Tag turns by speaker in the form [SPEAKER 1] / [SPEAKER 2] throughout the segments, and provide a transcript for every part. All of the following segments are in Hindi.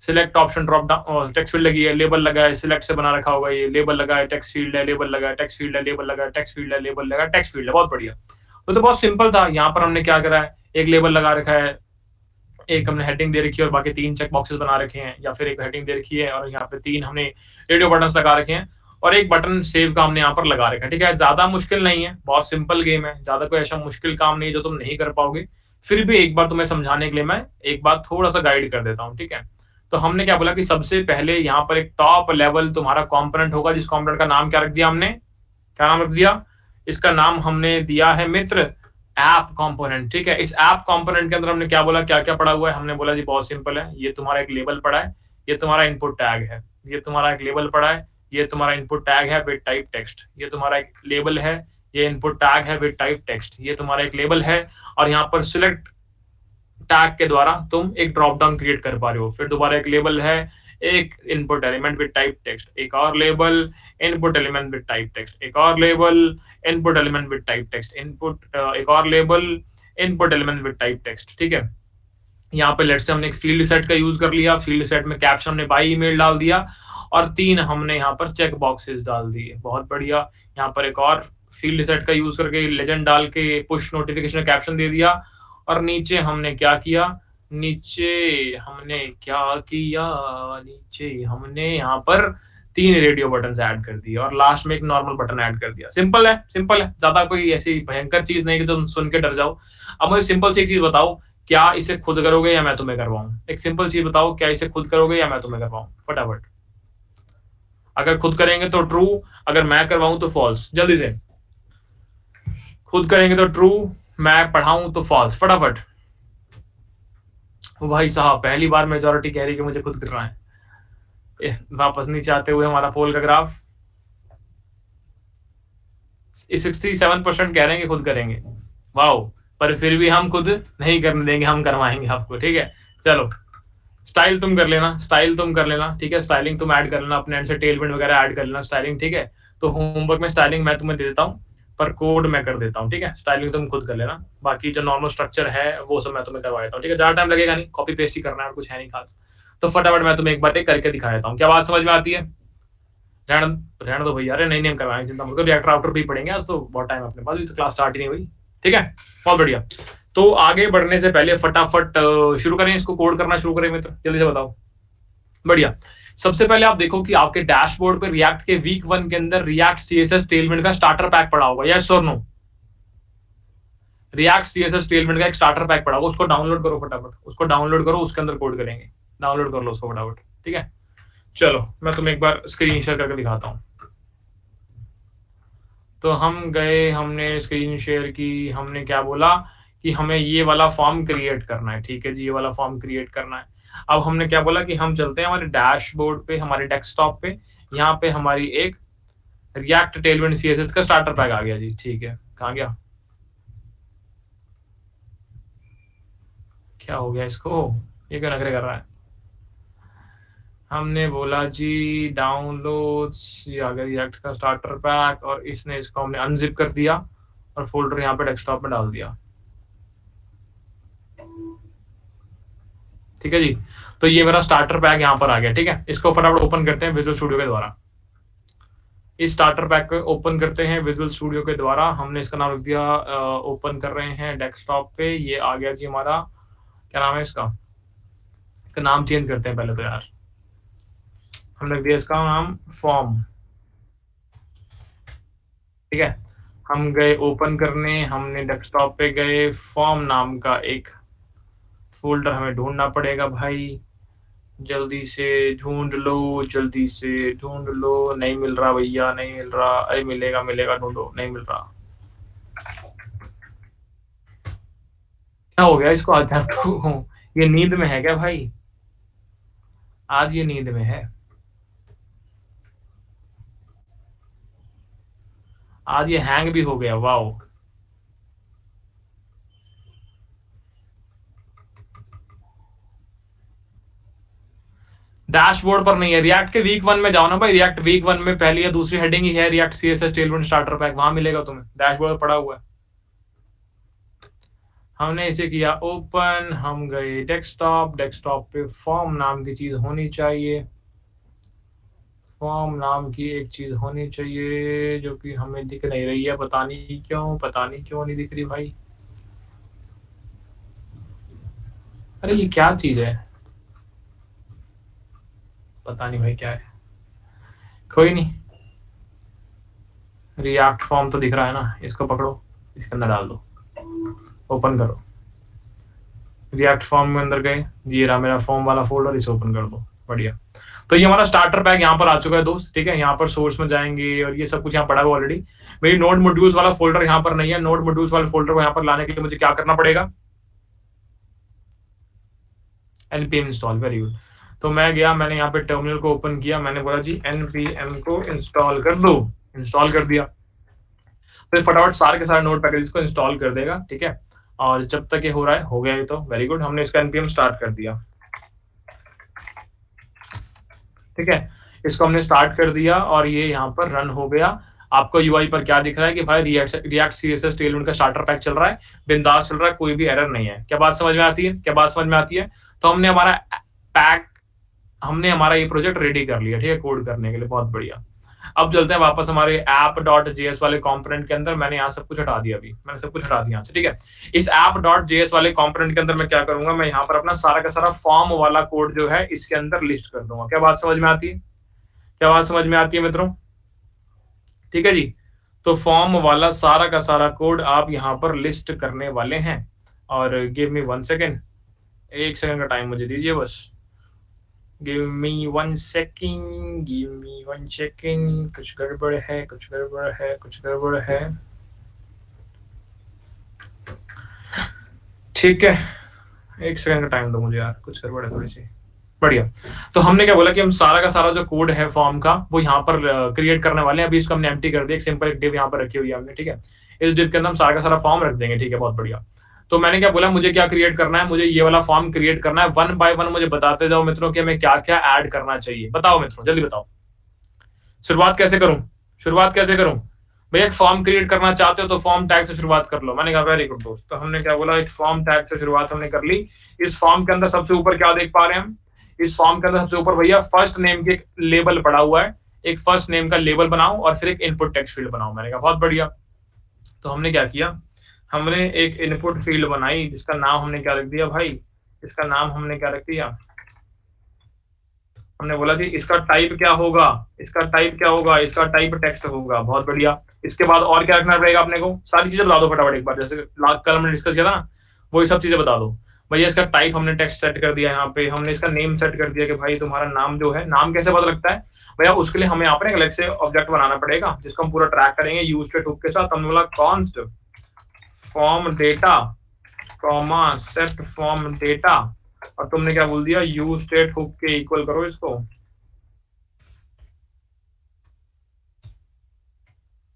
[SPEAKER 1] Select option drop down, text field लगी है, लेबल लगा है, सिलेक्ट से बना रखा होगा, ये लेबल लगा है, टेक्स्ट फील्ड है, लेबल लगा है, टेक्स्ट फील्ड है, लेबल लगा है, टेक्स्ट फील्ड है, लेबल लगा है, टेक्स्ट फील्ड है, बहुत बढ़िया। तो बहुत सिंपल था। यहाँ पर हमने क्या करा है, एक लेबल लगा रखा है, एक हमने हेडिंग दे रखी है और बाकी 3 चेक बॉक्सेस बना रखे हैं, या फिर एक हेडिंग दे रखी है और यहाँ पे 3 हमने रेडियो बटन्स लगा रखे हैं और एक बटन सेव का हमने यहाँ पर लगा रखा है। ठीक है, ज्यादा मुश्किल नहीं है, बहुत सिंपल गेम है, ज्यादा कोई ऐसा मुश्किल काम नहीं है जो तुम नहीं कर पाओगे। फिर भी एक बार तुम्हें समझाने के लिए मैं एक बार थोड़ा सा गाइड कर देता हूँ। ठीक है, तो हमने क्या बोला कि सबसे पहले यहाँ पर एक टॉप लेवल तुम्हारा कॉम्पोनेंट होगा, जिस कॉम्पोनेंट का नाम क्या रख दिया हमने, क्या नाम रख दिया, इसका नाम हमने दिया है मित्र ऐप कंपोनेंट। ठीक है, इस ऐप कंपोनेंट के अंदर हमने क्या बोला, क्या क्या पड़ा हुआ है, हमने बोला जी बहुत सिंपल है, ये तुम्हारा एक लेबल पड़ा है, ये तुम्हारा इनपुट टैग है, ये तुम्हारा एक लेबल पड़ा है, ये तुम्हारा इनपुट टैग है विद टाइप टेक्स्ट, ये तुम्हारा एक लेबल है, ये इनपुट टैग है विद टाइप टेक्स्ट, ये तुम्हारा एक लेबल है, और यहाँ पर सिलेक्ट टैग के द्वारा तुम एक ड्रॉप डाउन क्रिएट कर पा रहे हो। फिर दोबारा एक लेबल है, एक input element with type text, एक और label, input element with type text, एक और label, input element with type text, input एक और label, input element with type text. ठीक है, यहाँ पे लेट से हमने एक फील्ड सेट का यूज कर लिया, फील्ड सेट में कैप्शन हमने बाय ईमेल डाल दिया और 3 हमने यहाँ पर चेक बॉक्सेस डाल दिए, बहुत बढ़िया। यहाँ पर एक और फील्ड सेट का यूज करके लेजेंड डाल के पुश नोटिफिकेशन कैप्शन दे दिया, और नीचे हमने क्या किया, नीचे हमने क्या किया, नीचे हमने यहाँ पर 3 रेडियो बटन ऐड कर दिए और लास्ट में एक नॉर्मल बटन ऐड कर दिया। सिंपल है, सिंपल है, ज्यादा कोई ऐसी भयंकर चीज नहीं कि तुम सुन के डर जाओ। अब मुझे सिंपल सी एक चीज बताओ, क्या इसे खुद करोगे या मैं तुम्हें करवाऊं? एक सिंपल चीज बताओ, क्या इसे खुद करोगे या मैं तुम्हें करवाऊं? फटाफट। अगर खुद करेंगे तो ट्रू, अगर मैं करवाऊं तो फॉल्स। जल्दी से, खुद करेंगे तो ट्रू, मैं पढ़ाऊं तो फॉल्स। फटाफट। भाई साहब पहली बार मेजॉरिटी कह रही कि मुझे खुद करना है। वापस नीचे आते हुए हमारा पोल का ग्राफ 67% कह रहे हैं कि खुद करेंगे। वाओ, पर फिर भी हम खुद नहीं करने देंगे, हम करवाएंगे आपको। ठीक है, चलो स्टाइल तुम कर लेना, स्टाइल तुम कर लेना। ठीक है, स्टाइलिंग तुम ऐड कर लेना अपने एंड से, टेलविंड वगैरह ऐड कर लेना स्टाइलिंग। ठीक है, तो होमवर्क में स्टाइलिंग मैं तुम्हें दे देता हूँ, पर कोड मैं कर देता हूँ। ठीक है, स्टाइलिंग तुम खुद कर लेना, बाकी जो नॉर्मल स्ट्रक्चर है वो सब मैं तुम्हें करवा देता हूँ। ठीक है, ज्यादा टाइम लगेगा नहीं, कॉपी पेस्ट ही करना है और कुछ है नहीं खास। तो फटाफट मैं तुम्हें एक बार करके दिखा देता हूँ। क्या बात समझ में आती है? रहने दो भैया, अरे नहीं करवाएंगे, चिंता मत करो, रिएक्टर आउटर भी पढ़ेंगे आज, तो बहुत टाइम अपने पास, तो क्लास स्टार्ट ही नहीं हुई। ठीक है, बहुत बढ़िया। तो आगे बढ़ने से पहले फटाफट शुरू करें, इसको कोड करना शुरू करें मित्र, जल्दी से बताओ। बढ़िया। सबसे पहले आप देखो कि आपके डैशबोर्ड पे रिएक्ट के वीक 1 के अंदर रिएक्ट सीएसएस टेलविंड का स्टार्टर पैक पड़ा होगा, यस और नो? रिएक्ट सीएसएस टेलविंड का एक स्टार्टर पैक पड़ा होगा, उसको डाउनलोड करो फटाफट, उसको डाउनलोड करो, उसके अंदर कोड करेंगे। डाउनलोड कर लो उसको फटाफट। ठीक है, चलो मैं तुम्हें एक बार स्क्रीन शेयर करके दिखाता हूं। तो हम गए, हमने स्क्रीन शेयर की, हमने क्या बोला कि हमें ये वाला फॉर्म क्रिएट करना है। ठीक है जी, ये वाला फॉर्म क्रिएट करना है। अब हमने क्या बोला कि हम चलते हैं हमारे डैशबोर्ड पे, हमारे डेस्कटॉप पे, यहाँ पे हमारी एक रिएक्ट टेलविंड सीएसएस का स्टार्टर पैक आ गया जी। ठीक है, कहाँ गया, क्या हो गया इसको, ये क्या नखरे कर रहा है? हमने बोला जी डाउनलोड्स, ये आ गया रिएक्ट का स्टार्टर पैक, और इसने इसको हमने अनजिप कर दिया और फोल्डर यहाँ पे डेस्कटॉप में डाल दिया। ठीक है जी, तो ये मेरा स्टार्टर पैक यहाँ पर आ गया। ठीक है, इसको फटाफट ओपन करते हैं विजुअल स्टूडियो के द्वारा। इस स्टार्टर पैक को ओपन करते हैं विजुअल स्टूडियो के द्वारा। हमने इसका नाम रख दिया, ओपन कर रहे हैं डेस्कटॉप पे, ये आ गया जी हमारा, क्या नाम है इसका नाम चेंज करते हैं पहले तो यार, हमने रख दिया इसका नाम फॉर्म। ठीक है, हम गए ओपन करने, हमने डेस्कटॉप पे गए, फॉर्म नाम का एक फोल्डर हमें ढूंढना पड़ेगा भाई, जल्दी से ढूंढ लो, जल्दी से ढूंढ लो। नहीं मिल रहा भैया, नहीं मिल रहा, अरे मिलेगा मिलेगा, ढूंढो, नहीं मिल रहा। क्या हो गया इसको आज? ये नींद में है क्या भाई? आज ये नींद में है, आज ये हैंग भी हो गया। वाओ, डैशबोर्ड पर नहीं है, रिएक्ट के वीक 1 में जाओ ना भाई, रिएक्ट वीक 1 में पहली या दूसरी हेडिंग ही है react CSS Tailwind starter pack, वहां मिलेगा तुम्हें, डैशबोर्ड पर पड़ा हुआ है। हमने इसे किया ओपन, हम गए डेस्कटॉप, डेस्कटॉप पे फॉर्म नाम की चीज होनी चाहिए, फॉर्म नाम की एक चीज होनी चाहिए जो कि हमें दिख नहीं रही है, पता नहीं क्यों नहीं दिख रही भाई। अरे ये क्या चीज है, पता नहीं भाई क्या है, कोई नहीं। रिएक्ट फॉर्म तो दिख रहा है ना, इसको पकड़ो, इसके अंदर डाल दो, ओपन करो। रिएक्ट फॉर्म में अंदर गए, ये रहा मेरा फॉर्म वाला फोल्डर, इसे ओपन कर दो, बढ़िया। तो ये हमारा स्टार्टर पैक यहाँ पर आ चुका है दोस्त, ठीक है। यहाँ पर सोर्स में जाएंगे और ये सब कुछ यहाँ पड़ा हुआ ऑलरेडी। मेरी नोड मॉड्यूल्स वाला फोल्डर यहाँ पर नहीं है, नोड मॉड्यूल्स वाले फोल्डर को यहाँ पर लाने के लिए मुझे क्या करना पड़ेगा, npm इंस्टॉल, वेरी गुड। तो मैं गया, मैंने यहाँ पे टर्मिनल को ओपन किया, मैंने बोला जी npm को इंस्टॉल कर दो, इंस्टॉल कर दिया। तो फटाफट सारे के सारे नोड पैकेजेस को इंस्टॉल कर देगा, ठीक है। और जब तक ये हो रहा है, हो गया ये तो वेरी गुड, हमने इसका npm स्टार्ट कर दिया, ठीक है। इसको हमने स्टार्ट कर दिया और ये यहाँ पर रन हो गया। आपको यूआई पर क्या दिख रहा है कि भाई रिएक्ट सीएसएस टेलविंड का स्टार्टर पैक चल रहा है, बिंदास चल रहा है, कोई भी एरर नहीं है। क्या बात समझ में आती है, क्या बात समझ में आती है। तो हमने हमारा पैक, हमने हमारा ये प्रोजेक्ट रेडी कर लिया, ठीक है, कोड करने के लिए, बहुत बढ़िया। अब चलते हैं वापस हमारे app.js वाले कंपोनेंट के अंदर। मैंने यहाँ सब कुछ हटा दिया, अभी मैंने सब कुछ हटा दिया यहाँ से, ठीक है। इस app.js वाले कंपोनेंट के अंदर मैं क्या करूंगा, मैं यहाँ पर अपना सारा का सारा फॉर्म वाला कोड जो है इसके अंदर लिस्ट कर दूंगा। क्या बात समझ में आती है, क्या बात समझ में आती है मित्रों, ठीक है जी। तो फॉर्म वाला सारा का सारा कोड आप यहाँ पर लिस्ट करने वाले हैं। और गिव मी 1 सेकेंड, 1 सेकंड का टाइम मुझे दीजिए बस, give me 1 second, give me 1 second. कुछ गड़बड़ है, कुछ गड़बड़ है, कुछ गड़बड़ है, ठीक है। 1 सेकंड का टाइम दो मुझे यार, कुछ गड़बड़ है थोड़ी सी, बढ़िया। तो हमने क्या बोला कि हम सारा का सारा जो कोड है फॉर्म का वो यहाँ पर क्रिएट करने वाले हैं। अभी इसको हमने एम्प्टी कर दिया, एक सिंपल एक डिव यहाँ पर रखी हुई है हमने, ठीक है। इस डिव के अंदर हम सारा का सारा फॉर्म रख देंगे, ठीक है, बहुत बढ़िया। तो मैंने क्या बोला, मुझे क्या क्रिएट करना है, मुझे ये वाला फॉर्म क्रिएट करना है। 1 बाय 1 मुझे बताते जाओ मित्रों कि हमें क्या क्या ऐड करना चाहिए। बताओ मित्रों, जल्दी बताओ, शुरुआत कैसे करूं, शुरुआत कैसे करूं। भैया एक फॉर्म क्रिएट करना चाहते हो तो फॉर्म टैग से शुरुआत कर लो। मैंने कहा वेरी गुड दोस्त। तो हमने क्या बोला, एक फॉर्म टैग से शुरुआत हमने कर ली। इस फॉर्म के अंदर सबसे ऊपर क्या देख पा रहे हैं हम, इस फॉर्म के अंदर सबसे ऊपर भैया फर्स्ट नेम के लेबल पड़ा हुआ है। एक फर्स्ट नेम का लेबल बनाओ और फिर एक इनपुट टेक्स्ट फील्ड बनाओ। मैंने कहा बहुत बढ़िया। तो हमने क्या किया, हमने एक इनपुट फील्ड बनाई जिसका नाम हमने क्या रख दिया भाई, इसका नाम हमने क्या रख दिया, हमने बोला कि इसका टाइप क्या होगा, इसका टाइप क्या होगा, इसका टाइप टेक्स्ट होगा। बहुत बढ़िया। इसके बाद और क्या रखना पड़ेगा अपने को, सारी चीजें बता दो फटाफट एक बार, जैसे कल हमने डिस्कस किया था ना, वही सब चीजें बता दो। भैया इसका टाइप हमने टेक्स्ट सेट कर दिया, यहाँ पे हमने इसका नेम सेट कर दिया कि भाई तुम्हारा नाम जो है, नाम कैसे पता लगता है भैया, उसके लिए हमें यहाँ पर एक अलग से ऑब्जेक्ट बनाना पड़ेगा जिसको हम पूरा ट्रैक करेंगे यूज के टूक के साथ। हमने बोला const form data comma set form data, और तुमने क्या बोल दिया, यूज स्टेट हुक के इक्वल करो इसको।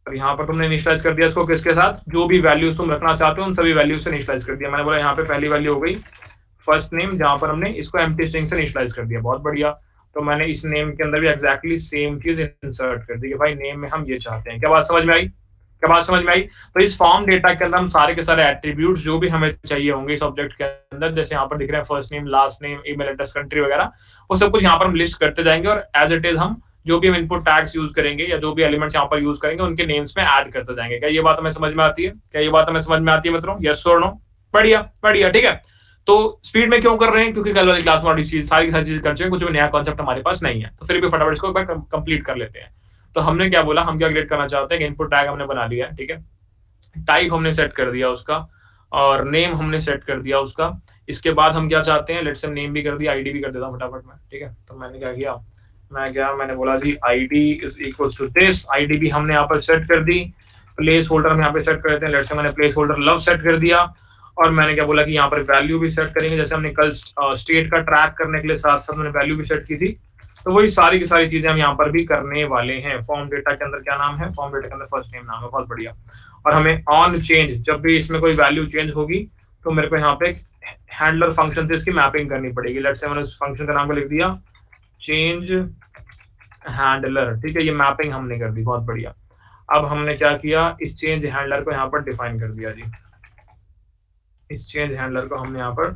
[SPEAKER 1] और यहाँ पर तुमने इनिशियलाइज कर दिया इसको किसके साथ, जो भी वैल्यूज तुम रखना चाहते हो उन सभी वैल्यूज से इनिशियलाइज कर दिया। मैंने बोला यहाँ पे पहली वैल्यू हो गई फर्स्ट नेम, जहां पर हमने इसको एम्प्टी स्ट्रिंग से इनिशियलाइज कर दिया। बहुत बढ़िया। तो मैंने इस नेम के अंदर भी एग्जैक्टली सेम चीज इंसर्ट कर दी कि भाई नेम में हम ये चाहते हैं। क्या बात समझ में आई, क्या बात समझ में आई। तो इस फॉर्म डेटा के अंदर हम सारे के सारे एट्रीब्यूट्स जो भी हमें चाहिए होंगे इस ऑब्जेक्ट के अंदर, जैसे यहाँ पर दिख रहे हैं first name, last name, email address, country वगैरह, वो सब कुछ यहाँ पर हम लिस्ट करते जाएंगे। और एज इट इज हम जो भी हम इनपुट टैग्स यूज करेंगे या जो भी एलिमेंट्स यहाँ पर यूज करेंगे उनके नेम्स में ऐड करते जाएंगे। क्या ये बात हमें समझ में आती है, क्या ये बात हमें समझ में आती है मित्रों, यस और नो। बढ़िया बढ़िया, ठीक है। तो स्पीड में क्यों कर रहे हैं, क्योंकि कल वाली क्लास में सारी चीजें कर चुके हैं, कुछ भी नया कॉन्सेप्ट हमारे पास नहीं है, तो फिर भी फटाफट इसको कंप्लीट कर लेते हैं। तो हमने क्या बोला, हम क्या क्रिएट करना चाहते हैं, इनपुट टैग हमने बना लिया है, ठीक है। टाइप हमने सेट कर दिया उसका, और नेम हमने सेट कर दिया उसका। इसके बाद हम क्या चाहते हैं, लेट्स से नेम भी कर दिया, आईडी भी कर देता हूँ फटाफट में, ठीक है। तो मैंने क्या किया, मैंने बोला जी ID is equal to this, ID भी हमने यहाँ पर सेट कर दी। प्लेस होल्डर हम यहाँ पे सेट कर देते हैं, लेट्स से मैंने प्लेस होल्डर लव सेट कर दिया। और मैंने क्या बोला कि यहाँ पर वैल्यू भी सेट करेंगे, जैसे हमने कल स्टेट का ट्रैक करने के लिए साथ साथ मैंने वैल्यू भी सेट की थी। तो वही सारी की सारी चीजें हम यहाँ पर भी करने वाले हैं। फॉर्म डेटा के अंदर क्या नाम है, फॉर्म डेटा के अंदर फर्स्ट नेम नाम है, बहुत बढ़िया। और हमें ऑन चेंज, जब भी इसमें कोई वैल्यू चेंज होगी तो मेरे को यहाँ पे हैंडलर फंक्शन से इसकी मैपिंग करनी पड़ेगी। लेट्स से मैंने उस फंक्शन का नाम लिख दिया चेंज हैंडलर, ठीक है। ये मैपिंग हमने कर दी, बहुत बढ़िया। अब हमने क्या किया, इस चेंज हैंडलर को यहाँ पर डिफाइन कर दिया जी। इस चेंज हैंडलर को हमने यहाँ पर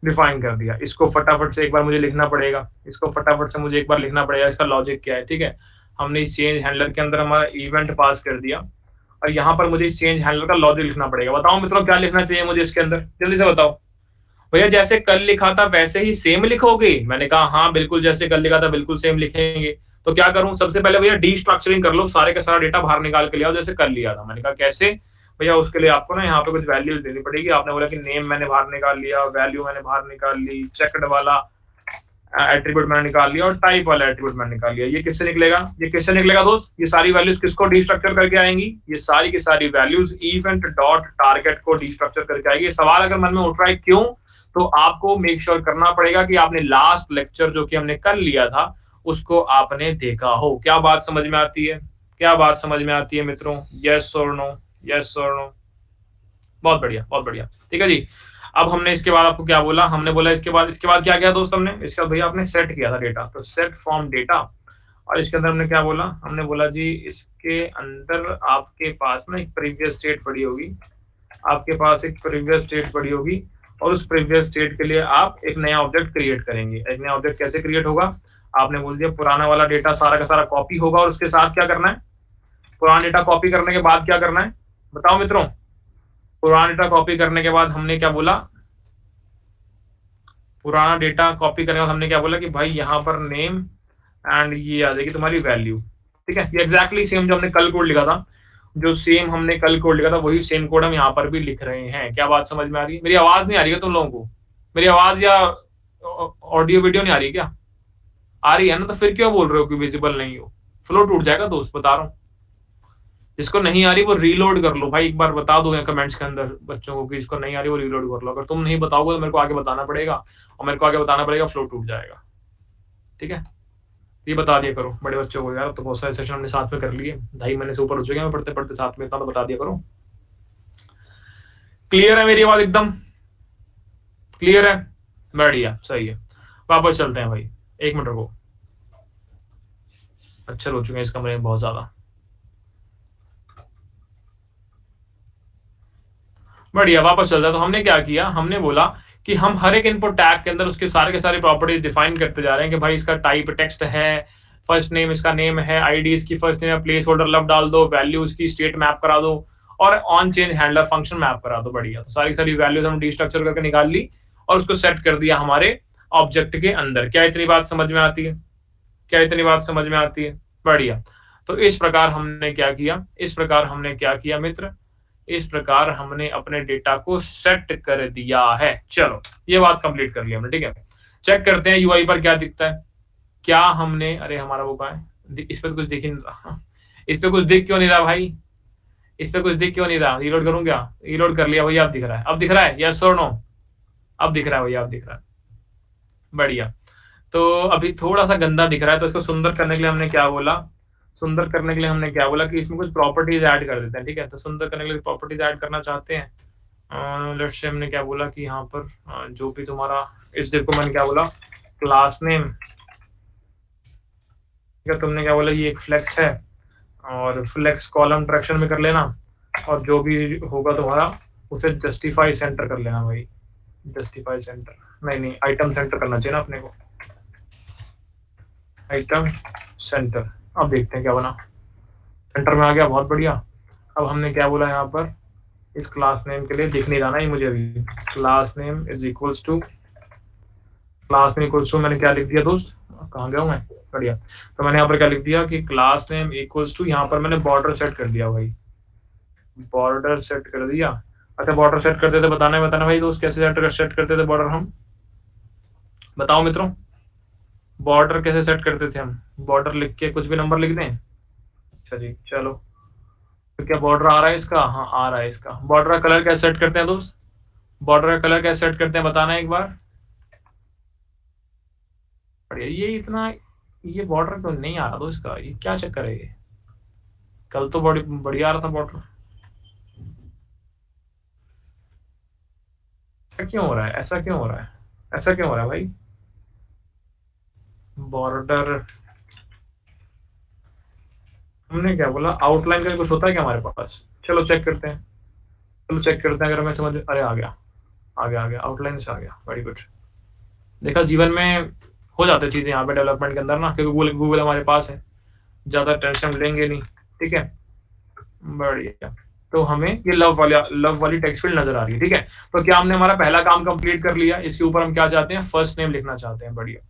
[SPEAKER 1] डिफाइन कर दिया। इसको फटाफट से एक बार मुझे लिखना पड़ेगा, इसको फटाफट से मुझे एक बार लिखना पड़ेगा, इसका लॉजिक क्या है। ठीक है, हमने इस चेंज हैंडलर के अंदर हमारा इवेंट पास कर दिया और यहाँ पर मुझे इस चेंज हैंडलर का लॉजिक लिखना पड़ेगा। बताओ मित्रों क्या लिखना चाहिए मुझे इसके अंदर, जल्दी से बताओ। भैया जैसे कल लिखा था वैसे ही सेम लिखोगे? मैंने कहा हाँ बिल्कुल, जैसे कल लिखा था बिल्कुल सेम लिखेंगे। तो क्या करूं, सबसे पहले भैया डी स्ट्रक्चरिंग कर लो, सारे का सारा डेटा बाहर निकाल के ले आओ जैसे कल लिया था। मैंने कहा कैसे? भैया उसके लिए आपको ना यहाँ पे कुछ वैल्यूज देनी पड़ेगी। आपने बोला कि नेम मैंने बाहर निकाल लिया, वैल्यू मैंने बाहर निकाल ली, चेकड वाला एट्रीब्यूट मैंने निकाल लिया और टाइप वाला एट्रीब्यूट मैंने निकाल लिया। ये किससे निकलेगा? ये किससे निकलेगा दोस्त? ये सारी वैल्यूज किसको डिस्ट्रक्चर करके आएंगी? ये सारी की सारी वैल्यूज इवेंट डॉट टारगेट को डिस्ट्रक्चर करके आएगी। सवाल अगर मन में उठ रहा है क्यों, तो आपको मेक श्योर करना पड़ेगा कि आपने लास्ट लेक्चर जो कि हमने कल लिया था उसको आपने देखा हो। क्या बात समझ में आती है? क्या बात समझ में आती है मित्रों? यस और नो, यस और नो। बहुत बढ़िया, बहुत बढ़िया। ठीक है जी। अब हमने इसके बाद आपको क्या बोला, हमने बोला इसके बाद क्या किया दोस्त हमने? इसके बाद भैया आपने सेट किया था डेटा, तो सेट फ्रॉम डेटा। और इसके अंदर हमने क्या बोला? हमने बोला जी इसके अंदर आपके पास ना एक प्रीवियस स्टेट पड़ी होगी, आपके पास एक प्रीवियस स्टेट पड़ी होगी और उस प्रीवियस स्टेट के लिए आप एक नया ऑब्जेक्ट क्रिएट करेंगे। एक नया ऑब्जेक्ट कैसे क्रिएट होगा? आपने बोल दिया पुराना वाला डेटा सारा का सारा कॉपी होगा और उसके साथ क्या करना है? पुराना डेटा कॉपी करने के बाद क्या करना है बताओ मित्रों? पुराना डेटा कॉपी करने के बाद हमने क्या बोला? पुराना डेटा कॉपी करने के बाद हमने क्या बोला कि भाई यहाँ पर नेम एंड ये आ जाएगी तुम्हारी वैल्यू। ठीक है, ये एग्जैक्टली सेम जो हमने कल कोड लिखा था, जो सेम हमने कल कोड लिखा था वही सेम कोड हम यहाँ पर भी लिख रहे हैं। क्या बात समझ में आ रही है? मेरी आवाज नहीं आ रही है तुम लोगों को? मेरी आवाज या ऑडियो वीडियो नहीं आ रही है क्या? आ रही है ना, तो फिर क्यों बोल रहे हो कि विजिबल नहीं हो? फ्लो टूट जाएगा दोस्त, बता रहा हूँ। जिसको नहीं आ रही वो रीलोड कर लो भाई, एक बार बता दो कमेंट्स के अंदर बच्चों को कि जिसको नहीं आ रही वो रीलोड कर लो। अगर तुम नहीं बताओगे तो मेरे को आगे बताना पड़ेगा और मेरे को आगे बताना पड़ेगा, फ्लो टूट जाएगा। ठीक है, ये बता दिया करो बड़े बच्चों को यार, तो बहुत सारे सेशन हमने साथ में कर लिए, 2.5 महीने से ऊपर हो चुके हैं पढ़ते पढ़ते साथ में, इतना तो बता दिया करो। क्लियर है मेरी आवाज? एकदम क्लियर है, बढ़िया, सही है। वापस चलते हैं भाई, 1 मिनट रुको, अच्छे हो चुके हैं इस कमरे में बहुत ज्यादा। बढ़िया, वापस चलता है। तो हमने क्या किया, हमने बोला कि हम हर एक इनपुट टैग के अंदर उसके सारे के सारे प्रॉपर्टीज डिफाइन करते जा रहे हैं कि भाई इसका टाइप टेक्स्ट है, फर्स्ट नेम इसका नेम है, आईडी इसकी फर्स्ट नेम है, प्लेस होल्डर लव डाल दो, वैल्यू उसकी स्टेट मैप करा दो और on change handler function map करा दो। बढ़िया, तो सारी सारी वैल्यूज हम डिस्ट्रक्चर करके निकाल ली और उसको सेट कर दिया हमारे ऑब्जेक्ट के अंदर। क्या इतनी बात समझ में आती है? क्या इतनी बात समझ में आती है? बढ़िया। तो इस प्रकार हमने क्या किया, इस प्रकार हमने क्या किया मित्र, इस प्रकार हमने अपने डेटा को सेट कर दिया है। चलो ये बात कंप्लीट कर लिया हमने। ठीक है, चेक करते हैं यूआई पर क्या दिखता है। क्या हमने, अरे हमारा वो कहाँ है, इस पे तो कुछ दिख ही नहीं रहा। इस पे कुछ दिख क्यों नहीं रहा भाई? इस पे कुछ दिख क्यों नहीं रहा? रीलोड करूं क्या? रीलोड कर लिया भैया, अब दिख रहा है, अब दिख रहा है, यस और नो? अब दिख रहा है भैया, अब दिख रहा है। बढ़िया। तो अभी थोड़ा सा गंदा दिख रहा है, तो इसको सुंदर करने के लिए हमने क्या बोला, सुंदर करने के लिए हमने क्या बोला कि इसमें कुछ प्रॉपर्टीज ऐड कर देते हैं। ठीक है, तो सुंदर करने के लिए प्रॉपर्टीज ऐड करना चाहते हैं। लेट्स से हमने क्या बोला कि यहाँ पर जो भी तुम्हारा इस डिव को मैंने क्या बोला, क्लास नेम। ठीक है, तुमने क्या बोला, ये एक फ्लेक्स है और फ्लेक्स कॉलम ट्रैक्शन में कर लेना और जो भी होगा तुम्हारा उसे जस्टिफाई सेंटर कर लेना भाई। जस्टिफाई सेंटर नहीं, आइटम सेंटर करना चाहिए ना अपने को, आइटम सेंटर। अब देखते हैं क्या बना, सेंटर में आ गया, बहुत बढ़िया। अब हमने क्या बोला यहाँ पर, इस क्लास नेम के लिए दिख नहीं रहा ना ये मुझे अभी, class name is equals to, class name equals to मैंने क्या लिख दिया दोस्त, कहाँ गया हूँ मैं? बढ़िया, तो मैंने यहाँ पर क्या लिख दिया कि क्लास नेम इक्वल्स टू, यहाँ पर मैंने बॉर्डर सेट कर दिया भाई, बॉर्डर सेट कर दिया। अच्छा बॉर्डर सेट करते थे, बताना भाई दोस्त कैसे सेट करते थे बॉर्डर हम, बताओ मित्रों। बॉर्डर कैसे सेट करते थे हम? बॉर्डर लिख के कुछ भी नंबर लिख दें? अच्छा जी चलो, तो क्या बॉर्डर आ रहा है इसका? हाँ आ रहा है इसका। बॉर्डर का कलर कैसे सेट करते हैं दोस्त? बॉर्डर का कलर कैसे सेट करते हैं बताना एक बार। बढ़िया, ये इतना, ये बॉर्डर क्यों नहीं आ रहा दोस्त इसका, ये क्या चक्कर है ये? कल तो बड़ी बढ़िया आ रहा था बॉर्डर, ऐसा क्यों हो रहा है? ऐसा क्यों हो रहा है? ऐसा क्यों हो रहा है भाई? बॉर्डर हमने क्या बोला, आउटलाइन का कुछ होता है क्या हमारे पास? चलो चेक करते हैं, चलो चेक करते हैं। अगर मैं समझ, अरे आ गया, आ गया आउटलाइन से आ गया, वेरी गुड। देखा जीवन में हो जाते चीजें यहाँ पे डेवलपमेंट के अंदर ना, क्योंकि गूगल गूगल हमारे पास है, ज्यादा टेंशन लेंगे नहीं, ठीक है, बढ़िया। तो हमें ये लव वाली टेक्स्ट फील्ड नजर आ रही है, ठीक है। तो क्या हमने हमारा पहला काम कंप्लीट कर लिया। इसके ऊपर हम क्या चाहते हैं, फर्स्ट नेम लिखना चाहते हैं, बढ़िया।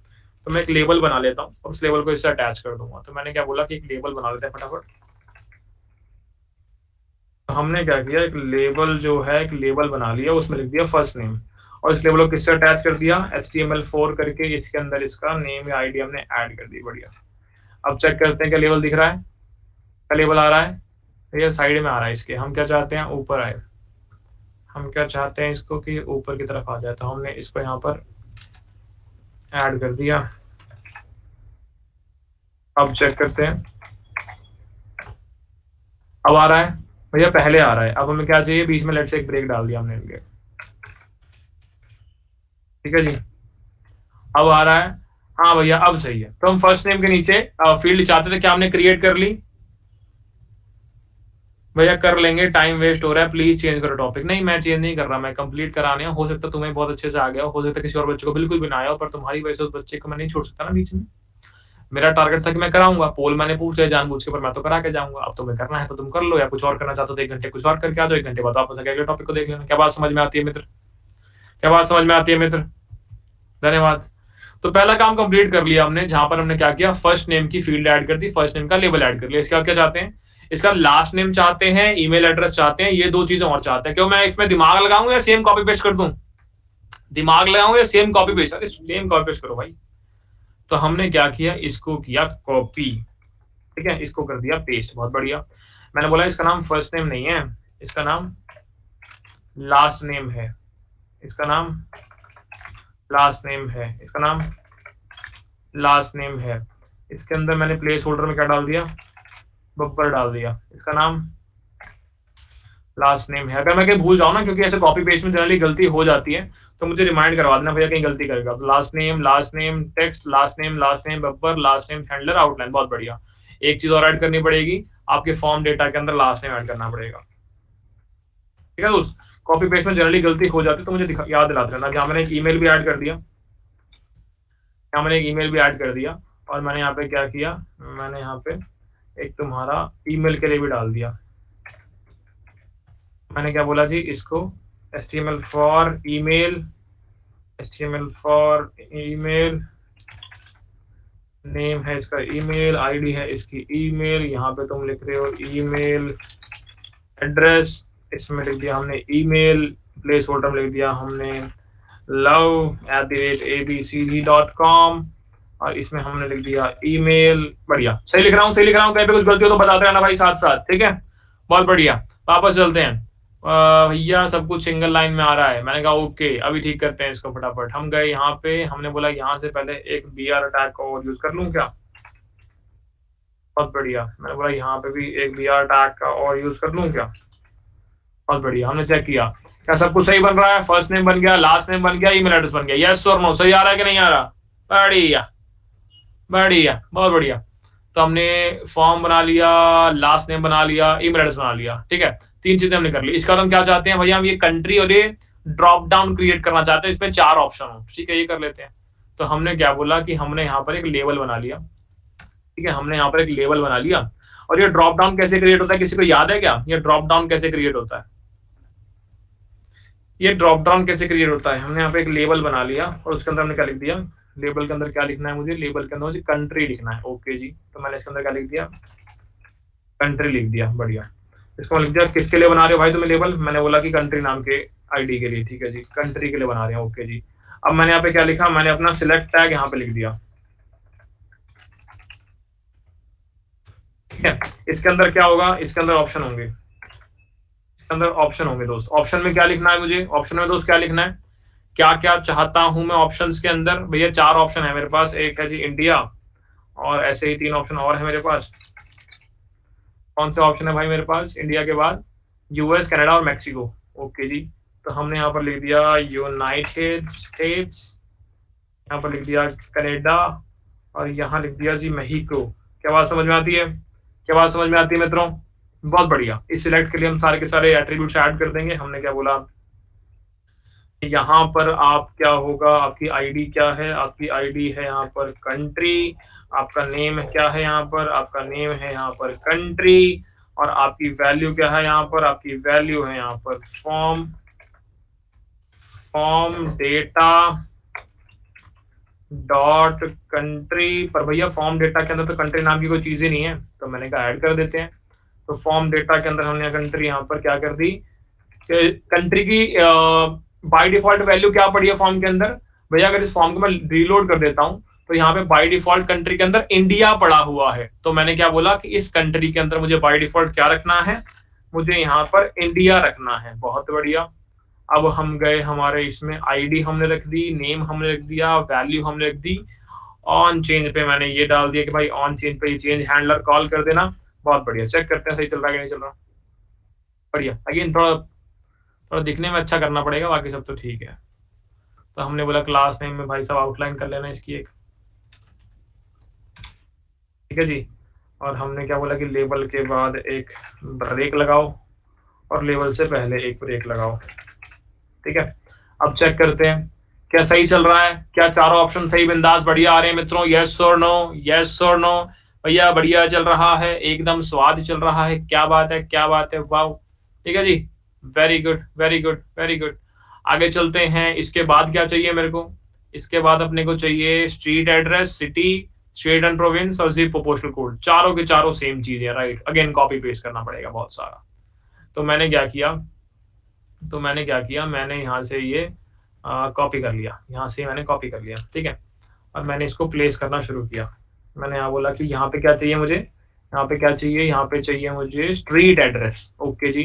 [SPEAKER 1] तो मैं एक लेबल बना लेता हूँ और उस लेबल को इससे अटैच कर दूंगा। तो मैंने क्या बोला कि एक लेबल बना लेते हैं फटाफट। तो हमने क्या किया, एक लेबल जो है, एक लेबल बना लिया, उसमें लिख दिया फर्स्ट नेम, और इस लेबल को किससे अटैच कर दिया, HTML4 करके इसके अंदर इसका नेम या आईडी हमने ऐड कर दी, बढ़िया। अब चेक करते हैं क्या लेबल दिख रहा है, क्या लेबल आ रहा है, ये साइड में आ रहा है इसके। हम क्या चाहते हैं, ऊपर आए, हम क्या चाहते हैं इसको कि ऊपर की तरफ आ जाए। तो हमने इसको यहाँ पर ऐड कर दिया। अब चेक करते हैं, अब आ रहा है भैया, पहले आ रहा है। अब हमें क्या चाहिए, बीच में लेट से एक ब्रेक डाल दिया हमने इनके, ठीक है जी। अब आ रहा है, हाँ भैया अब सही है। तो हम फर्स्ट नेम के नीचे फील्ड चाहते थे, क्या हमने क्रिएट कर ली, भैया कर लेंगे, टाइम वेस्ट हो रहा है, प्लीज चेंज करो टॉपिक। नहीं मैं चेंज नहीं कर रहा, मैं कंप्लीट कराने हो सकता है तुम्हें बहुत अच्छे से आ गया हो सकता है किसी और बच्चे को बिल्कुल भी ना आया हो, पर तुम्हारी वजह से उस बच्चे को मैं नहीं छोड़ सकता ना बीच में। मेरा टारगेट था कि मैं कराऊंगा, पोल मैंने पूछ लिया जानबूझ के, पर मैं तो करा के जाऊंगा। अब तुम्हें करना है तो तुम कर लो, या कुछ और करना चाहते हो तो 1 घंटे कुछ और करके आ जाओ, 1 घंटे बाद वापस अगले टॉपिक को देख लेना। क्या बात समझ में आती है मित्र, क्या बात समझ में आती है मित्र, धन्यवाद। तो पहला काम कंप्लीट कर लिया हमने, जहां पर हमने क्या किया, फर्स्ट नेम की फील्ड ऐड कर दी, फर्स्ट नेम का लेबल ऐड कर लिया। इसके बाद क्या चाहते हैं, इसका लास्ट नेम चाहते हैं, ईमेल एड्रेस चाहते हैं, ये 2 चीजें और चाहते हैं। क्यों मैं इसमें दिमाग लगाऊं या सेम कॉपी पेस्ट कर दूं, दिमाग लगाऊं या सेम कॉपी पेस्ट, अरे सेम कॉपी पेस्ट करो भाई। तो हमने क्या किया, इसको किया कॉपी, ठीक है, इसको कर दिया पेस्ट, बहुत बढ़िया। मैंने बोला इसका नाम फर्स्ट नेम नहीं है, इसका नाम लास्ट नेम है, इसका नाम लास्ट नेम है, इसका नाम लास्ट नेम है। इसके अंदर मैंने प्लेस होल्डर में क्या डाल दिया, बब्बर डाल दिया, इसका नाम लास्ट नेम है। अगर मैं कहीं भूल जाऊं ना, क्योंकि ऐसे कॉपी पेस्ट में जनरली गलती हो जाती है, तो मुझे रिमाइंड करवा देना भैया कहीं गलती करेगा। तो last name text, last name Babbar, last name handler, outline, बहुत बढ़िया। एक चीज और ऐड करनी पड़ेगी, आपके फॉर्म डेटा के अंदर लास्ट नेम ऐड करना पड़ेगा, ठीक है दोस्त। कॉपी पेस्ट में जनरली गलती हो जाती है, तो मुझे याद दिलाते रहना। जहां मैंने एक ईमेल भी ऐड कर दिया, यहाँ मैंने एक ईमेल भी ऐड कर दिया, और मैंने यहाँ पे क्या किया, मैंने यहाँ पे एक तुम्हारा ईमेल के लिए भी डाल दिया। मैंने क्या बोला जी, इसको HTML फॉर ईमेल, नेम है इसका ईमेल, आईडी है इसकी ईमेल, यहाँ पे तुम लिख रहे हो ईमेल एड्रेस, इसमें लिख दिया हमने ईमेल, प्लेस होल्डर में लिख दिया हमने love@abcd.com, और इसमें हमने लिख दिया ईमेल, बढ़िया। सही लिख रहा हूँ कहीं पे कुछ गलती हो तो बताते रहना भाई साथ साथ, ठीक है, बहुत बढ़िया। वापस चलते हैं, भैया सब कुछ सिंगल लाइन में आ रहा है। मैंने कहा ओके, अभी ठीक करते हैं इसको फटाफट। हम गए यहाँ पे, हमने बोला यहाँ से पहले एक BR अटैक का और यूज कर लूं क्या, बहुत बढ़िया। मैंने बोला यहाँ पे भी एक BR अटैक का और यूज कर लूं क्या, बहुत बढ़िया। हमने चेक किया क्या सब कुछ सही बन रहा है, फर्स्ट नेम बन गया, लास्ट नेम बन गया, ईमेल एड्रेस बन गया, यस और नो, सही आ रहा है कि नहीं आ रहा, बढ़िया बढ़िया, बहुत बढ़िया। तो हमने फॉर्म बना लिया, लास्ट नेम बना लिया, ईमेल एड्रेस बना लिया, ठीक है, 3 चीजें हमने कर ली। इसका हम क्या चाहते हैं भैया, हम ये कंट्री और ये ड्रॉप डाउन क्रिएट करना चाहते हैं, इसमें 4 ऑप्शन हो, ठीक है, ये कर लेते हैं। तो हमने क्या बोला कि हमने यहाँ पर एक लेबल बना लिया, ठीक है, हमने यहाँ पर एक लेबल बना लिया। और ये ड्रॉप डाउन कैसे क्रिएट होता है, किसी को याद है क्या, ये ड्रॉप डाउन कैसे क्रिएट होता है, ये ड्रॉप डाउन कैसे क्रिएट होता है। हमने यहाँ पे एक लेबल बना लिया, और उसके अंदर हमने क्या लिख दिया, लेबल के अंदर क्या लिखना है मुझे, लेबल के अंदर मुझे कंट्री लिखना है, ओके जी। तो मैंने इसके अंदर क्या लिख दिया, कंट्री लिख दिया, बढ़िया। इसको लिख दिया, किसके लिए बना रहे हो भाई तुम्हें लेबल, मैंने बोला कि कंट्री नाम के आईडी के लिए, ठीक है जी, कंट्री के लिए बना रहे हैं, ओके जी। अब मैंने यहाँ पे क्या लिखा, मैंने अपना सिलेक्ट टैग यहाँ पे लिख दिया, ठीक है। इसके अंदर क्या होगा, इसके अंदर ऑप्शन होंगे, इसके अंदर ऑप्शन होंगे दोस्त। ऑप्शन में क्या लिखना है मुझे, ऑप्शन में दोस्त क्या लिखना है, क्या क्या चाहता हूं मैं ऑप्शंस के अंदर, भैया 4 ऑप्शन है मेरे पास, एक है जी इंडिया, और ऐसे ही 3 ऑप्शन और है मेरे पास। कौन से ऑप्शन है भाई मेरे पास, इंडिया के बाद US, कनाडा और मैक्सिको, ओके जी। तो हमने यहाँ पर लिख दिया यूनाइटेड स्टेट्स, यहाँ पर लिख दिया कनाडा, और यहाँ लिख दिया जी मेक्सिको। क्या बात समझ में आती है, क्या बात समझ में आती है मित्रों, बहुत बढ़िया। इस सिलेक्ट के लिए हम सारे के सारे एट्रीब्यूट्स ऐड कर देंगे। हमने क्या बोला, यहाँ पर आप क्या होगा, आपकी आईडी क्या है, आपकी आईडी है यहाँ पर कंट्री, आपका नेम क्या है यहाँ पर, आपका नेम है यहाँ पर कंट्री, और आपकी वैल्यू क्या है यहाँ पर, आपकी वैल्यू है यहाँ पर फॉर्म डेटा डॉट कंट्री। पर भैया फॉर्म डेटा के अंदर तो कंट्री नाम की कोई चीज ही नहीं है, तो मैंने कहा ऐड कर देते हैं। तो फॉर्म डेटा के अंदर हमने कंट्री यहाँ पर क्या कर दी, कंट्री की बाय डिफॉल्ट वैल्यू क्या पड़ी है फॉर्म के अंदर। भैया अगर इस फॉर्म को मैं रीलोड कर देता हूं तो यहाँ पे बाय डिफॉल्ट कंट्री के अंदर इंडिया पड़ा हुआ है। तो मैंने क्या बोला कि इस कंट्री के अंदर मुझे बाय डिफॉल्ट क्या रखना है, मुझे यहाँ पर इंडिया रखना है। बहुत बढ़िया। अब हम गए हमारे इसमें, आईडी हमने रख दी, नेम हमने रख दिया, वैल्यू हमने रख दी। ऑन चेंज पे मैंने ये डाल दिया कि भाई ऑन चेंज पे ये चेंज हैंडलर कॉल कर देना। बहुत बढ़िया। चेक करते हैं सही चल रहा है कि नहीं चल रहा। बढ़िया। अगेन थोड़ा दिखने में अच्छा करना पड़ेगा, बाकी सब तो ठीक है। तो हमने बोला क्लास नेम में भाई साहब आउटलाइन कर लेना इसकी एक, ठीक है जी। और हमने क्या बोला कि लेबल के बाद एक ब्रेक लगाओ और लेबल से पहले एक ब्रेक लगाओ, ठीक है। अब चेक करते हैं क्या सही चल रहा है, क्या चारों ऑप्शन सही बिंदास बढ़िया आ रहे हैं मित्रों। यस और नो, यस और नो। भैया बढ़िया चल रहा है, एकदम स्वाद चल रहा है। क्या बात है, क्या बात है, वाह। ठीक है जी, very good very good very good. आगे चलते हैं। इसके बाद क्या चाहिए मेरे को, इसके बाद अपने को चाहिए street address, city, state and province और जिप पोस्टल कोड। चारों के चारों सेम चीज है, राइट। अगेन कॉपी पेस्ट करना पड़ेगा बहुत सारा। तो मैंने क्या किया, मैंने यहाँ से ये कॉपी कर लिया, यहाँ से मैंने कॉपी कर लिया, ठीक है। और मैंने इसको प्लेस करना शुरू किया। मैंने यहाँ बोला कि यहाँ पे क्या चाहिए मुझे, यहाँ पे क्या चाहिए, यहाँ पे चाहिए मुझे स्ट्रीट एड्रेस। ओके जी।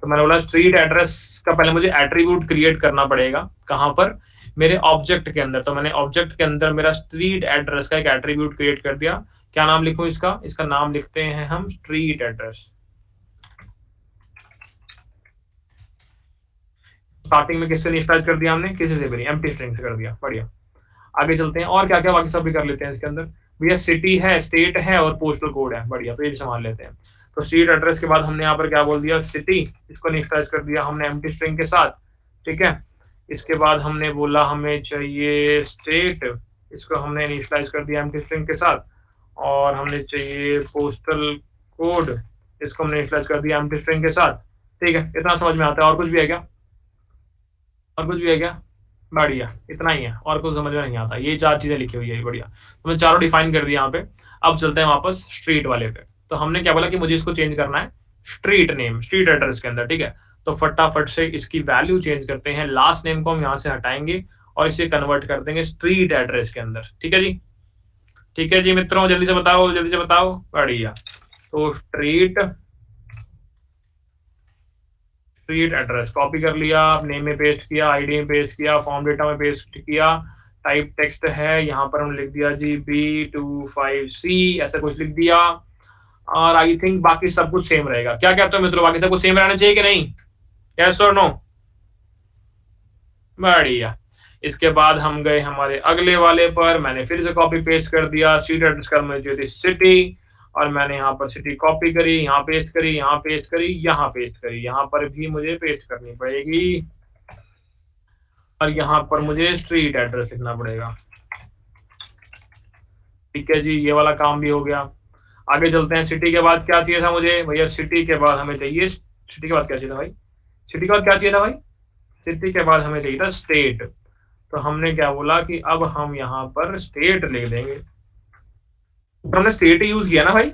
[SPEAKER 1] तो मैंने बोला स्ट्रीट एड्रेस का पहले मुझे एट्रीब्यूट क्रिएट करना पड़ेगा। कहाँ पर, मेरे ऑब्जेक्ट के अंदर। तो मैंने ऑब्जेक्ट के अंदर मेरा स्ट्रीट एड्रेस का एक एट्रीब्यूट क्रिएट कर दिया। क्या नाम लिखूं इसका, इसका नाम लिखते हैं हम स्ट्रीट एड्रेस। स्टार्टिंग में किससे इनिशियलाइज कर दिया हमने, किसी से भी नहीं, एम्प्टी स्ट्रिंग से कर दिया। बढ़िया। आगे चलते हैं और क्या क्या बाकी सब भी कर लेते हैं इसके अंदर। भैया सिटी है, स्टेट है और पोस्टल कोड है। बढ़िया, तो ये संभाल लेते हैं। तो स्ट्रीट एड्रेस के बाद हमने यहाँ पर क्या बोल दिया, सिटी, इसको इनिशियलाइज कर दिया हमने एम्प्टी स्ट्रिंग के साथ, ठीक है। इसके बाद हमने बोला हमें चाहिए स्टेट, इसको हमने इनिशियलाइज कर दिया एम्प्टी स्ट्रिंग के साथ। और हमने चाहिए पोस्टल कोड, इसको हमने इनिशियलाइज कर दिया एम्प्टी स्ट्रिंग के साथ, ठीक है। इतना समझ में आता है। और कुछ भी है क्या, और कुछ भी है क्या। बढ़िया, इतना ही है, और कुछ समझ में नहीं आता। ये चार चीजें लिखी हुई है, बढ़िया। तो मैंने चारों डिफाइन कर दिया यहाँ पे। अब चलते हैं वापस स्ट्रीट वाले पे। तो हमने क्या बोला कि मुझे इसको चेंज करना है स्ट्रीट नेम, स्ट्रीट एड्रेस के अंदर, ठीक है। तो फटाफट से इसकी वैल्यू चेंज करते हैं। लास्ट नेम को हम यहाँ से हटाएंगे और इसे कन्वर्ट कर देंगे स्ट्रीट एड्रेस के अंदर, ठीक है जी। ठीक है जी मित्रों, जल्दी से बताओ, जल्दी से बताओ। बढ़िया। तो स्ट्रीट एड्रेस कॉपी कर लिया, नेम में पेस्ट किया, आईडी में पेस्ट किया, फॉर्म डेटा में पेस्ट किया, टाइप टेक्स्ट है, यहाँ पर हम लिख दिया जी B25C, ऐसा कुछ लिख दिया। और आई थिंक बाकी सब कुछ सेम रहेगा। क्या कहते हो मित्रों, बाकी सब कुछ सेम रहना चाहिए कि नहीं, यस और नो। बढ़िया। इसके बाद हम गए हमारे अगले वाले पर। मैंने फिर से कॉपी पेस्ट कर दिया। स्ट्रीट एड्रेस का मुझे थी सिटी, और मैंने यहाँ पर सिटी कॉपी करी, यहाँ पेस्ट करी, यहाँ पेस्ट करी, यहाँ पेस्ट करी, यहाँ पर भी मुझे पेस्ट करनी पड़ेगी। और यहाँ पर मुझे स्ट्रीट एड्रेस लिखना पड़ेगा, ठीक है जी। ये वाला काम भी हो गया। आगे चलते हैं। सिटी के बाद क्या चाहिए था मुझे, भैया सिटी के बाद हमें चाहिए, सिटी के बाद क्या चाहिए था भाई, सिटी के बाद क्या चाहिए था भाई, सिटी के बाद हमें चाहिए था स्टेट। तो हमने क्या बोला कि अब हम यहाँ पर स्टेट लिख देंगे। तो हमने स्टेट ही यूज किया ना भाई,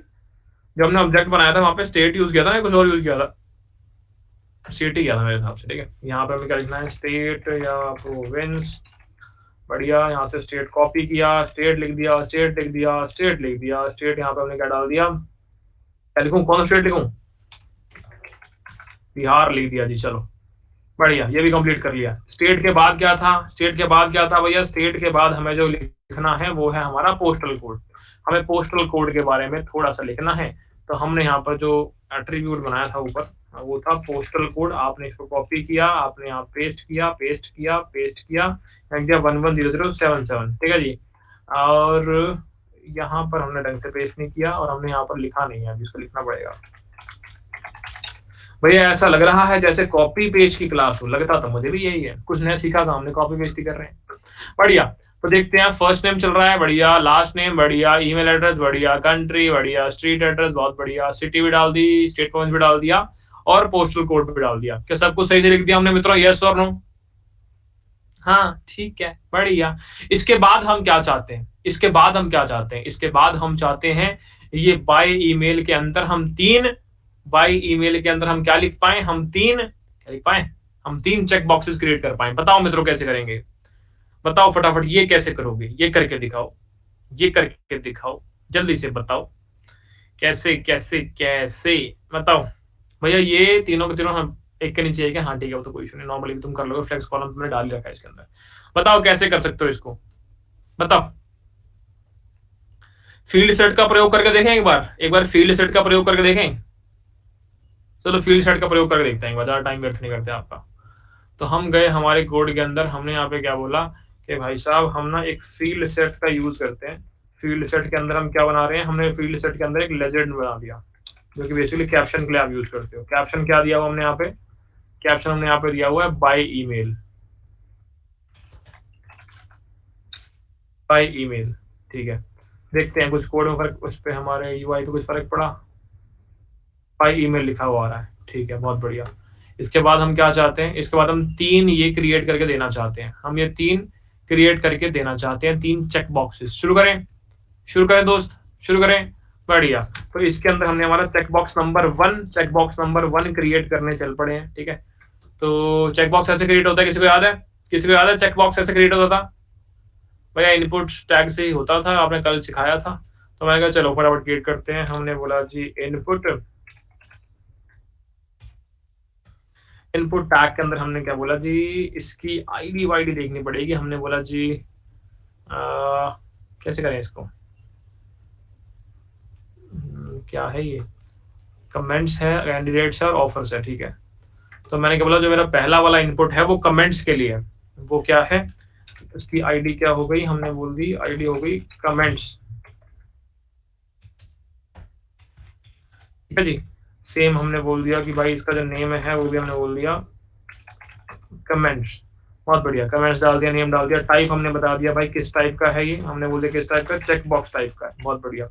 [SPEAKER 1] जब हमने ऑब्जेक्ट बनाया था वहां पे स्टेट यूज किया था, कुछ और यूज किया था, स्टेट ही किया था मेरे हिसाब से, ठीक है। यहाँ पे हमें क्या लिखना है, स्टेट या प्रोविंस। बढ़िया। यहाँ से स्टेट कॉपी किया, स्टेट लिख दिया, स्टेट लिख दिया, स्टेट लिख दिया, स्टेट यहाँ पे हमने क्या डाल दिया, क्या लिखूं, कौन सा स्टेट लिखूं, बिहार लिख दिया जी। चलो बढ़िया, ये भी कंप्लीट कर लिया। स्टेट के बाद क्या था, स्टेट के बाद क्या था भैया, स्टेट के बाद हमें जो लिखना है वो है हमारा पोस्टल कोड। हमें पोस्टल कोड के बारे में थोड़ा सा लिखना है। तो हमने यहाँ पर जो एट्रीब्यूट बनाया था ऊपर, वो था पोस्टल कोड। आपने इसको कॉपी किया, आपने यहाँ पेस्ट किया, पेस्ट किया, पेस्ट किया, 110077, ठीक है जी। और यहाँ पर हमने ढंग से पेस्ट नहीं किया और हमने यहाँ पर लिखा नहीं है, अभी इसको लिखना पड़ेगा। भैया ऐसा लग रहा है जैसे कॉपी पेस्ट की क्लास हो, लगता तो मुझे भी यही है, कुछ नया सीखा था हमने, कॉपी पेस्ट ही कर रहे हैं। बढ़िया, तो देखते हैं, फर्स्ट नेम चल रहा है बढ़िया, लास्ट नेम बढ़िया, ईमेल एड्रेस बढ़िया, कंट्री बढ़िया, स्ट्रीट एड्रेस बहुत बढ़िया, सिटी भी डाल दी, स्टेट कॉलेज भी डाल दिया और पोस्टल कोड भी डाल दिया। क्या सब कुछ सही से लिख दिया हमने मित्रों, यस और नो? हाँ ठीक है, बढ़िया। इसके बाद हम क्या चाहते हैं, इसके बाद हम क्या चाहते हैं, इसके बाद हम चाहते हैं ये बाय ईमेल के अंदर हम बाय ईमेल के अंदर हम क्या लिख पाए, हम क्या लिख पाए, हम 3 चेक बॉक्सेस क्रिएट कर पाए। बताओ मित्रों कैसे करेंगे, बताओ फटाफट, ये कैसे करोगे, ये करके दिखाओ, ये करके दिखाओ, जल्दी से बताओ कैसे कैसे कैसे, बताओ भैया। ये तीनों के तीनों हम एक के नीचे एक है, हाँ ठीक है, वो तो कोई इशू नहीं, नॉर्मली भी तुम कर लोगे, फ्लेक्स कॉलम तुमने डाल रखा है इसके अंदर। बताओ कैसे कर सकते हो इसको, बताओ। फील्ड सेट का प्रयोग करके देखें एक बार फील्ड सेट का प्रयोग करके देखें। चलो फील्ड सेट का प्रयोग करके देखते हैं, ज्यादा टाइम वेस्ट नहीं करते आपका। तो हम गए हमारे कोड के अंदर, हमने यहाँ पे क्या बोला कि भाई साहब हम ना एक फील्ड सेट का यूज करते हैं। फील्ड सेट के अंदर हम क्या बना रहे हैं, हमने फील्ड सेट के अंदर एक लेजेंड बना दिया, जो कि बेसिकली कैप्शन के लिए आप यूज करते हो। कैप्शन क्या दिया हुआ हमने यहाँ पे, कैप्शन हमने यहाँ पे दिया हुआ है बाय ईमेल, बाय ईमेल, ठीक है। देखते हैं कुछ कोड में फर्क, उस पर हमारे यूआई पे कुछ फर्क पड़ा, बाय ईमेल लिखा हुआ आ रहा है, ठीक है, बहुत बढ़िया। इसके बाद हम क्या चाहते हैं, इसके बाद हम 3 ये क्रिएट करके देना चाहते हैं, हम ये 3 क्रिएट करके देना चाहते हैं, 3 चेक बॉक्सेस। शुरू करें, शुरू करें दोस्त, शुरू करें, बढ़िया। तो इसके अंदर हमने हमारा चेक बॉक्स नंबर 1 क्रिएट करने चल पड़े हैं, ठीक है। तो चेक बॉक्स ऐसे क्रिएट होता है, किसी को याद है, किसी को याद है चेक बॉक्स ऐसे क्रिएट होता था? भैया इनपुट टैग से ही होता था, आपने कल सिखाया था। तो मैंने कहा चलो फटाफट क्रिएट करते हैं। हमने बोला जी इनपुट टैग के अंदर हमने क्या बोला जी, इसकी आईडी वाईडी देखनी पड़ेगी। हमने बोला जी कैसे करें इसको, क्या है ये, कमेंट्स है, कैंडिडेट्स है और ऑफर्स है, ठीक है। तो मैंने क्या बोला, जो मेरा पहला वाला इनपुट है वो कमेंट्स के लिए है, वो क्या है, उसकी आईडी क्या हो गई, हमने बोल दी आईडी हो गई कमेंट्स, ठीक है जी। सेम हमने बोल दिया कि भाई इसका जो नेम है वो भी हमने बोल दिया कमेंट्स, बहुत बढ़िया, कमेंट्स डाल दिया, नेम डाल दिया, टाइप हमने बता दिया भाई किस टाइप का है ये, हमने बोल दिया किस टाइप का, चेक बॉक्स टाइप का है, बहुत बढ़िया।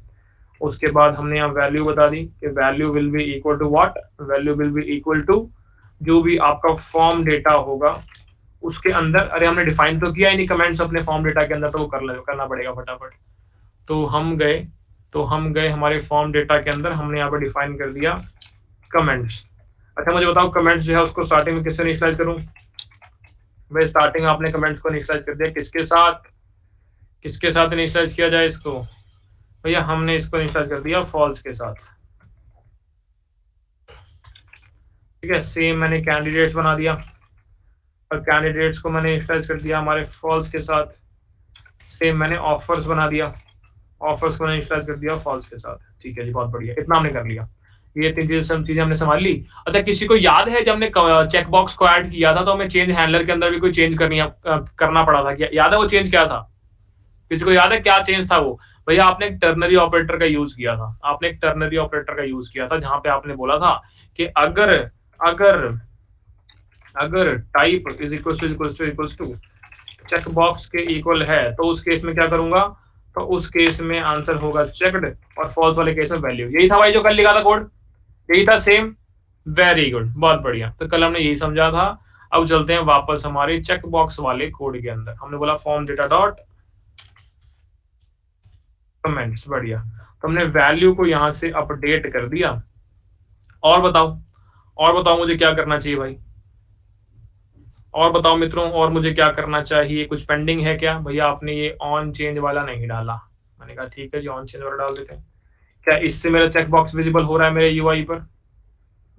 [SPEAKER 1] उसके बाद हमने यहाँ वैल्यू बता दी कि value will be equal to what, value will be equal to जो भी आपका फॉर्म डेटा होगा उसके अंदर। अरे हमने डिफाइन तो किया ही नहीं कमेंट्स अपने फॉर्म डेटा के अंदर, तो वो करना पड़ेगा फटाफट। तो हम गए हमारे फॉर्म डेटा के अंदर, हमने यहाँ पर डिफाइन कर दिया कमेंट्स। अच्छा मुझे बताओ कमेंट्स जो है उसको स्टार्टिंग में किससे इनिशियलाइज करूं? भाई स्टार्टिंग में आपने कमेंट्स को इनिशियलाइज कर दिया, किसके साथ इनिशियलाइज किया जाए इसको? भैया हमने इसको इनिशियलाइज कर दिया फॉल्स के साथ, ठीक है। सेम मैंने कैंडिडेट्स बना दिया और कैंडिडेट्स को मैंने इनिशियलाइज कर दिया हमारे फॉल्स के साथ। सेम मैंने ऑफर्स बना दिया, ऑफर्स को मैंने इनिशियलाइज कर दिया फॉल्स के साथ, ठीक है जी, बहुत बढ़िया, इतना हमने कर लिया। ये 3 चीजें हमने संभाल ली। अच्छा किसी को याद है जब हमने चेक बॉक्स को ऐड किया था तो हमें चेंज हैंडलर के अंदर भी कोई चेंज करना पड़ा था, क्या याद है वो चेंज क्या था? किसी को याद है क्या चेंज था वो? भैया आपने एक टर्नरी ऑपरेटर का यूज किया था, आपने एक टर्नरी ऑपरेटर का यूज किया था, जहां पे आपने बोला था कि अगर अगर अगर type is equals to check box के इक्वल है तो उस केस में क्या करूंगा, तो उस केस में आंसर होगा चेक्ड और फॉल्स वाले केस में वैल्यू। यही था भाई जो कल लिखा था कोड, यही था सेम, वेरी गुड, बहुत बढ़िया। तो कल हमने यही समझा था। अब चलते हैं वापस हमारे चेक बॉक्स वाले कोड के अंदर। हमने बोला फॉर्म डेटा डॉट कमेंट्स, बढ़िया। तो हमने वैल्यू को यहां से अपडेट कर दिया। और बताओ मुझे क्या करना चाहिए भाई, और बताओ मित्रों, और मुझे क्या करना चाहिए, कुछ पेंडिंग है क्या? भैया आपने ये ऑन चेंज वाला नहीं डाला, मैंने कहा ठीक है जी ऑन चेंज वाला डाल देते हैं। क्या इससे मेरा चेक बॉक्स विजिबल हो रहा है मेरे यूआई पर?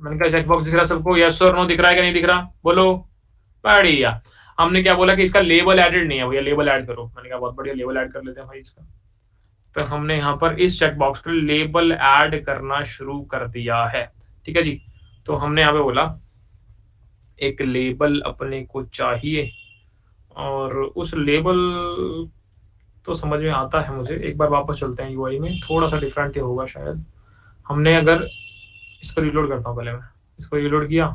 [SPEAKER 1] मैंने कहा चेक बॉक्स दिख रहा है सबको, यस और नो दिख रहा है क्या नहीं दिख रहा, बोलो, बढ़िया। हमने क्या बोला कि इसका लेबल एडेड नहीं है, भैया लेबल ऐड करो। मैंने कहा बहुत बढ़िया, लेबल ऐड कर लेते हैं भाई इसका। तो हमने यहाँ पर इस चेक बॉक्स पर लेबल ऐड करना शुरू कर दिया है, ठीक है जी। तो हमने यहाँ पे बोला एक लेबल अपने को चाहिए, और उस लेबल तो समझ में आता है मुझे। एक बार वापस चलते हैं यूआई में, थोड़ा सा डिफरेंट ही होगा शायद। हमने अगर इसको रिलोड करता हूँ पहले मैं, इसको रीलोड किया,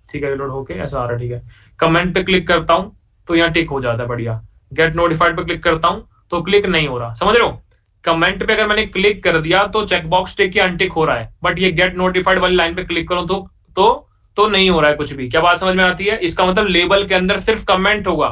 [SPEAKER 1] ठीक है, रीलोड होके ऐसा आ रहा है, ठीक है। कमेंट पे क्लिक करता हूं तो यहाँ टिक हो जाता है, बढ़िया। गेट नोटिफाइड पे क्लिक करता हूं तो क्लिक नहीं हो रहा, समझ रहे हो। कमेंट पे अगर मैंने क्लिक कर दिया तो चेकबॉक्स टिक या अनटिक हो रहा है, बट ये गेट नोटिफाइड वाली लाइन पे क्लिक करूं तो नहीं हो रहा है कुछ भी। क्या बात समझ में आती है? इसका मतलब लेबल के अंदर सिर्फ कमेंट होगा।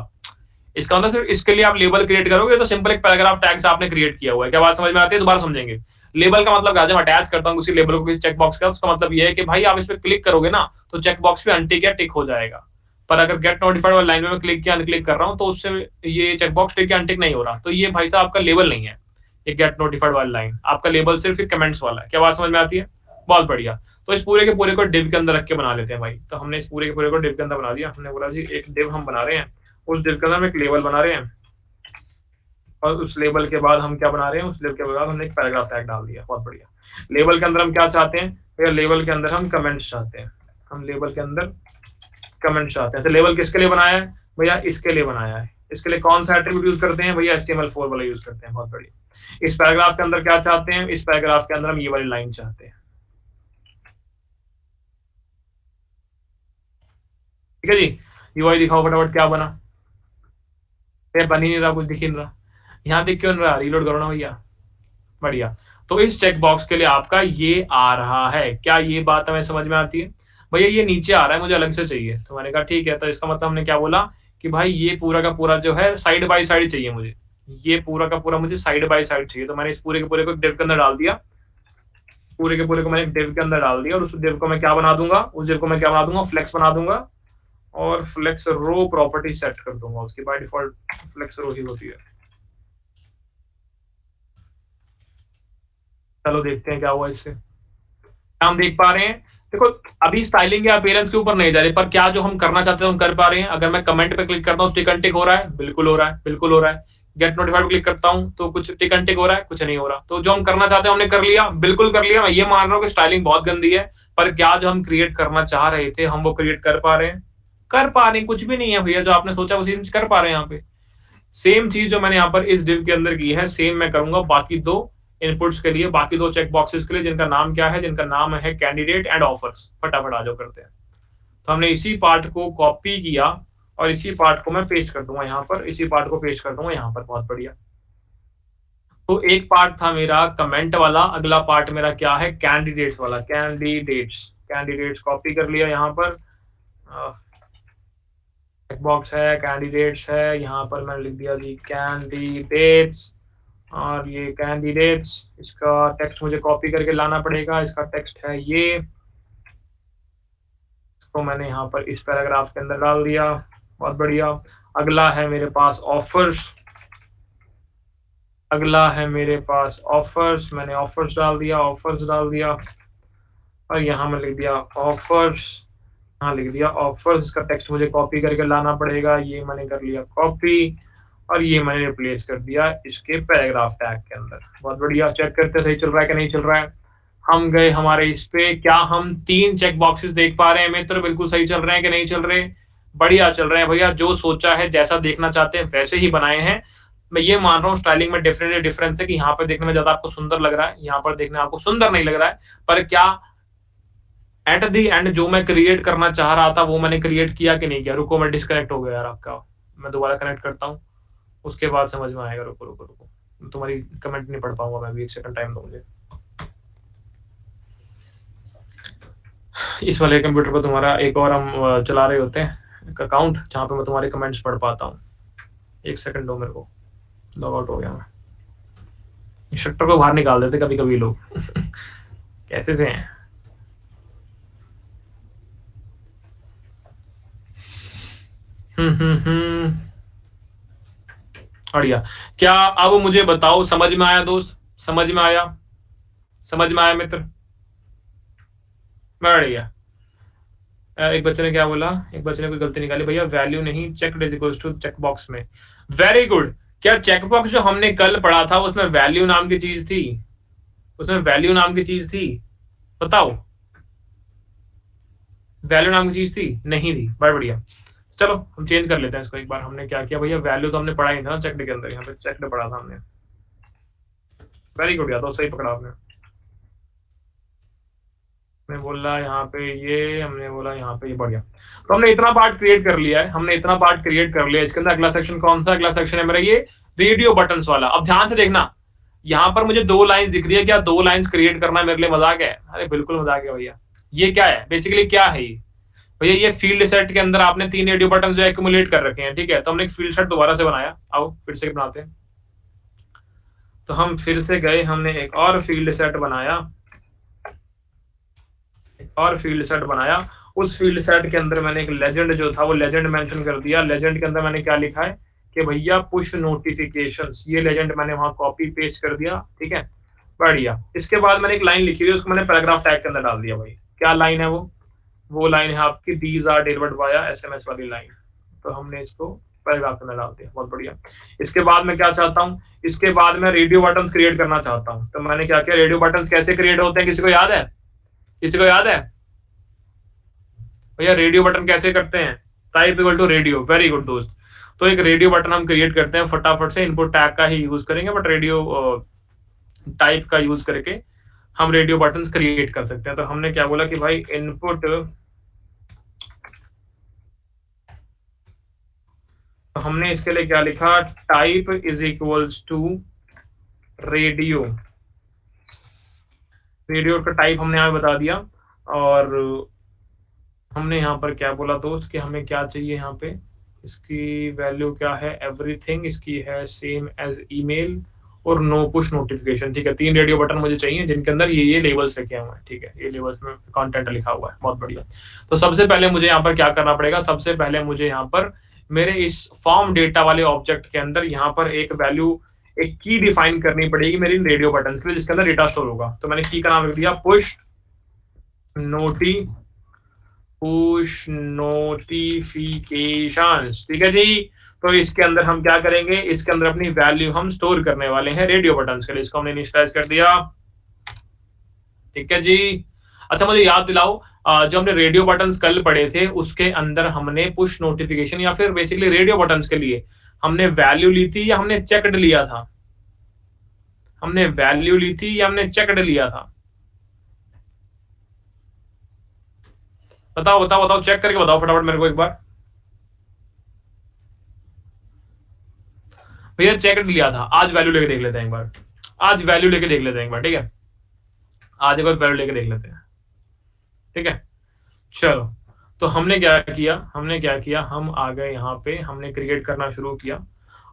[SPEAKER 1] इसका मतलब सिर्फ इसके लिए आप लेबल क्रिएट करोगे तो सिंपल एक पैराग्राफ टैग्स आपने क्रिएट किया हुआ है। क्या बात समझ में आती है? दोबारा समझेंगे। लेबल का मतलब क्या, जब अटैच करता हूँ किसी लेबल को किसी चेकबॉक्स का, उसका मतलब ये है कि भाई आप इस पे क्लिक करोगे ना तो चेकबॉक्स पे अनटिक या टिक हो जाएगा। पर अगर गेट नोटिफाइड वाली लाइन में मैं क्लिक या अनक्लिक कर रहा हूँ तो उससे ये चेकबॉक्स टिक या अनटिक नहीं हो रहा। तो ये भाई साहब आपका लेबल नहीं है, ये गेट नोटिफाइड वाली लाइन। आपका लेबल सिर्फ कमेंट्स वाला है। क्या बात समझ में आती है? बहुत बढ़िया। तो इस पूरे के पूरे को डिव के अंदर रख के बना लेते हैं भाई। तो हमने इस पूरे के पूरे को डिव के अंदर बना दिया। हमने बोला जी एक डिव हम बना रहे हैं, उस डिव के अंदर हम एक लेबल बना रहे हैं, और उस लेबल के बाद हम क्या बना रहे हैं, उस लेबल के बाद हमने एक पैराग्राफ टैग डाल दिया। बहुत बढ़िया। लेबल के अंदर हम क्या चाहते हैं भैया? लेबल के अंदर हम कमेंट्स चाहते हैं। हम लेबल के अंदर कमेंट्स चाहते हैं। तो लेबल किसके लिए बनाया है भैया? इसके लिए बनाया है। इसके लिए कौन सा एट्रीब्यूट यूज करते हैं भैया? HTML4 वाला यूज करते हैं। बहुत बढ़िया। इस पैराग्राफ के अंदर क्या चाहते हैं? इस पैराग्राफ के अंदर हम ये वाली लाइन चाहते हैं। ठीक है जी। यूआई दिखाओ फटाफट क्या बना। बन ही नहीं रहा, कुछ दिख ही नहीं रहा। यहाँ दिख क्यों नहीं रहा? रीलोड करो ना भैया। बढ़िया। तो इस चेक बॉक्स के लिए आपका ये आ रहा है। क्या ये बात हमें समझ में आती है? भैया ये नीचे आ रहा है, मुझे अलग से चाहिए। तो मैंने कहा ठीक है। तो इसका मतलब हमने क्या बोला कि भाई ये पूरा का पूरा जो है साइड बाय साइड चाहिए मुझे, ये पूरा का पूरा मुझे साइड बाय साइड चाहिए। तो मैंने इस पूरे के पूरे को डिव के अंदर डाल दिया। पूरे के पूरे को मैंने डिव के अंदर डाल दिया, और उस डिव को मैं क्या बना दूंगा? उस डिव को मैं क्या बना दूंगा? फ्लेक्स बना दूंगा, और फ्लेक्स रो प्रॉपर्टी सेट कर दूंगा। उसकी बाय डिफॉल्ट फ्लेक्स रो ही होती है। चलो देखते हैं क्या हुआ इससे। हम देख पा रहे हैं, देखो अभी स्टाइलिंग या अपीयरेंस के ऊपर नहीं जा रहे, पर क्या जो हम करना चाहते हैं हम कर पा रहे हैं। अगर मैं कमेंट पे क्लिक करता हूँ टिक अनटिक हो रहा है, बिल्कुल हो रहा है, बिल्कुल हो रहा है। गेट नोटिफाइड पे क्लिक करता हूँ तो कुछ टिक अनटिक हो रहा है, कुछ नहीं हो रहा। तो जो हम करना चाहते हैं हमने कर लिया, बिल्कुल कर लिया। मैं ये मान रहा हूँ कि स्टाइलिंग बहुत गंदी है, पर क्या जो हम क्रिएट करना चाह रहे थे हम वो क्रिएट कर पा रहे हैं? कर पा रहे हैं। कुछ भी नहीं है भैया, जो आपने सोचा उसी कर पा रहे हैं। यहाँ पे सेम चीज जो मैंने यहाँ पर इस डिव के अंदर की है, सेम मैं करूंगा बाकी दो इनपुट्स के लिए, बाकी दो चेक बॉक्सेस के लिए, जिनका नाम क्या है? जिनका नाम है कैंडिडेट एंड ऑफर्स। फटाफट आ जाओ करते हैं। तो हमने इसी पार्ट को कॉपी किया और इसी पार्ट को मैं पेस्ट कर दूंगा यहाँ पर, इसी पार्ट को पेस्ट कर दूंगा यहाँ पर। बहुत बढ़िया। तो एक पार्ट था मेरा कमेंट वाला, अगला पार्ट मेरा क्या है? कैंडिडेट्स वाला। कैंडिडेट्स, कैंडिडेट्स कॉपी कर लिया यहाँ पर। बॉक्स है, कैंडिडेट्स है, यहाँ पर मैंने लिख दिया जी कैंडिडेट्स। और ये कैंडिडेट्स, इसका टेक्स्ट मुझे कॉपी करके लाना पड़ेगा। इसका टेक्स्ट है ये, इसको मैंने यहाँ पर इस पैराग्राफ के अंदर डाल दिया। बहुत बढ़िया। अगला है मेरे पास ऑफर्स, अगला है मेरे पास ऑफर्स। मैंने ऑफर्स डाल दिया, ऑफर्स डाल दिया, और यहाँ मैं लिख दिया ऑफर्स, यहाँ लिख दिया ऑफर्स। इसका टेक्स्ट मुझे कॉपी करके लाना पड़ेगा, ये मैंने कर लिया कॉपी, और ये मैंने रिप्लेस कर दिया इसके पैराग्राफ टैग के अंदर। बहुत बढ़िया। चेक करते सही चल रहा है कि नहीं चल रहा है। हम गए हमारे इस पे, क्या हम 3 चेक बॉक्सेस देख पा रहे हैं मित्र? बिल्कुल सही चल रहे हैं कि नहीं चल रहे? बढ़िया चल रहे हैं भैया। जो सोचा है, जैसा देखना चाहते हैं वैसे ही बनाए हैं। मैं ये मान रहा हूँ स्टाइलिंग में डिफरेंस है कि यहाँ पर देखने में ज्यादा आपको सुंदर लग रहा है, यहाँ पर देखने में आपको सुंदर नहीं लग रहा है। पर क्या एट दी एंड जो मैं क्रिएट करना चाह रहा था वो मैंने क्रिएट किया कि नहीं किया? रुको, मैं डिस्कनेक्ट हो गया यार आपका, मैं दोबारा कनेक्ट करता हूँ, उसके बाद समझ में आएगा। रुको रुको रुको, तुम्हारी कमेंट नहीं पढ़ पाऊंगा मैं भी, 1 सेकंड टाइम दो मुझे। इस वाले कंप्यूटर पर तुम्हारा एक और हम चला रहे होते हैं अकाउंट, जहाँ पे मैं तुम्हारे कमेंट्स पढ़ पाता हूँ। 1 सेकंड दो मेरे को, लॉग आउट हो गया मैं। इंस्ट्रक्टर को बाहर निकाल देते कभी कभी लोग कैसे से हैं। बढ़िया। क्या अब मुझे बताओ, समझ में आया दोस्त? समझ में आया? समझ में आया मित्र? बढ़िया। एक बच्चे ने क्या बोला? एक बच्चे ने कोई गलती निकाली भैया, वैल्यू नहीं check is equals to check box में। Very good. क्या चेक बॉक्स जो हमने कल पढ़ा था उसमें वैल्यू नाम की चीज थी? उसमें वैल्यू नाम की चीज थी? बताओ। वैल्यू नाम की चीज थी? नहीं थी। बड़ा बढ़िया। चलो हम चेंज कर लेते हैं इसको एक बार। हमने क्या किया भैया, वैल्यू तो हमने पढ़ा ही था ना चेक के अंदर, यहाँ पे चेक पढ़ा था हमने। वेरी गुड यार, तो सही पकड़ा आपने। मैं बोला यहाँ पे ये, हमने बोला यहाँ पे ये, बढ़िया। तो हमने इतना पार्ट क्रिएट कर लिया है, हमने इतना पार्ट क्रिएट कर लिया। इसके अंदर अगला सेक्शन कौन सा? अगला सेक्शन है मेरा ये रेडियो बटन्स वाला। अब ध्यान से देखना, यहाँ पर मुझे 2 लाइंस दिख रही है। क्या 2 लाइंस क्रिएट करना मेरे लिए मजाक है? अरे बिल्कुल मजाक है भैया। ये क्या है बेसिकली, क्या है ये भैया? ये फील्ड सेट के अंदर आपने 3 रेडियो बटन जो एक्यूमुलेट कर रखे हैं, ठीक है। तो हमने एक फील्ड सेट दोबारा से बनाया। आओ फिर से बनाते हैं। तो हम फिर से गए, हमने एक और फील्ड सेट बनाया, और फील्ड सेट बनाया। उस फील्ड सेट के अंदर मैंने एक लेजेंड जो था वो लेजेंड मेंशन कर दिया। लेजेंड के अंदर मैंने क्या लिखा है कि भैया पुश नोटिफिकेशंस, ये लेजेंड मैंने वहां कॉपी पेस्ट कर दिया, ठीक है, बढ़िया। इसके बाद मैंने एक लाइन लिखी हुई है, उसको मैंने पैराग्राफ टैग के अंदर डाल दिया। भाई क्या लाइन है वो लाइन है आपकी these are delivered via SMS वाली लाइन। तो हमने इसको पैराग्राफ के अंदर डाल दिया, बहुत बढ़िया। इसके बाद मैं क्या चाहता हूँ, इसके बाद मैं रेडियो बटन क्रिएट करना चाहता हूँ। तो मैंने क्या किया, रेडियो बटन कैसे क्रिएट होते हैं, किसी को याद है? किसी को याद है भैया रेडियो बटन कैसे करते हैं? Type equal to radio, very good दोस्त। तो एक रेडियो बटन हम क्रिएट करते हैं फटाफट से, इनपुट टैग का ही यूज करेंगे, बट रेडियो टाइप का यूज करके हम रेडियो बटन क्रिएट कर सकते हैं। तो हमने क्या बोला कि भाई इनपुट, तो हमने इसके लिए क्या लिखा, type is equals to radio. Radio का टाइप हमने यहाँ बता दिया। और हमने यहाँ पर क्या बोला दोस्त कि हमें क्या चाहिए, यहाँ पे इसकी वैल्यू क्या है, एवरीथिंग इसकी है सेम एज ईमेल और नो पुश नोटिफिकेशन, ठीक है। 3 रेडियो बटन मुझे चाहिए जिनके अंदर ये लेबल्स लिखे हुए हैं, ठीक है, ये लेबल्स में कंटेंट लिखा हुआ है, बहुत बढ़िया। तो सबसे पहले मुझे यहाँ पर क्या करना पड़ेगा, सबसे पहले मुझे यहाँ पर मेरे इस फॉर्म डेटा वाले ऑब्जेक्ट के अंदर यहाँ पर एक वैल्यू, एक की डिफाइन करनी पड़ेगी मेरी रेडियो बटन के लिए, जिसके अंदर डेटा स्टोर होगा। तो मैंने की का नाम रख दिया पुश नोटिफिकेशंस, ठीक है जी। तो इसके अंदर हम क्या करेंगे, इसके अंदर अपनी वैल्यू हम स्टोर करने वाले हैं रेडियो बटन्स के लिए। इसको हमने इनिशियलाइज कर दिया, ठीक है जी। अच्छा मुझे याद दिलाओ, जो हमने रेडियो बटन्स कल पढ़े थे उसके अंदर हमने पुश नोटिफिकेशन या फिर बेसिकली रेडियो बटन्स के लिए हमने वैल्यू ली थी या हमने चेक्ड लिया था? हमने वैल्यू ली थी या हमने चेक्ड लिया था? बताओ बताओ बताओ, चेक करके बताओ फटाफट मेरे को एक बार। भैया चेक लिया था। आज वैल्यू लेके देख लेते हैं एक बार, आज वैल्यू लेके देख लेते हैं एक बार, ठीक है। आज एक बार वैल्यू लेके देख लेते हैं, ठीक है। चलो तो हमने क्या किया, हम आ गए यहाँ पे, हमने क्रिएट करना शुरू किया।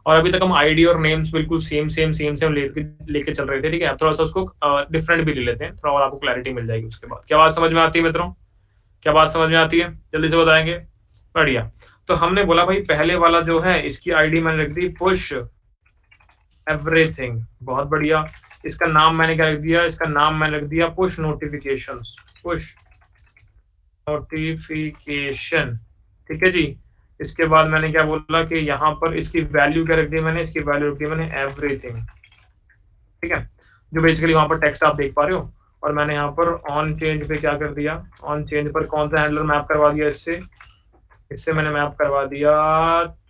[SPEAKER 1] और अभी तक हम आईडी और नेम्स बिल्कुल सेम लेके चल रहे थे, ठीक है। थोड़ा सा उसको डिफरेंट भी ले लेते हैं, थोड़ा और आपको क्लैरिटी मिल जाएगी उसके बाद। क्या बात समझ में आती है मित्रों? क्या बात समझ में आती है? जल्दी से बताएंगे, बढ़िया। तो हमने बोला भाई पहले वाला जो है इसकी आईडी मैंने रख दी पुश एवरीथिंग, बहुत बढ़िया। इसका नाम मैंने क्या रख दिया, इसका नाम मैंने रख दिया पुश नोटिफिकेशंस, पुश नोटिफिकेशन, ठीक है जी। इसके बाद मैंने क्या बोला कि यहाँ पर इसकी वैल्यू क्या रख दी मैंने, इसकी वैल्यू रख दी मैंने एवरीथिंग, ठीक है। जो बेसिकली वहां पर टेक्स्ट आप देख पा रहे हो। और मैंने यहाँ पर ऑन चेंज पे क्या कर दिया, ऑन चेंज पर कौन सा हैंडलर मैप करवा दिया, इससे मैंने मैप करवा दिया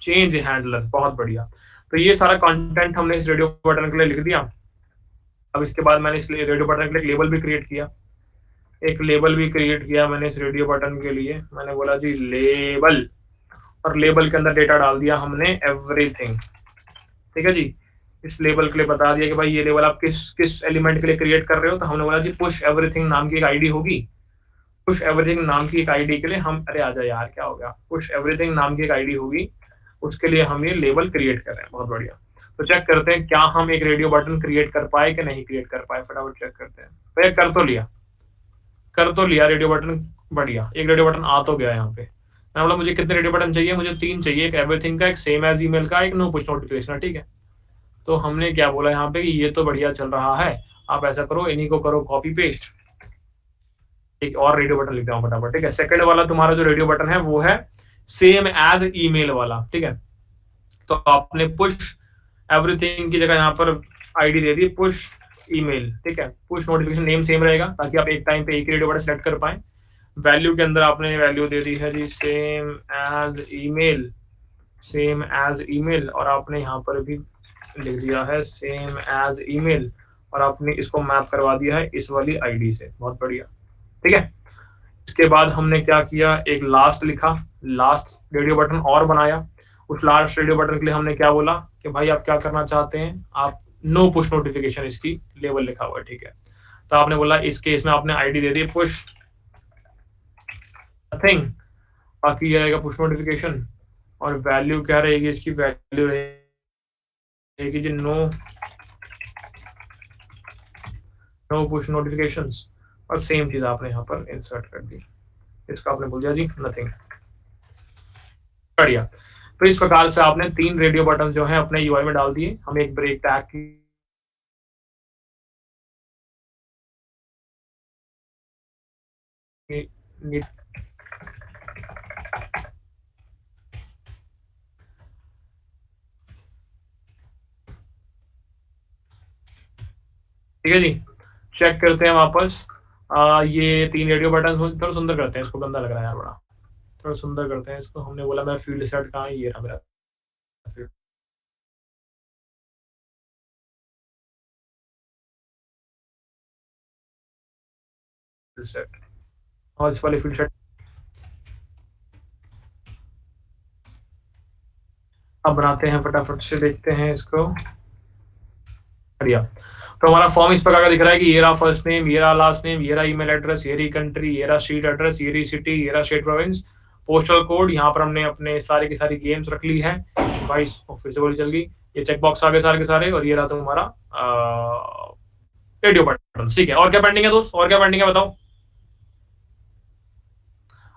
[SPEAKER 1] चेंज हैंडलर, बहुत बढ़िया। तो ये सारा कंटेंट हमने इस रेडियो बटन के लिए लिख दिया। अब इसके बाद मैंने इस रेडियो बटन के लिए लेबल भी क्रिएट किया, एक लेबल भी क्रिएट किया मैंने इस रेडियो बटन के लिए। मैंने बोला जी लेबल, और लेबल के अंदर डेटा डाल दिया हमने एवरीथिंग, ठीक है जी। इस लेबल के लिए बता दिया कि भाई ये लेबल आप किस एलिमेंट के लिए क्रिएट कर रहे हो। तो हमने बोला जी पुश एवरीथिंग नाम की एक आईडी होगी, पुश एवरीथिंग नाम की एक आईडी के लिए हम, अरे आजा यार क्या हो गया, पुश एवरीथिंग नाम की एक आईडी होगी, उसके लिए हम ये लेबल क्रिएट कर रहे हैं, बहुत बढ़िया। तो चेक करते हैं क्या हम एक रेडियो बटन क्रिएट कर पाए कि नहीं क्रिएट कर पाए, फटाफट चेक करते हैं। तो कर तो लिया रेडियो बटन, बढ़िया। एक रेडियो बटन आ तो गया यहाँ पे। मैं बोला मुझे कितने रेडियो बटन चाहिए, मुझे 3 चाहिए, एक एवरीथिंग का, एक सेम एज ईमेल का, एक नो पुश नोटिफिकेशन, ठीक है। तो हमने क्या बोला यहाँ पे, ये तो बढ़िया चल रहा है, आप ऐसा करो इन्हीं को करो कॉपी पेस्ट, एक और रेडियो बटन लिखता हूँ फटाफट, ठीक है। सेकंड वाला तुम्हारा जो रेडियो बटन है वो है सेम एज ईमेल वाला, ठीक है। तो आपने पुश एवरीथिंग की जगह यहाँ पर आईडी दे दी पुश ईमेल, ठीक है। पुश नोटिफिकेशन नेम सेम रहेगा ताकि आप एक टाइम पे एक रेडियो बटन सेलेक्ट कर पाए। वैल्यू के अंदर आपने वैल्यू दे दी है जी सेम एज ईमेल, और आपने यहाँ पर भी लिख दिया है सेम एज ईमेल, और आपने इसको मैप करवा दिया है इस वाली आईडी से, बहुत बढ़िया, ठीक है। इसके बाद हमने क्या किया, एक लास्ट लिखा, लास्ट रेडियो बटन और बनाया। उस लास्ट रेडियो बटन के लिए हमने क्या बोला कि भाई आप क्या करना चाहते हैं, आप नो पुश नोटिफिकेशन, इसकी लेवल लिखा हुआ है, ठीक है। तो आपने बोला इस केस में आपने आईडी दे दी पुश नथिंग, बाकी ये रहेगा पुश नोटिफिकेशन, और वैल्यू क्या रहेगी, इसकी वैल्यू रहेगी जी नो पुश नोटिफिकेशंस, और सेम चीज आपने यहाँ पर इंसर्ट कर दी, इसका आपने बोल दिया जी नथिंग, बढ़िया। तो इस प्रकार से आपने 3 रेडियो बटन जो हैं अपने यूआई में डाल दिए। हम एक ब्रेक टैग की ठीक है जी, चेक करते हैं वापस। ये 3 रेडियो बटन थोड़ा सुंदर करते हैं, इसको गंदा लग रहा है यार बड़ा, थोड़ा सुंदर करते हैं इसको। हमने बोला मैं फील्ड सेट कहाँ है, ये रहा मेरा फील्ड सेट, और इस वाले फील्ड सेट अब बनाते हैं, फटाफट से देखते हैं इसको, बढ़िया। तो हमारा फॉर्म इस प्रकार का दिख रहा है कि ये रहा फर्स्ट नेम, ये रहा लास्ट नेम, ये रहा ईमेल एड्रेस, ये रही कंट्री, ये रहा स्ट्रीट एड्रेस, ये रही सिटी, ये रहा स्टेट प्रोविंस, पोस्टल कोड। यहाँ पर हमने अपने सारी की सारी गेम्स रख ली है, भाई फिर से बोली चल गई, ये चेक बॉक्स आ गए सारे के सारे, और ये रहा तुम्हारा रेडियो बटन, ठीक है। और क्या पेंडिंग है दोस्त, और क्या पेंडिंग है बताओ,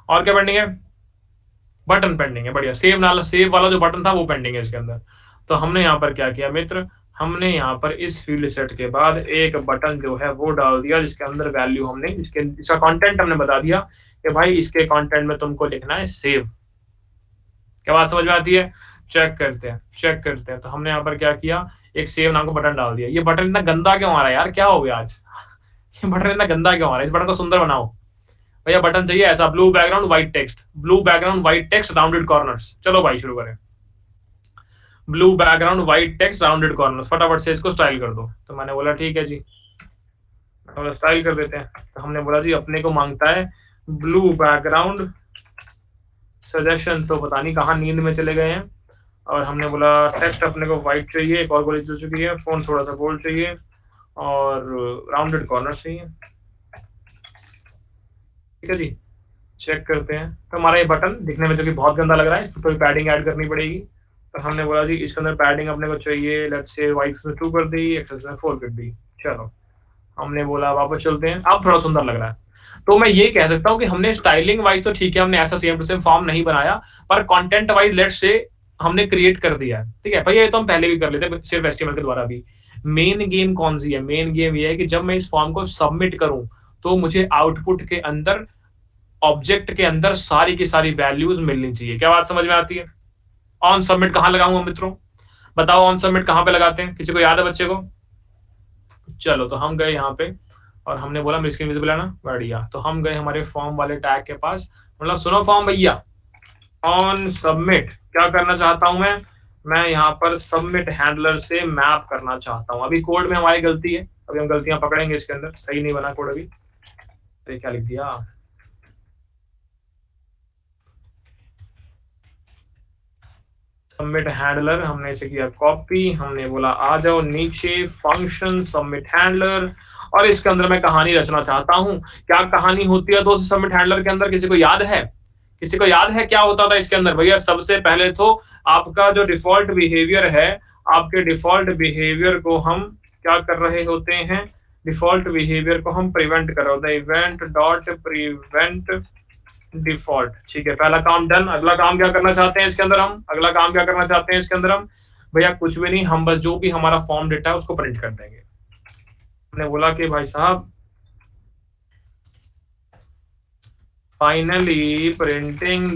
[SPEAKER 1] और क्या पेंडिंग है, बटन पेंडिंग है, बढ़िया। सेव वाला जो बटन था वो पेंडिंग है इसके अंदर। तो हमने यहाँ पर क्या किया मित्र, हमने यहाँ पर इस फील्ड सेट के बाद एक बटन जो है वो डाल दिया, जिसके अंदर वैल्यू हमने इसका कंटेंट हमने बता दिया कि भाई इसके कंटेंट में तुमको लिखना है सेव। क्या बात समझ में आती है, चेक करते हैं। तो हमने यहाँ पर क्या किया, एक सेव नाम का बटन डाल दिया। ये बटन इतना गंदा क्यों आ रहा है यार, क्या हो गया आज ये बटन इतना गंदा क्यों आ रहा है, इस बटन को सुंदर बनाओ भैया। बटन चाहिए ऐसा, blue background white text rounded corners. चलो भाई शुरू करें, blue background white text rounded corners, फटाफट से इसको स्टाइल कर दो। तो मैंने बोला ठीक है जी, स्टाइल कर देते हैं। तो हमने बोला जी अपने को मांगता है ब्लू बैकग्राउंड सजेशन, तो पता नहीं कहाँ नींद में चले गए हैं। और हमने बोला टेक्स्ट अपने को व्हाइट चाहिए, एक और गोली चल चुकी है, फोन थोड़ा सा बोल्ड चाहिए, और राउंडेड कॉर्नर चाहिए, ठीक है जी। चेक करते हैं, तो हमारा ये बटन दिखने में जो कि बहुत गंदा लग रहा है, इसको थोड़ी पैडिंग ऐड करनी पड़ेगी। तो हमने बोला जी इसके अंदर पैडिंग अपने को चाहिए, लेट्स से वाई एक्सेस में 2 कर दी, एक्सेस में 4 कर दी। चलो हमने बोला वापस चलते हैं, अब थोड़ा सुंदर लग रहा है। तो मैं ये कह सकता हूँ कि हमने स्टाइलिंग वाइज तो ठीक है, हमने ऐसा सेम टू सेम फॉर्म नहीं बनाया, पर कंटेंट वाइज लेट्स से हमने क्रिएट कर दिया है, ठीक है भाई। ये तो हम पहले भी कर लेते हैं सिर्फ एचटीएमएल के द्वारा भी। मेन गेम कौन सी है, मेन गेम ये है कि जब मैं इस फॉर्म को सबमिट करूं तो मुझे आउटपुट के अंदर, ऑब्जेक्ट के अंदर सारी की सारी वैल्यूज मिलनी चाहिए। क्या बात समझ में आती है। ऑन सबमिट कहां लगाऊंगा मित्रों, बताओ ऑन सबमिट कहां पे लगाते हैं, किसी को याद है बच्चे को। चलो तो हम गए यहाँ पे, और हमने बोला मेरी स्क्रीन विजिबल है ना, बढ़िया। तो हम गए हमारे फॉर्म वाले टैग के पास, मतलब सुनो फॉर्म भैया, ऑन सबमिट क्या करना चाहता हूं मैं यहाँ पर सबमिट हैंडलर से मैप करना चाहता हूं। अभी कोड में हमारी गलती है, अभी हम गलतियां पकड़ेंगे इसके अंदर, सही नहीं बना कोड अभी। अरे क्या लिख दिया, सबमिट हैंडलर, हमने इसे किया कॉपी, हमने बोला आ जाओ नीचे फंक्शन सबमिट हैंडलर, और इसके अंदर मैं कहानी रचना चाहता हूं। क्या कहानी होती है दोस्त सबमिट हैंडलर के अंदर, किसी को याद है, किसी को याद है क्या होता था इसके अंदर भैया। सबसे पहले तो आपका जो डिफॉल्ट बिहेवियर है, आपके डिफॉल्ट बिहेवियर को हम क्या कर रहे होते हैं, डिफॉल्ट बिहेवियर को हम प्रिवेंट कर रहे होते हैं, इवेंट डॉट प्रिवेंट डिफॉल्ट, ठीक है। पहला काम डन। अगला काम क्या करना चाहते हैं इसके अंदर हम, अगला काम क्या करना चाहते हैं इसके अंदर हम भैया, कुछ भी नहीं, हम बस जो भी हमारा फॉर्म डेटा है उसको प्रिंट कर देंगे। हमने बोला कि भाई साहब finally printing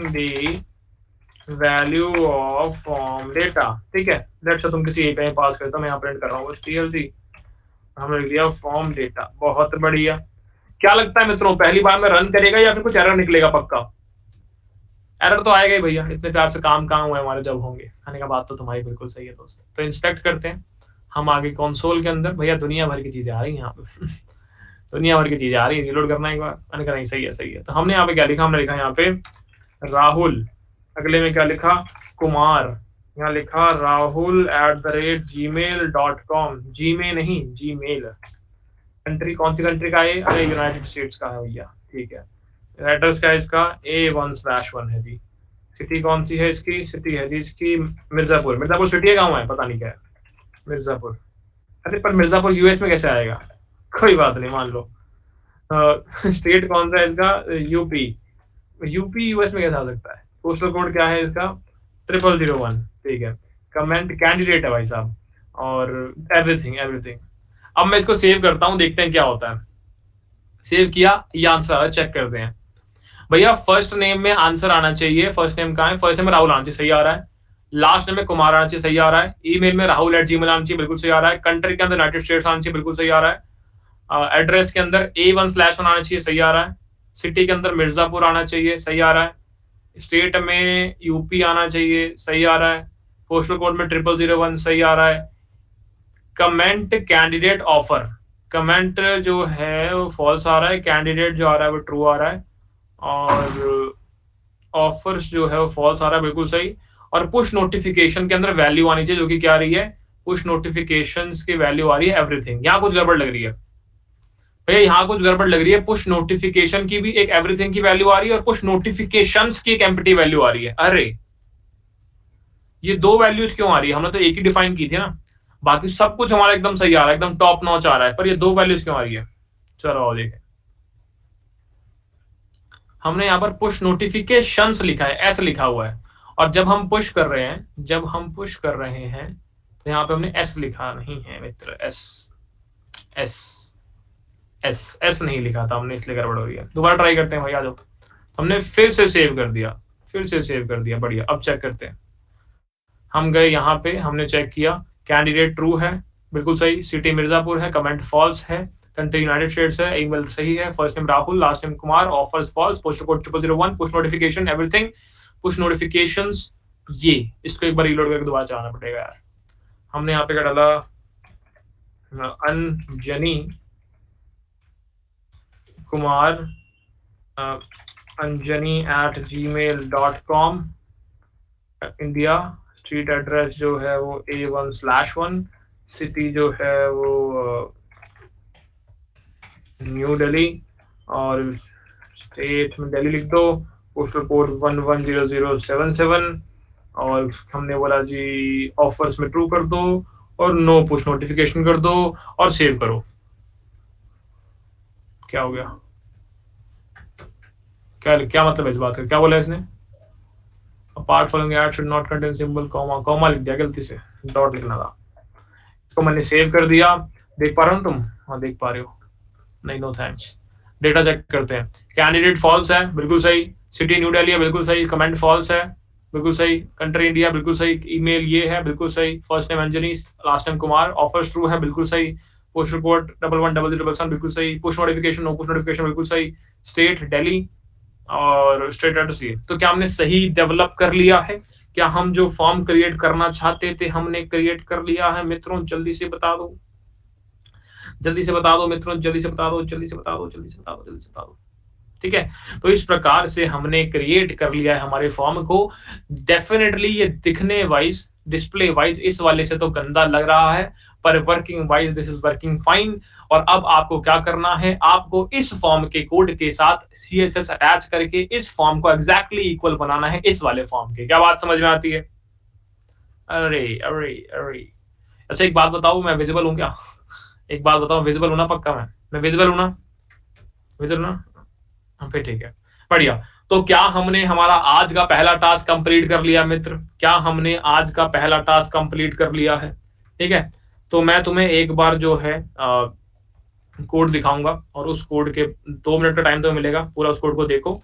[SPEAKER 1] the value of form data, ठीक है। लेट्स से तुम किसी एक में पास करता, मैं यहाँ प्रिंट कर रहा हूँ टीएलसी, हमने लिख दिया फॉर्म डेटा, बहुत बढ़िया। क्या लगता है मित्रों, पहली बार में रन करेगा या फिर कुछ एरर निकलेगा, पक्का एरर तो आएगा ही भैया, इतने प्यार से काम कहाँ हुए हमारे जब होंगे, खाने का बात तो तुम्हारी बिल्कुल सही है दोस्त। तो इंस्पेक्ट करते हैं हम आगे कंसोल के अंदर, भैया दुनिया भर की चीजें आ रही हैं यहाँ पे दुनिया भर की चीजें आ रही है, रीलोड करना एक बार। मैंने कहा नहीं सही है सही है। तो हमने यहाँ पे क्या लिखा, हमने लिखा यहाँ पे राहुल, अगले में क्या लिखा कुमार, यहाँ लिखा rahul@gmail.com, जीमेल नहीं जीमेल। कंट्री कौन सी कंट्री का है, अरे यूनाइटेड स्टेट्स का है भैया, ठीक है। एड्रेस क्या है इसका, A1/1 है जी। सिटी कौन सी है इसकी, सिटी है जी इसकी मिर्जापुर। मिर्जापुर सिटी है, गाँव है, पता नहीं क्या है मिर्जापुर। अरे पर मिर्जापुर यूएस में कैसे आएगा, कोई बात नहीं मान लो। स्टेट कौन सा है इसका, यूपी। यूपी यूएस में कैसे आ सकता है। पोस्टल कोड क्या है इसका 0001, ठीक है। कमेंट कैंडिडेट है भाई साहब, और एवरीथिंग एवरीथिंग। अब मैं इसको सेव करता हूँ, देखते हैं क्या होता है। सेव किया, ये आंसर चेक करते हैं भैया। फर्स्ट नेम में आंसर आना चाहिए, फर्स्ट नेम कहाँ है, फर्स्ट नेम में राहुल आना चाहिए, सही आ रहा है। लास्ट नेम में कुमार आना चाहिए, सही आ रहा है। ईमेल में rahul@gmail आना चाहिए, बिल्कुल सही आ रहा है। कंट्री के अंदर यूनाइटेड स्टेट्स आना चाहिए, बिल्कुल सही आ रहा है। एड्रेस के अंदर A1/1 आना चाहिए, सही आ रहा है। सिटी के अंदर मिर्जापुर आना चाहिए, सही आ रहा है। स्टेट में यूपी आना चाहिए, सही आ रहा है। पोस्टल कोड में 0001 सही आ रहा है। कमेंट कैंडिडेट ऑफर, कमेंट जो है वो फॉल्स आ रहा है, कैंडिडेट जो आ रहा है वो ट्रू आ रहा है, और ऑफर्स जो है वो फॉल्स आ रहा है, बिल्कुल सही। और पुश नोटिफिकेशन के अंदर वैल्यू आनी चाहिए, जो कि क्या आ रही है, पुश नोटिफिकेशंस की वैल्यू आ रही है एवरीथिंग। यहाँ कुछ गड़बड़ लग रही है भैया, यहाँ कुछ गड़बड़ लग रही है। पुश नोटिफिकेशन की भी एक एवरीथिंग की वैल्यू आ रही है, और पुश नोटिफिकेशंस की एक एम्प्टी वैल्यू आ रही है। अरे ये दो वैल्यूज क्यों आ रही है, हमने तो एक ही डिफाइन की थी ना। बाकी सब कुछ हमारा एकदम सही आ रहा है, एकदम टॉप नॉच आ रहा है, पर ये दो वैल्यूज क्यों आ रही है। चलो आओ देखें। हमने यहाँ पर पुश नोटिफिकेशंस लिखा है, एस लिखा हुआ है, और जब हम पुश कर रहे हैं, जब हम पुश कर रहे हैं तो यहाँ पे हमने एस लिखा नहीं है मित्र, एस एस एस एस नहीं लिखा था हमने, इसलिए गड़बड़ हो रही है। दोबारा ट्राई करते हैं भाई, आ जाओ। हमने फिर से सेव कर दिया, फिर से सेव कर दिया, बढ़िया। अब चेक करते हैं। हम गए यहाँ पे, हमने चेक किया, कैंडिडेट ट्रू है, बिल्कुल सही। सिटी मिर्जापुर है, कमेंट फॉल्स है। कंट्री यूनाइटेड स्टेट्स है, ईमेल सही है। First name Rahul, last name Kumar, offers false, postal code 0001, push notification everything, push notifications ये। इसको एक बार रीलोड करके दोबारा चलाना पड़ेगा यार। हमने यहाँ पे क्या डाला, Anjani Kumar, anjani@gmail.com, India. Street address जो है वो A1/1, सिटी जो है वो न्यू दिल्ली, और स्टेट में दिल्ली लिख दो। पोस्टल कोड 110077, और हमने बोला जी ऑफर्स में ट्रू कर दो, और नो पुश नोटिफिकेशन कर दो, और सेव करो। क्या हो गया, क्या मतलब है इस बात का, क्या बोला इसने। Apart following add should not contain symbol comma, comma लिख दिया गलती से, डॉट लिखना था। इसको मैंने सेव कर दिया, देख पा रहे हो तुम, हाँ देख पा रहे हो, नहीं नो थैंक्स। डेटा चेक करते हैं, कैंडिडेट फॉल्स है, बिल्कुल सही। सिटी न्यू दिल्ली है, बिल्कुल सही। कमेंट फॉल्स है, बिल्कुल सही। कंट्री इंडिया, बिल्कुल सही। ईमेल ये है, बिल्कुल सही। First name Anjani, last name Kumar, offers true है, बिल्कुल सही। पोस्टल कोड 110077, बिल्कुल सही। Push notification, no push notification, बिल्कुल सही। स्टेट दिल्ली, और स्टेट एड्रेस ये। तो क्या हमने सही डेवलप कर लिया है, क्या हम जो फॉर्म क्रिएट करना चाहते थे हमने क्रिएट कर लिया है मित्रों, जल्दी से बता दो, जल्दी से बता दो मित्रों, जल्दी से बता दो, जल्दी से बता दो, जल्दी से बता दो, जल्दी से बता दो। ठीक है, तो इस प्रकार से हमने क्रिएट कर लिया है हमारे फॉर्म को। डेफिनेटली ये दिखने वाइज, डिस्प्ले वाइज इस वाले से तो गंदा लग रहा है, पर working wise this is working fine. और अब आपको क्या करना है, आपको इस फॉर्म के कोड के साथ CSS अटैच करके इस फॉर्म को एग्जैक्टली इक्वल बनाना है इस वाले फॉर्म के। क्या बात समझ में आती है। अरे अरे अरे, अच्छा एक बात बताओ, मैं विजिबल हूँ क्या, एक बात बताओ, विजिबल होना पक्का, मैं विजिबल हूं ना, विजिबल ना, फिर ठीक है, बढ़िया। तो क्या हमने हमारा आज का पहला टास्क कंप्लीट कर लिया मित्र, क्या हमने आज का पहला टास्क कंप्लीट कर लिया है। ठीक है, तो मैं तुम्हें एक बार जो है कोड दिखाऊंगा, और उस कोड के 2 मिनट का टाइम तुम्हें मिलेगा, पूरा उस कोड को देखो,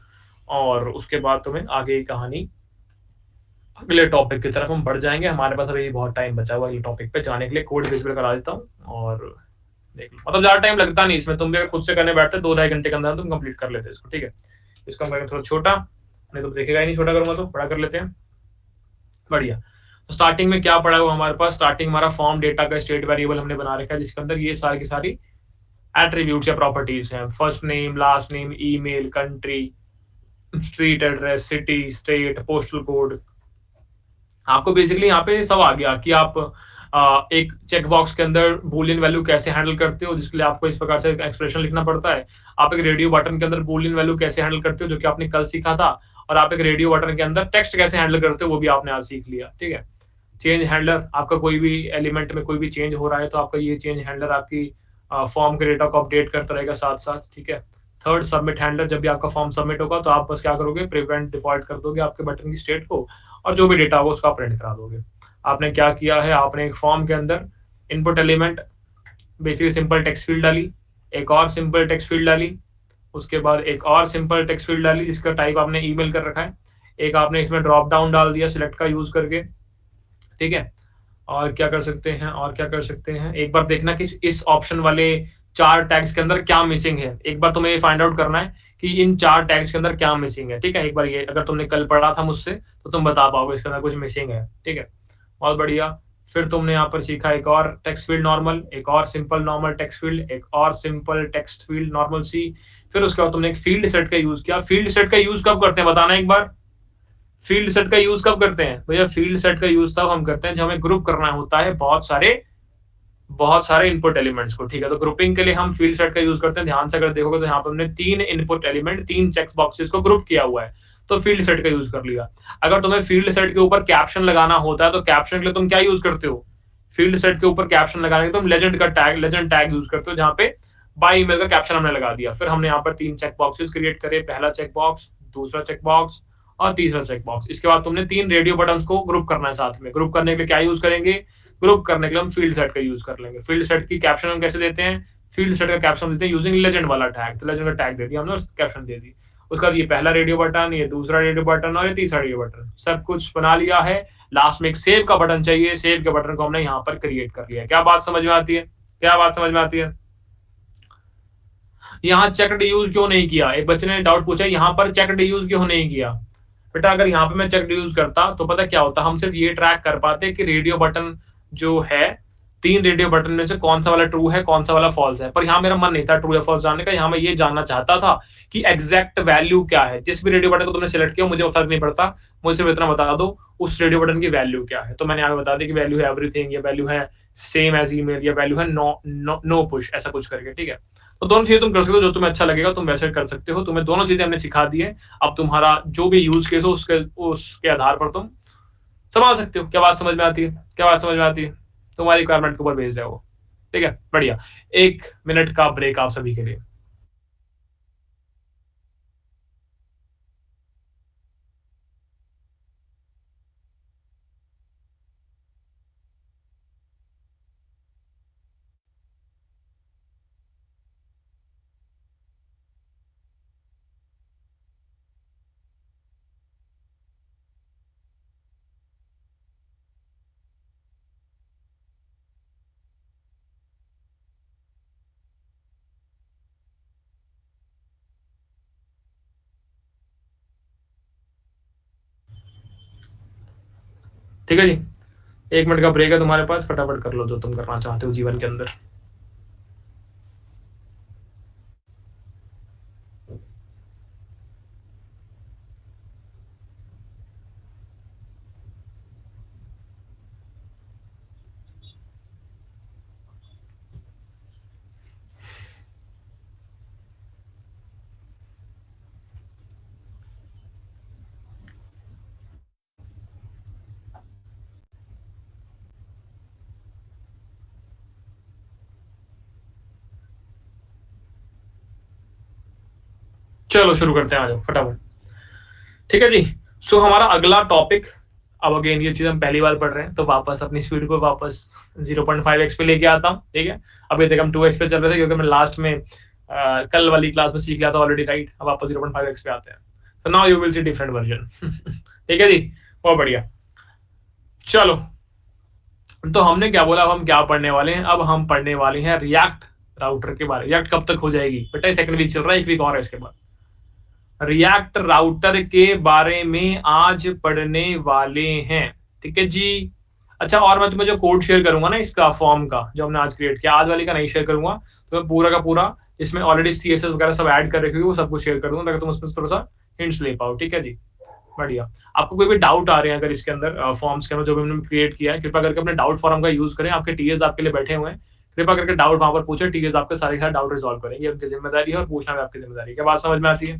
[SPEAKER 1] और उसके बाद तुम्हें आगे की कहानी, अगले टॉपिक की तरफ हम बढ़ जाएंगे। हमारे पास अभी बहुत टाइम बचा हुआ अगले टॉपिक पे जाने के लिए। कोड विजिबल करा देता हूँ और देख लो, मतलब ज्यादा टाइम लगता नहीं इसमें, तुम भी खुद से करने बैठते 2-2.5 घंटे के अंदर तुम कंप्लीट कर लेते इसको। ठीक है, इसको मैं थोड़ा छोटा, नहीं तो देखेगा ही नहीं, छोटा करूंगा तो बड़ा कर लेते हैं, बढ़िया। तो स्टार्टिंग में क्या पड़ा हुआ हमारे पास, स्टार्टिंग हमारा फॉर्म डेटा का स्टेट वेरिएबल हमने बना रखा है, जिसके अंदर ये सारी की सारी एट्रीब्यूट्स या प्रॉपर्टीज हैं, first name, last name, email, country, street address, city, state, postal code. आपको बेसिकली यहाँ पे सब आ गया कि आप एक चेक बॉक्स के अंदर बूलियन वैल्यू कैसे हैंडल करते हो, जिसके लिए आपको इस प्रकार से एक्सप्रेशन लिखना पड़ता है। आप एक रेडियो बटन के अंदर बूलियन वैल्यू कैसे हैंडल करते हो, जो कि आपने कल सीखा था। और आप एक रेडियो बटन के अंदर टेक्स्ट कैसे हैंडल करते हो, वो भी आपने आज सीख लिया। ठीक है। चेंज हैंडलर, आपका कोई भी एलिमेंट में कोई भी चेंज हो रहा है तो आपका ये चेंज हैंडलर आपकी फॉर्म के डेटा को अपडेट करता रहेगा साथ साथ। ठीक है। थर्ड, सबमिट हैंडलर, जब भी आपका फॉर्म सबमिट होगा तो आप बस क्या करोगे, प्रिवेंट डिफॉल्ट कर दोगे आपके बटन की स्टेट को, और जो भी डेटा होगा उसका प्रिंट करा दोगे। आपने क्या किया है, आपने एक फॉर्म के अंदर input element basically simple text field डाली, एक और सिंपल टेक्स्ट फील्ड डाली, उसके बाद एक और सिंपल टेक्स्ट फील्ड डाली जिसका टाइप आपने ईमेल कर रखा है, एक आपने इसमें ड्रॉप डाउन डाल दिया सिलेक्ट का यूज करके। ठीक है। और क्या कर सकते हैं, और क्या कर सकते हैं, एक बार देखना कि इस ऑप्शन वाले 4 टैग्स के अंदर क्या मिसिंग है। एक बार तुम्हें ये फाइंड आउट करना है कि इन 4 टैग्स के अंदर क्या मिसिंग है। ठीक है। एक बार ये अगर तुमने कल पढ़ा था मुझसे तो तुम बता पाओगे इसके अंदर कुछ मिसिंग है। ठीक है। बहुत बढ़िया। फिर तुमने यहाँ पर सीखा एक और टेक्स्ट फील्ड नॉर्मल, एक और सिंपल नॉर्मल टेक्स्ट फील्ड, एक और सिंपल टेक्स्ट फील्ड नॉर्मल सी। फिर उसके बाद तुमने एक फील्ड सेट का यूज किया। फील्ड सेट का यूज कब करते हैं बताना एक बार। फील्ड सेट का यूज कब करते हैं भैया? फील्ड सेट का यूज तब हम करते हैं जब हमें ग्रुप करना होता है बहुत सारे इनपुट एलिमेंट्स को। ठीक है। तो ग्रुपिंग के लिए हम फील्ड सेट का यूज करते हैं। ध्यान से अगर देखोगे तो यहाँ पर हमने 3 इनपुट एलिमेंट, 3 चेक बॉक्सेस को ग्रुप किया हुआ है, तो फील्ड सेट का यूज कर लिया। अगर तुम्हें फील्ड सेट के ऊपर कैप्शन लगाना होता है तो कैप्शन के लिए तुम क्या यूज करते हो? फील्ड सेट के ऊपर कैप्शन लगाने के तुम लेजेंड टैग यूज करते हो, जहाँ पे बाय ईमेल का कैप्शन हमने लगा दिया। फिर हमने यहाँ पर 3 चेक बॉक्सेस क्रिएट करे, पहला चेक बॉक्स, दूसरा चेक बॉक्स और तीसरा चेक बॉक्स। इसके बाद तुमने 3 रेडियो बटन को ग्रुप करना है साथ में। ग्रुप करने के लिए क्या यूज करेंगे? ग्रुप करने के लिए हम फील्ड सेट का यूज कर लेंगे। फील्ड सेट की कैप्शन हम कैसे देते हैं? फील्ड सेट का कैप्शन देते हैं यूजिंग लेजेंड वाला टैग। तो लेजेंड का टैग दे दिया हमने, कैप्शन दे दी। उसके बाद ये पहला रेडियो बटन, ये दूसरा रेडियो बटन और ये तीसरा रेडियो बटन, सब कुछ बना लिया है। लास्ट में एक सेव का बटन चाहिए, सेव के बटन को हमने यहाँ पर क्रिएट कर लिया। क्या बात समझ में आती है? क्या बात समझ में आती है? यहाँ चेकड यूज क्यों नहीं किया? एक बच्चे ने डाउट पूछा यहाँ पर चेकड यूज क्यों नहीं किया। बेटा अगर यहाँ पे मैं चेकड यूज करता तो पता क्या होता, हम सिर्फ ये ट्रैक कर पाते कि रेडियो बटन जो है, 3 रेडियो बटन में से कौन सा वाला ट्रू है, कौन सा वाला फॉल्स है। पर यहाँ मेरा मन नहीं था ट्रू या फॉल्स जानने का, यहाँ मैं ये जानना चाहता था कि एग्जैक्ट वैल्यू क्या है। जिस भी रेडियो बटन को तुमने सिलेक्ट किया मुझे फर्क नहीं पड़ता, मुझे सिर्फ इतना बता दो उस रेडियो बटन की वैल्यू क्या है। तो मैंने यहाँ पे बता दिया कि वैल्यू है एवरीथिंग, या वैल्यू है सेम एज ईमेल, या वैल्यू है नो पुश, ऐसा कुछ करके। ठीक है। तो दोनों चीजें तुम कर सकते हो, जो तुम्हें अच्छा लगेगा तुम वैसे कर सकते हो। तुम्हें दोनों चीजें हमने सिखा दी है। अब तुम्हारा जो भी यूज केस हो उसके आधार पर तुम संभाल सकते हो। क्या बात समझ में आती है? क्या बात समझ में आती है? तुम्हारी रिक्वायरमेंट के ऊपर भेज रहे हो। ठीक है। बढ़िया। 1 मिनट का ब्रेक आप सभी के लिए। ठीक है जी। 1 मिनट का ब्रेक है तुम्हारे पास, फटाफट कर लो जो तुम करना चाहते हो जीवन के अंदर। चलो शुरू करते हैं, आ जाओ फटाफट। ठीक है जी। सो हमारा अगला टॉपिक, अब अगेन ये चीज हम पहली बार पढ़ रहे हैं तो वापस अपनी स्पीड को वापस 0.5x पे लेके आता हूँ। ठीक है। अभी तक हम 2x पे चल रहे थे क्योंकि मैं लास्ट में कल वाली क्लास में सीख लिया था ऑलरेडी, राइट। अब वापस 0.5x पे आते हैं। So now you will see different version. ठीक है जी। बहुत बढ़िया। चलो, तो हमने क्या बोला, अब हम क्या पढ़ने वाले हैं? अब हम पढ़ने वाले हैं रिएक्ट राउटर के बारे में। रिएक्ट कब तक हो जाएगी बेटा? सेकंड वीक चल रहा है, 1 वीक और है इसके बाद। रिएक्ट राउटर के बारे में आज पढ़ने वाले हैं। ठीक है जी। अच्छा, और मैं तुम्हें जो कोड शेयर करूंगा ना इसका फॉर्म का, जो हमने आज क्रिएट किया, आज वाली का नहीं शेयर करूंगा, तो मैं पूरा का पूरा इसमें ऑलरेडी CSS वगैरह सब ऐड कर रखी हुई वो सब कुछ शेयर कर दूंगा ताकि तुम उसमें थोड़ा सा हिंट्स ले पाओ। ठीक है जी, बढ़िया। आपको कोई भी डाउट आ रहे हैं अगर इसके अंदर फॉर्म्स के अंदर जो भी हमने क्रिएट किया है, कृपया करके अपने डाउट फॉर्म का यूज करें। आपके टीएस आपके लिए बैठे हुए हैं, कृपया करके डाउट वहां पर पूछे, टीएस आपके सारे डाउट रिजॉल्व करेंगे। ये उनकी जिम्मेदारी है और पूछना भी आपकी जिम्मेदारी है। क्या बात समझ में आती है?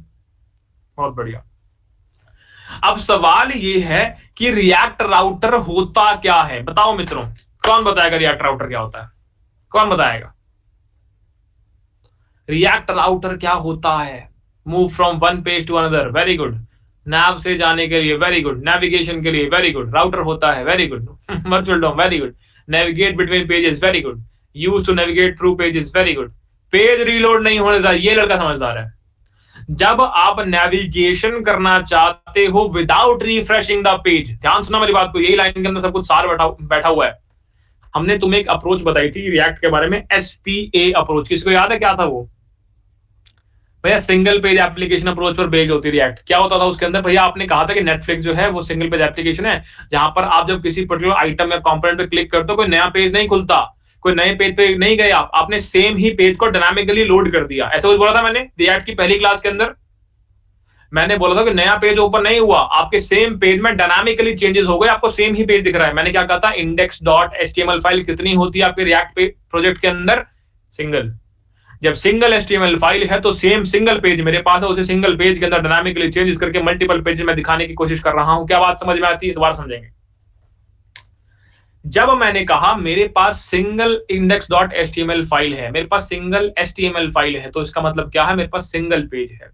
[SPEAKER 1] बहुत बढ़िया। अब सवाल ये है कि रिएक्ट राउटर होता क्या है, बताओ मित्रों, कौन बताएगा रिएक्ट राउटर क्या होता है? कौन बताएगा रिएक्ट राउटर क्या होता है? Move from one page to another, very good. Nav से जाने के लिए, वेरी गुड। नेविगेशन के लिए, वेरी गुड। राउटर होता है, very good. Virtual DOM, very good. Navigate between pages, very good. Use to navigate through pages, very good. Page reload नहीं होने देता, ये लड़का समझदार है। जब आप नेविगेशन करना चाहते हो विदाउट रिफ्रेशिंग द पेज, ध्यान सुना मेरी बात को, यही लाइन के अंदर सब कुछ सार बैठा हुआ है। हमने तुम्हें एक अप्रोच बताई थी रिएक्ट के बारे में, SPA अप्रोच। किसको याद है क्या था वो? भैया सिंगल पेज एप्लीकेशन अप्रोच पर बेस्ड होती रिएक्ट। क्या होता था उसके अंदर? भैया आपने कहा था कि नेटफ्लिक्स जो है वो सिंगल पेज एप्लीकेशन है, जहां पर आप जब किसी पर्टिकुलर आइटम या कंपोनेंट पे क्लिक करते हो कोई नया पेज नहीं खुलता, कोई नए पेज पे नहीं गए आप, आपने सेम ही पेज को डायनामिकली लोड कर दिया। ऐसा कुछ बोला था मैंने रिएक्ट की पहली क्लास के अंदर। मैंने बोला था कि नया पेज ओपन नहीं हुआ, आपके सेम पेज में डायनामिकली चेंजेस हो गए, आपको सेम ही पेज दिख रहा है। मैंने क्या कहा था? index.html फाइल कितनी होती है आपके रिएक्ट प्रोजेक्ट के अंदर? सिंगल। जब सिंगल HTML फाइल है तो सेम सिंगल पेज मेरे पास है, उसे सिंगल पेज के अंदर डायनामिकली चेंजेस करके मल्टीपल पेज में दिखाने की कोशिश कर रहा हूं। क्या बात समझ में आती है? दोबारा समझेंगे। जब मैंने कहा मेरे पास सिंगल index.html फाइल है, मेरे पास सिंगल HTML फाइल है, तो इसका मतलब क्या है? मेरे पास सिंगल पेज है,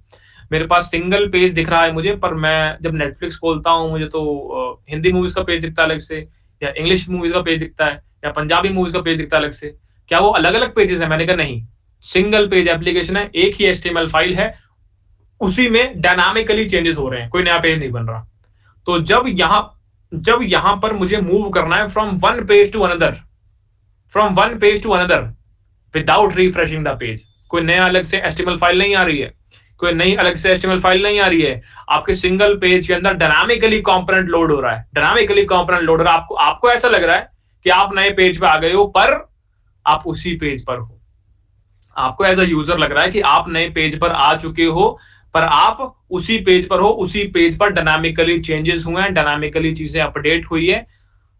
[SPEAKER 1] मेरे पास सिंगल पेज दिख रहा है मुझे। पर मैं जब नेटफ्लिक्स खोलता हूं मुझे तो हिंदी मूवीज का पेज दिखता है अलग से, या इंग्लिश मूवीज का पेज दिखता है, या पंजाबी मूवीज का पेज दिखता है अलग से। क्या वो अलग अलग पेजेस है? मैंने कहा नहीं, सिंगल पेज एप्लीकेशन है, एक ही HTML फाइल है, उसी में डायनामिकली चेंजेस हो रहे हैं, कोई नया पेज नहीं बन रहा। तो जब यहां पर मुझे मूव करना है from one page to another, from one page to another without refreshing the page, कोई नया अलग से HTML फाइल नहीं आ रही है, कोई नई अलग से HTML फाइल नहीं आ रही है, आपके सिंगल पेज के अंदर डायनामिकली कंपोनेंट लोड हो रहा है, डायनामिकली कंपोनेंट लोड हो रहा है। आपको ऐसा लग रहा है कि आप नए पेज पे आ गए हो, पर आप उसी पेज पर हो। आपको एज अ यूजर लग रहा है कि आप नए पेज पर आ चुके हो, पर आप उसी पेज पर हो, उसी पेज पर डायनामिकली चेंजेस हुए हैं, डायनामिकली चीजें अपडेट हुई है।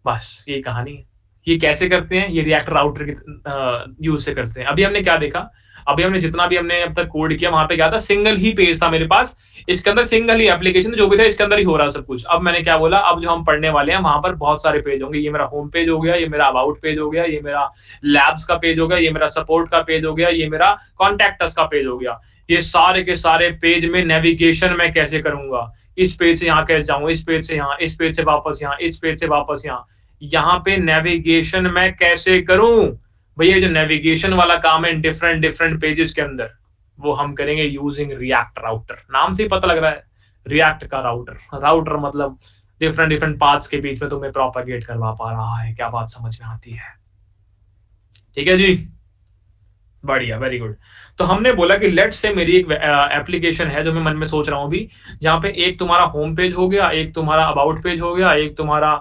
[SPEAKER 1] बस ये कहानी है। ये कैसे करते हैं? ये रिएक्ट राउटर के यूज से करते हैं। अभी हमने क्या देखा? अभी हमने जितना भी हमने अब तक कोड किया वहां पे क्या था? सिंगल ही पेज था मेरे पास, इसके अंदर सिंगल ही एप्लीकेशन जो भी था इसके अंदर ही हो रहा सब कुछ। अब मैंने क्या बोला? अब जो हम पढ़ने वाले हैं वहां पर बहुत सारे पेज होंगे। ये मेरा होम पेज हो गया, ये मेरा अबाउट पेज हो गया, ये मेरा लैब्स का पेज हो गया, ये मेरा सपोर्ट का पेज हो गया, ये मेरा कॉन्टैक्ट अस का पेज हो गया। ये सारे के सारे पेज में नेविगेशन मैं कैसे करूंगा? इस पेज से यहाँ कैसे जाऊं, इस पेज से यहाँ, इस पेज से वापस यहाँ, इस पेज से वापस यहाँ, यहाँ पे नेविगेशन मैं कैसे करूं? भैया जो नेविगेशन वाला काम है डिफरेंट डिफरेंट पेजेस के अंदर, वो हम करेंगे यूजिंग रिएक्ट राउटर। नाम से ही पता लग रहा है रिएक्ट का राउटर। राउटर मतलब डिफरेंट डिफरेंट पाथ्स के बीच में तुम्हें प्रोपागेट करवा पा रहा है। क्या बात समझ में आती है? ठीक है जी, बढ़िया, वेरी गुड। तो हमने बोला कि लेट्स से मेरी एक एप्लीकेशन है जो मैं मन में सोच रहा हूं अभी, जहां पे एक तुम्हारा होम पेज हो गया, एक तुम्हारा अबाउट पेज हो गया, एक तुम्हारा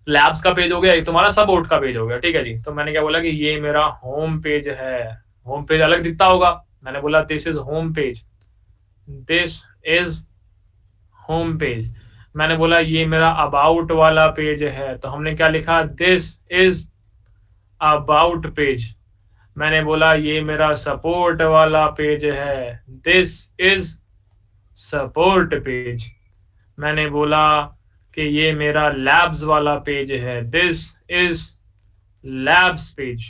[SPEAKER 1] लैब्स का पेज हो गया, एक तुम्हारा सपोर्ट का पेज हो गया। ठीक है जी। तो मैंने क्या बोला कि ये मेरा होम पेज है। होम पेज अलग दिखता होगा, मैंने बोला this is home page, this is home page. मैंने बोला ये मेरा अबाउट वाला पेज है, तो हमने क्या लिखा? This is about page. मैंने बोला ये मेरा सपोर्ट वाला पेज है, दिस इज सपोर्ट पेज। मैंने बोला कि ये मेरा लैब्स वाला पेज है, दिस इज लैब्स पेज।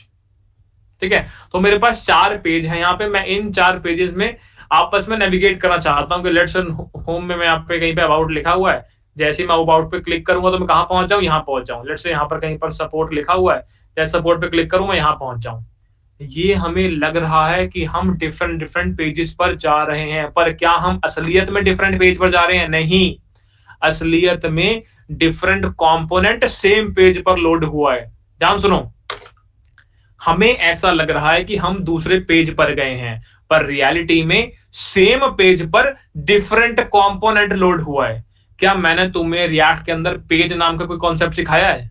[SPEAKER 1] ठीक है। तो मेरे पास 4 पेज हैं यहाँ पे। मैं इन 4 पेजेस में आपस में नेविगेट करना चाहता हूँ कि लेट्स होम में मैं यहाँ पे कहीं पे अबाउट लिखा हुआ है, जैसे मैं अबाउट पे क्लिक करूंगा तो मैं कहाँ पहुंच जाऊँ? यहाँ पहुंच जाऊँ। लेट्स से यहाँ पर कहीं पर सपोर्ट लिखा हुआ है, जैसे सपोर्ट पे क्लिक करूँ मैं यहाँ पहुंच जाऊँ। ये हमें लग रहा है कि हम डिफरेंट डिफरेंट पेजेस पर जा रहे हैं, पर क्या हम असलियत में डिफरेंट पेज पर जा रहे हैं? नहीं, असलियत में डिफरेंट कंपोनेंट सेम पेज पर लोड हुआ है। ध्यान सुनो, हमें ऐसा लग रहा है कि हम दूसरे पेज पर गए हैं, पर रियलिटी में सेम पेज पर डिफरेंट कंपोनेंट लोड हुआ है। क्या मैंने तुम्हें रिएक्ट के अंदर पेज नाम का कोई कॉन्सेप्ट सिखाया है?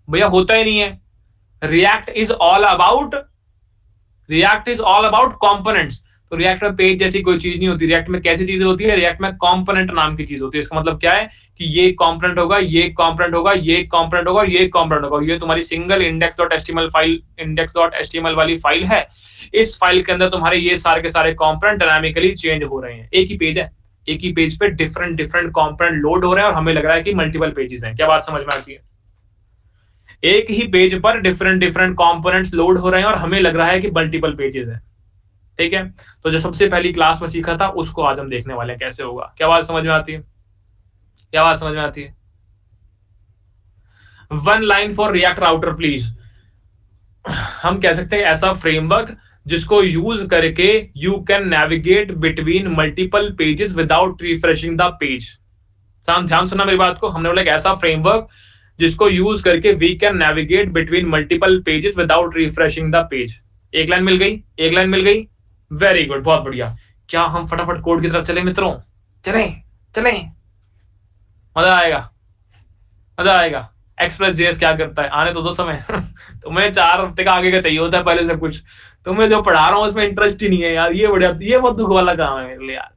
[SPEAKER 1] भैया होता ही नहीं है। React is all about components. तो रिएक्ट में पेज जैसी कोई चीज नहीं होती। रिएक्ट में कैसी चीजें होती है? रिएक्ट में कंपोनेंट नाम की चीज होती है। इसका मतलब क्या है कि ये कंपोनेंट होगा, ये कंपोनेंट होगा, ये कंपोनेंट होगा, ये कंपोनेंट होगा। ये तुम्हारी सिंगल index.html वाली फाइल है। इस फाइल के अंदर तुम्हारे ये सारे के सारे कंपोनेंट डायनामिकली चेंज हो रहे हैं। एक ही पेज है, एक ही पेज पे डिफरेंट डिफरेंट कंपोनेंट लोड हो रहे हैं और हमें लग रहा है कि मल्टीपल पेजेस हैं। क्या बात समझ में आती है? एक ही पेज पर डिफरेंट डिफरेंट कंपोनेंट्स लोड हो रहे हैं और हमें लग रहा है कि मल्टीपल पेजेस है। ठीक है, तो जो सबसे पहली क्लास में सीखा था उसको आज हम देखने वाले हैं कैसे होगा। क्या बात समझ में आती है? क्या बात समझ में आती है? One line for react router please. हम कह सकते हैं ऐसा फ्रेमवर्क जिसको यूज करके you can navigate between multiple pages without refreshing the page. ध्यान सुनना मेरी बात को। हमने बोला ऐसा फ्रेमवर्क जिसको यूज करके we can navigate between multiple pages without refreshing the page. एक लाइन मिल गई, एक लाइन मिल गई। वेरी गुड, बहुत बढ़िया। क्या हम फटाफट कोड की तरफ चले मित्रों? चलें चलें, मजा आएगा, मजा आएगा। एक्सप्रेस जेएस क्या करता है, आने तो दो समय तुम्हें 4 हफ्ते का आगे का चाहिए होता है पहले सब कुछ। तुम्हें जो पढ़ा रहा हूँ उसमें इंटरेस्ट ही नहीं है यार। ये बढ़िया, ये बहुत दुख वाला काम है मेरे लिए यार।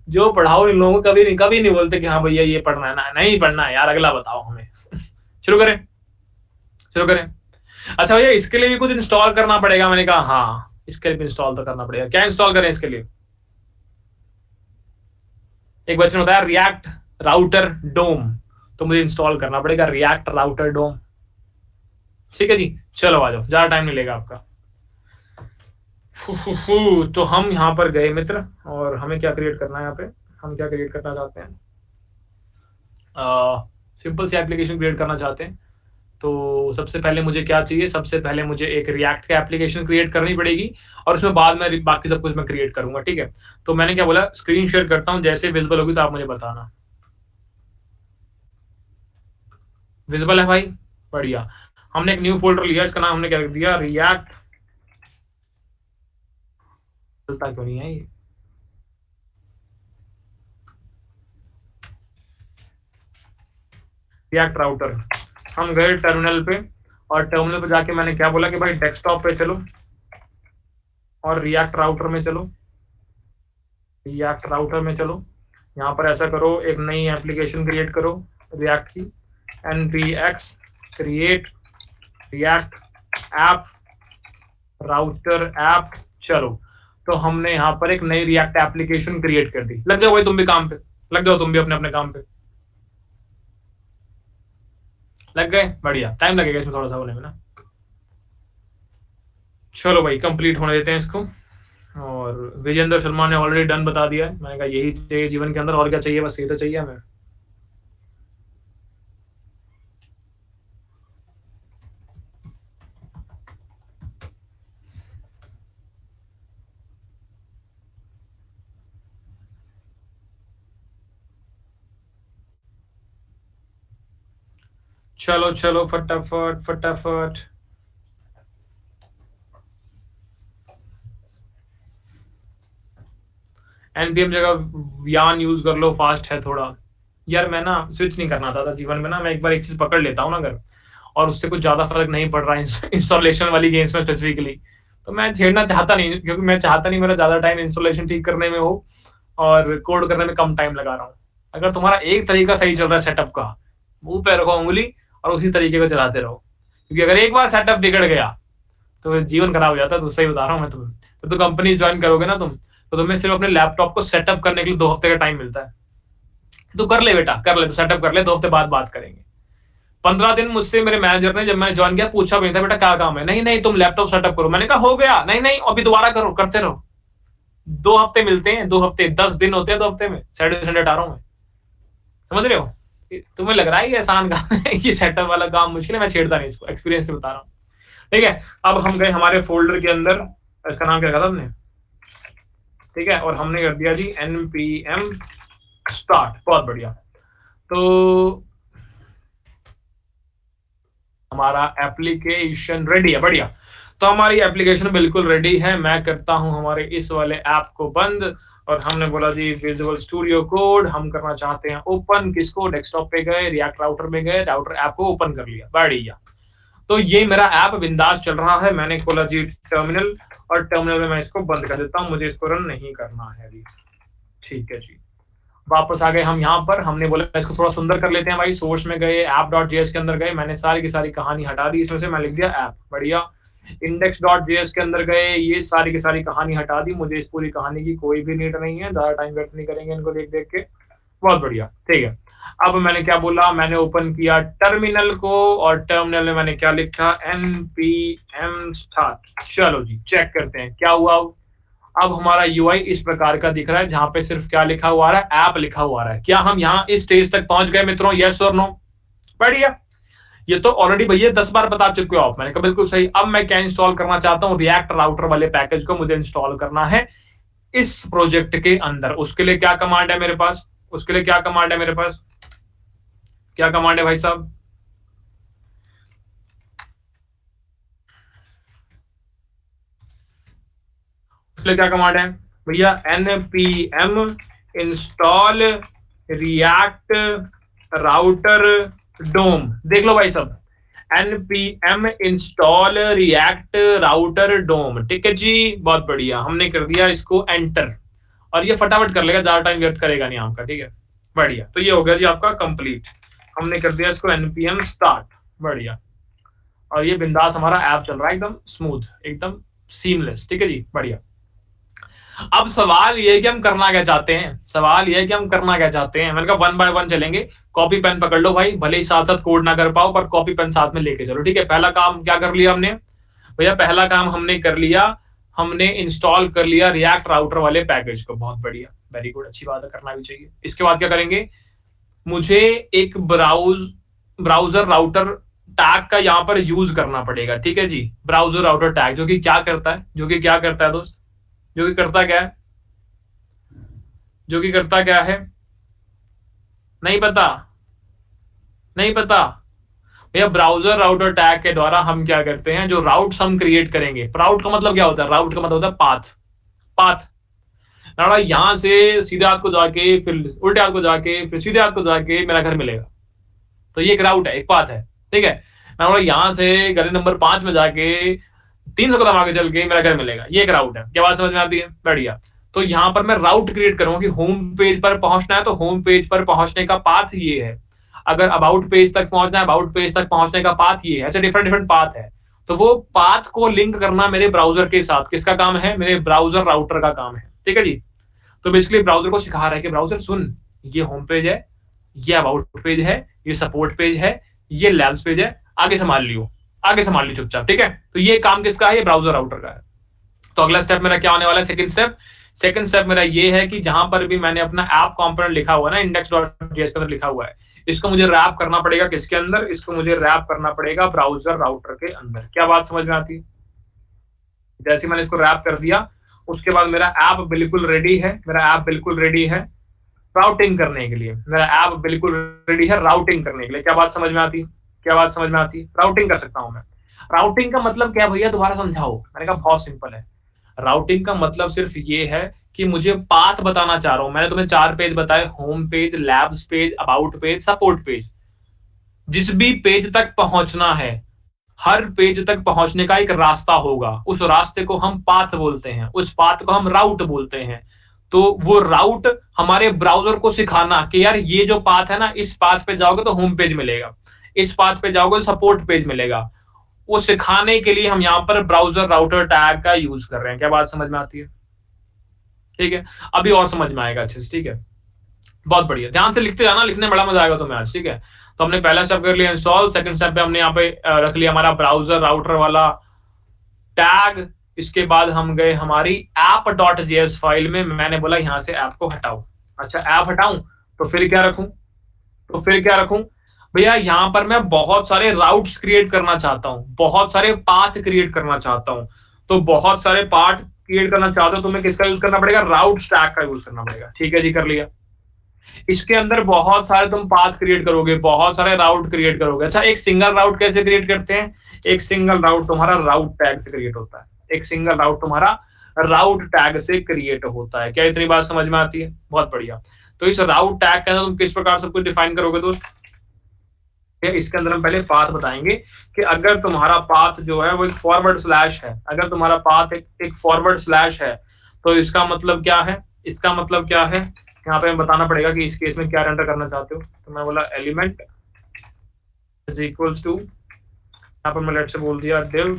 [SPEAKER 1] जो पढ़ाओ इन लोगों को कभी नहीं बोलते कि हाँ भैया ये पढ़ना है ना, नहीं पढ़ना है यार, अगला बताओ हमें। शुरू करें, शुरू करें। अच्छा भैया इसके लिए भी कुछ इंस्टॉल करना पड़ेगा। मैंने कहा हाँ इसके लिए भी इंस्टॉल तो करना पड़ेगा। क्या इंस्टॉल करें इसके लिए? एक बच्चे ने बताया रिएक्ट राउटर डोम, तो मुझे इंस्टॉल करना पड़ेगा रिएक्ट राउटर डोम। ठीक है जी, चलो आ जाओ, ज्यादा टाइम नहीं लेगा आपका। तो हम यहाँ पर गए मित्र, और हमें क्या क्रिएट करना है यहाँ पे? हम क्या क्रिएट करना चाहते हैं? सिंपल सी एप्लीकेशन क्रिएट करना चाहते हैं। तो सबसे पहले मुझे क्या चाहिए? सबसे पहले मुझे एक रिएक्ट की एप्लीकेशन क्रिएट करनी पड़ेगी और उसमें बाद में बाकी सब कुछ मैं क्रिएट करूंगा। ठीक है, तो मैंने क्या बोला, स्क्रीन शेयर करता हूं, जैसे विजिबल होगी तो आप मुझे बताना। विजिबल है भाई? बढ़िया। हमने एक न्यू फोल्डर लिया, इसका नाम हमने क्या रख दिया? रिएक्ट। चलता क्यों नहीं है ये? React router. हम गए टर्मिनल पे, और टर्मिनल पे जाके मैंने क्या बोला कि भाई डेस्कटॉप पे चलो और रिएक्ट राउटर में चलो, रिएक्ट राउटर में चलो। यहाँ पर ऐसा करो, एक नई एप्लीकेशन क्रिएट करो रिएक्ट की, npx create react app router app. चलो, तो हमने यहाँ पर एक नई रिएक्ट एप्लीकेशन क्रिएट कर दी। लग जाओ भाई तुम भी काम पे, लग जाओ तुम भी अपने अपने काम पे। लग गए? बढ़िया। टाइम लगेगा इसमें थोड़ा सा होने में ना। चलो भाई कंप्लीट होने देते हैं इसको। और विजेंद्र शर्मा ने ऑलरेडी डन बता दिया है। मैंने कहा यही चाहिए जीवन के अंदर, और क्या चाहिए? बस ये तो चाहिए हमें। चलो चलो फटाफट फटाफट। एनपीएम जगह यान यूज कर लो, फास्ट है थोड़ा। यार मैं ना स्विच नहीं करना चाहता जीवन में ना। मैं एक बार एक चीज पकड़ लेता हूँ ना अगर, और उससे कुछ ज्यादा फर्क नहीं पड़ रहा है इंस्टॉलेशन वाली गेम्स में स्पेसिफिकली, तो मैं छेड़ना चाहता नहीं, क्योंकि मैं चाहता नहीं मेरा ज्यादा टाइम इंस्टॉलेशन ठीक करने में हो और कोड करने में कम टाइम लगा रहा हूँ। अगर तुम्हारा एक तरीका सही चल रहा है सेटअप का, मुंह पे रखो उंगली और उसी तरीके को चलाते रहो, क्योंकि अगर एक बार सेटअप बिगड़ गया तो जीवन खराब हो जाता है। तो सही बता रहा हूँ मैं तुम्हें। तो कंपनी ज्वाइन करोगे ना तुम, तो तुम्हें सिर्फ अपने लैपटॉप को सेटअप करने के लिए 2 हफ्ते का टाइम मिलता है। तो कर ले बेटा, कर ले, तो सेटअप कर ले, 2 हफ्ते बाद बात करेंगे। 15 दिन मुझसे मेरे मैनेजर ने, जब मैं ज्वाइन किया, पूछा भी था बेटा क्या काम है? नहीं नहीं तुम लैपटॉप सेटअप करो। मैंने कहा हो गया। नहीं नहीं अभी दोबारा करो, करते रहो। 2 हफ्ते मिलते हैं, 2 हफ्ते 10 दिन होते हैं 2 हफ्ते में, सैटरडे संडे हटा रहा हूं मैं। समझ रहे हो? तुम्हें लग रहा है ये आसान काम है? ये सेटअप वाला काम मुश्किल है, मैं छेड़ता नहीं इसको, एक्सपीरियंस से बता रहा हूँ। ठीक है, अब हम गए हमारे फोल्डर के अंदर, इसका नाम क्या था हमने? ठीक है, और हमने कर दिया जी npm स्टार्ट। बहुत बढ़िया। तो हमारा एप्लीकेशन रेडी है। बढ़िया। तो हमारी एप्लीकेशन बिल्कुल रेडी है। मैं करता हूं हमारे इस वाले ऐप को बंद, और हमने बोला जी विजुअल स्टूडियो कोड हम करना चाहते हैं ओपन। किसको? डेस्कटॉप पे गए, रिएक्ट राउटर में गए, राउटर ऐप को ओपन कर लिया। बढ़िया। तो ये मेरा ऐप बिंदास चल रहा है। मैंने खोला जी टर्मिनल, और टर्मिनल में मैं इसको बंद कर देता हूँ, मुझे इसको रन नहीं करना है अभी। ठीक है जी, वापस आ गए हम यहाँ पर। हमने बोला इसको थोड़ा सुंदर कर लेते हैं भाई। सोर्स में गए, app.js के अंदर गए, मैंने सारी की सारी कहानी हटा दी इसमें से, मैं लिख दिया ऐप। बढ़िया। index.js के अंदर गए, ये सारी की सारी कहानी हटा दी। मुझे इस पूरी कहानी की कोई भी नीड नहीं है, ज्यादा टाइम व्यर्थ नहीं करेंगे इनको देख देख के। बहुत बढ़िया, ठीक है। अब मैंने क्या बोला, मैंने ओपन किया टर्मिनल को, और टर्मिनल में मैंने क्या लिखा, npm start। चलो जी चेक करते हैं क्या हुआ। अब हमारा यूआई इस प्रकार का दिख रहा है, जहां पे सिर्फ क्या लिखा हुआ है, ऐप लिखा हुआ है। क्या हम यहाँ इस स्टेज तक पहुंच गए मित्रों, यस और नो? बढ़िया। ये तो ऑलरेडी भैया 10 बार बता चुके हो आप। मैंने कहा बिल्कुल सही। अब मैं क्या इंस्टॉल करना चाहता हूँ, रिएक्ट राउटर वाले पैकेज को मुझे इंस्टॉल करना है इस प्रोजेक्ट के अंदर। उसके लिए क्या कमांड है मेरे पास, उसके लिए क्या कमांड है मेरे पास, क्या कमांड है भाई साहब? उसके लिए क्या कमांड है भैया, npm इंस्टॉल रिएक्ट राउटर डोम। देख लो भाई साहब, npm इंस्टॉल रिएक्ट राउटर डोम। ठीक है जी, बहुत बढ़िया। हमने कर दिया इसको एंटर, और ये फटाफट कर लेगा, ज्यादा टाइम व्यर्थ करेगा नहीं आपका। ठीक है, बढ़िया। तो ये हो गया जी आपका कंप्लीट। हमने कर दिया इसको npm स्टार्ट। बढ़िया। और ये बिंदास हमारा ऐप चल रहा है, एकदम स्मूथ, एकदम सीमलेस। ठीक है जी, बढ़िया। अब सवाल ये है कि हम करना क्या चाहते हैं, सवाल ये है कि हम करना क्या चाहते हैं। मैंने कहा 1 बाय 1 चलेंगे। कॉपी पेन पकड़ लो भाई, भले ही साथ साथ कोड ना कर पाओ, पर कॉपी पेन साथ में लेके चलो। ठीक है, पहला काम क्या कर लिया हमने भैया, पहला काम हमने कर लिया, हमने इंस्टॉल कर लिया रिएक्ट राउटर वाले पैकेज को। बहुत बढ़िया, वेरी गुड, अच्छी बात है, करना भी चाहिए। इसके बाद क्या करेंगे, मुझे एक ब्राउजर राउटर टैग का यहाँ पर यूज करना पड़ेगा। ठीक है जी, ब्राउजर राउटर टैग, जो कि क्या करता है, जो कि क्या करता है दोस्त, जो कि करता क्या है, जो कि करता क्या है, नहीं पता, नहीं पता भैया। ब्राउजर राउटर टैग के द्वारा हम क्या करते हैं, जो राउट्स हम क्रिएट करेंगे। राउट का मतलब क्या होता है, राउट का मतलब होता है पाथ। पाथ यहां से सीधे हाथ को जाके, फिर उल्टे हाथ को जाके, फिर सीधे हाथ को जाके मेरा घर मिलेगा। तो ये एक राउट है, एक पाथ है। ठीक है, मैं यहां से गली नंबर 5 में जाके 300 कदम आगे चल के मेरा घर मिलेगा, ये एक राउट है। क्या बात समझ में आती है? बढ़िया। तो यहां पर मैं राउट क्रिएट करूंगा कि होम पेज पर पहुंचना है तो होम पेज पर पहुंचने का पाथ ये है। अगर अबाउट पेज तक पहुंचना है, अबाउट पेज तक पहुंचने का पाथ ये है। ऐसे डिफरेंट डिफरेंट पाथ है। तो वो पाथ को लिंक करना मेरे ब्राउजर के साथ किसका काम है, मेरे ब्राउजर राउटर का काम है। ठीक है जी। तो बेसिकली ब्राउजर को सिखा रहा है कि ब्राउजर सुन, ये होम पेज है, ये अबाउट पेज है, ये सपोर्ट पेज है, ये लैब्स पेज है, आगे संभाल लियो, आगे संभाल लियो चुपचाप। ठीक है, तो ये काम किसका है, ये ब्राउजर राउटर का है। तो अगला स्टेप मेरा क्या होने वाला है, सेकंड स्टेप। सेकंड स्टेप मेरा ये है कि जहां पर भी मैंने अपना ऐप कंपोनेंट लिखा हुआ है ना, index.js के अंदर लिखा हुआ है, इसको मुझे रैप करना पड़ेगा किसके अंदर, इसको मुझे रैप करना पड़ेगा ब्राउजर राउटर के अंदर। क्या बात समझ में आती है? जैसे मैंने इसको रैप कर दिया, उसके बाद मेरा ऐप बिल्कुल रेडी है, मेरा ऐप बिल्कुल रेडी है राउटिंग करने के लिए। मेरा ऐप बिल्कुल रेडी है राउटिंग करने के लिए। क्या बात समझ में आती, क्या बात समझ में आती? राउटिंग कर सकता हूं मैं। राउटिंग का मतलब क्या भैया, दोबारा समझाओ। मैंने कहा बहुत सिंपल है। राउटिंग का मतलब सिर्फ ये है कि मुझे पाथ बताना चाह रहा हूं। मैंने तुम्हें 4 पेज बताए, home page, labs page, about page, support page. जिस भी पेज तक पहुंचना है, हर पेज तक पहुंचने का एक रास्ता होगा। उस रास्ते को हम पाथ बोलते हैं, उस पाथ को हम राउट बोलते हैं। तो वो राउट हमारे ब्राउजर को सिखाना कि यार ये जो पाथ है ना, इस पाथ पे जाओगे तो होम पेज मिलेगा, इस पाथ पे जाओगे तो सपोर्ट पेज मिलेगा। वो सिखाने के लिए हम यहाँ पर ब्राउजर राउटर टैग का यूज कर रहे हैं। क्या बात समझ में आती है? ठीक है, अभी और समझ में आएगा अच्छे से। ठीक है, बहुत बढ़िया, ध्यान से लिखते जाना, लिखने में बड़ा मजा आएगा तुम्हें आज। ठीक है, तो हमने पहला स्टेप कर लिया इंस्टॉल। सेकंड स्टेप पे हमने यहाँ पे रख लिया हमारा ब्राउजर राउटर वाला टैग। इसके बाद हम गए हमारी app.js फाइल में। मैंने बोला यहां से ऐप को हटाओ। अच्छा, ऐप हटाऊं तो फिर क्या रखूं, तो फिर क्या रखूं भैया, यहां पर मैं बहुत सारे राउट्स क्रिएट करना चाहता हूं, बहुत सारे पाथ क्रिएट करना चाहता हूं। तो बहुत सारे पाथ क्रिएट करना चाहते हो तो मैं किसका यूज करना पड़ेगा, राउट स्टैक का यूज करना पड़ेगा। ठीक है जी, कर लिया। इसके अंदर बहुत सारे तुम पाथ क्रिएट करोगे, बहुत सारे राउट क्रिएट करोगे। अच्छा, एक सिंगल राउट कैसे क्रिएट करते हैं, एक सिंगल राउट तुम्हारा राउट टैग से क्रिएट होता है। एक सिंगल राउट तुम्हारा राउट टैग से क्रिएट होता है। क्या इतनी बात समझ में आती है? बहुत बढ़िया। तो इस राउट टैग के अंदर तुम किस प्रकार सब कुछ डिफाइन करोगे दोस्त, इसके अंदर हम पहले पाथ बताएंगे कि अगर तुम्हारा पाथ जो है वो एक फॉरवर्ड स्लैश है, अगर तुम्हारा पाथ एक फॉरवर्ड स्लैश है तो इसका मतलब क्या है, इसका मतलब क्या है, यहाँ पे हमें बताना पड़ेगा कि इस केस में क्या रेंडर करना चाहते हो। तो मैं बोला एलिमेंट इज इक्वल्स टू, यहाँ पर मैं लेट से बोल दिया div,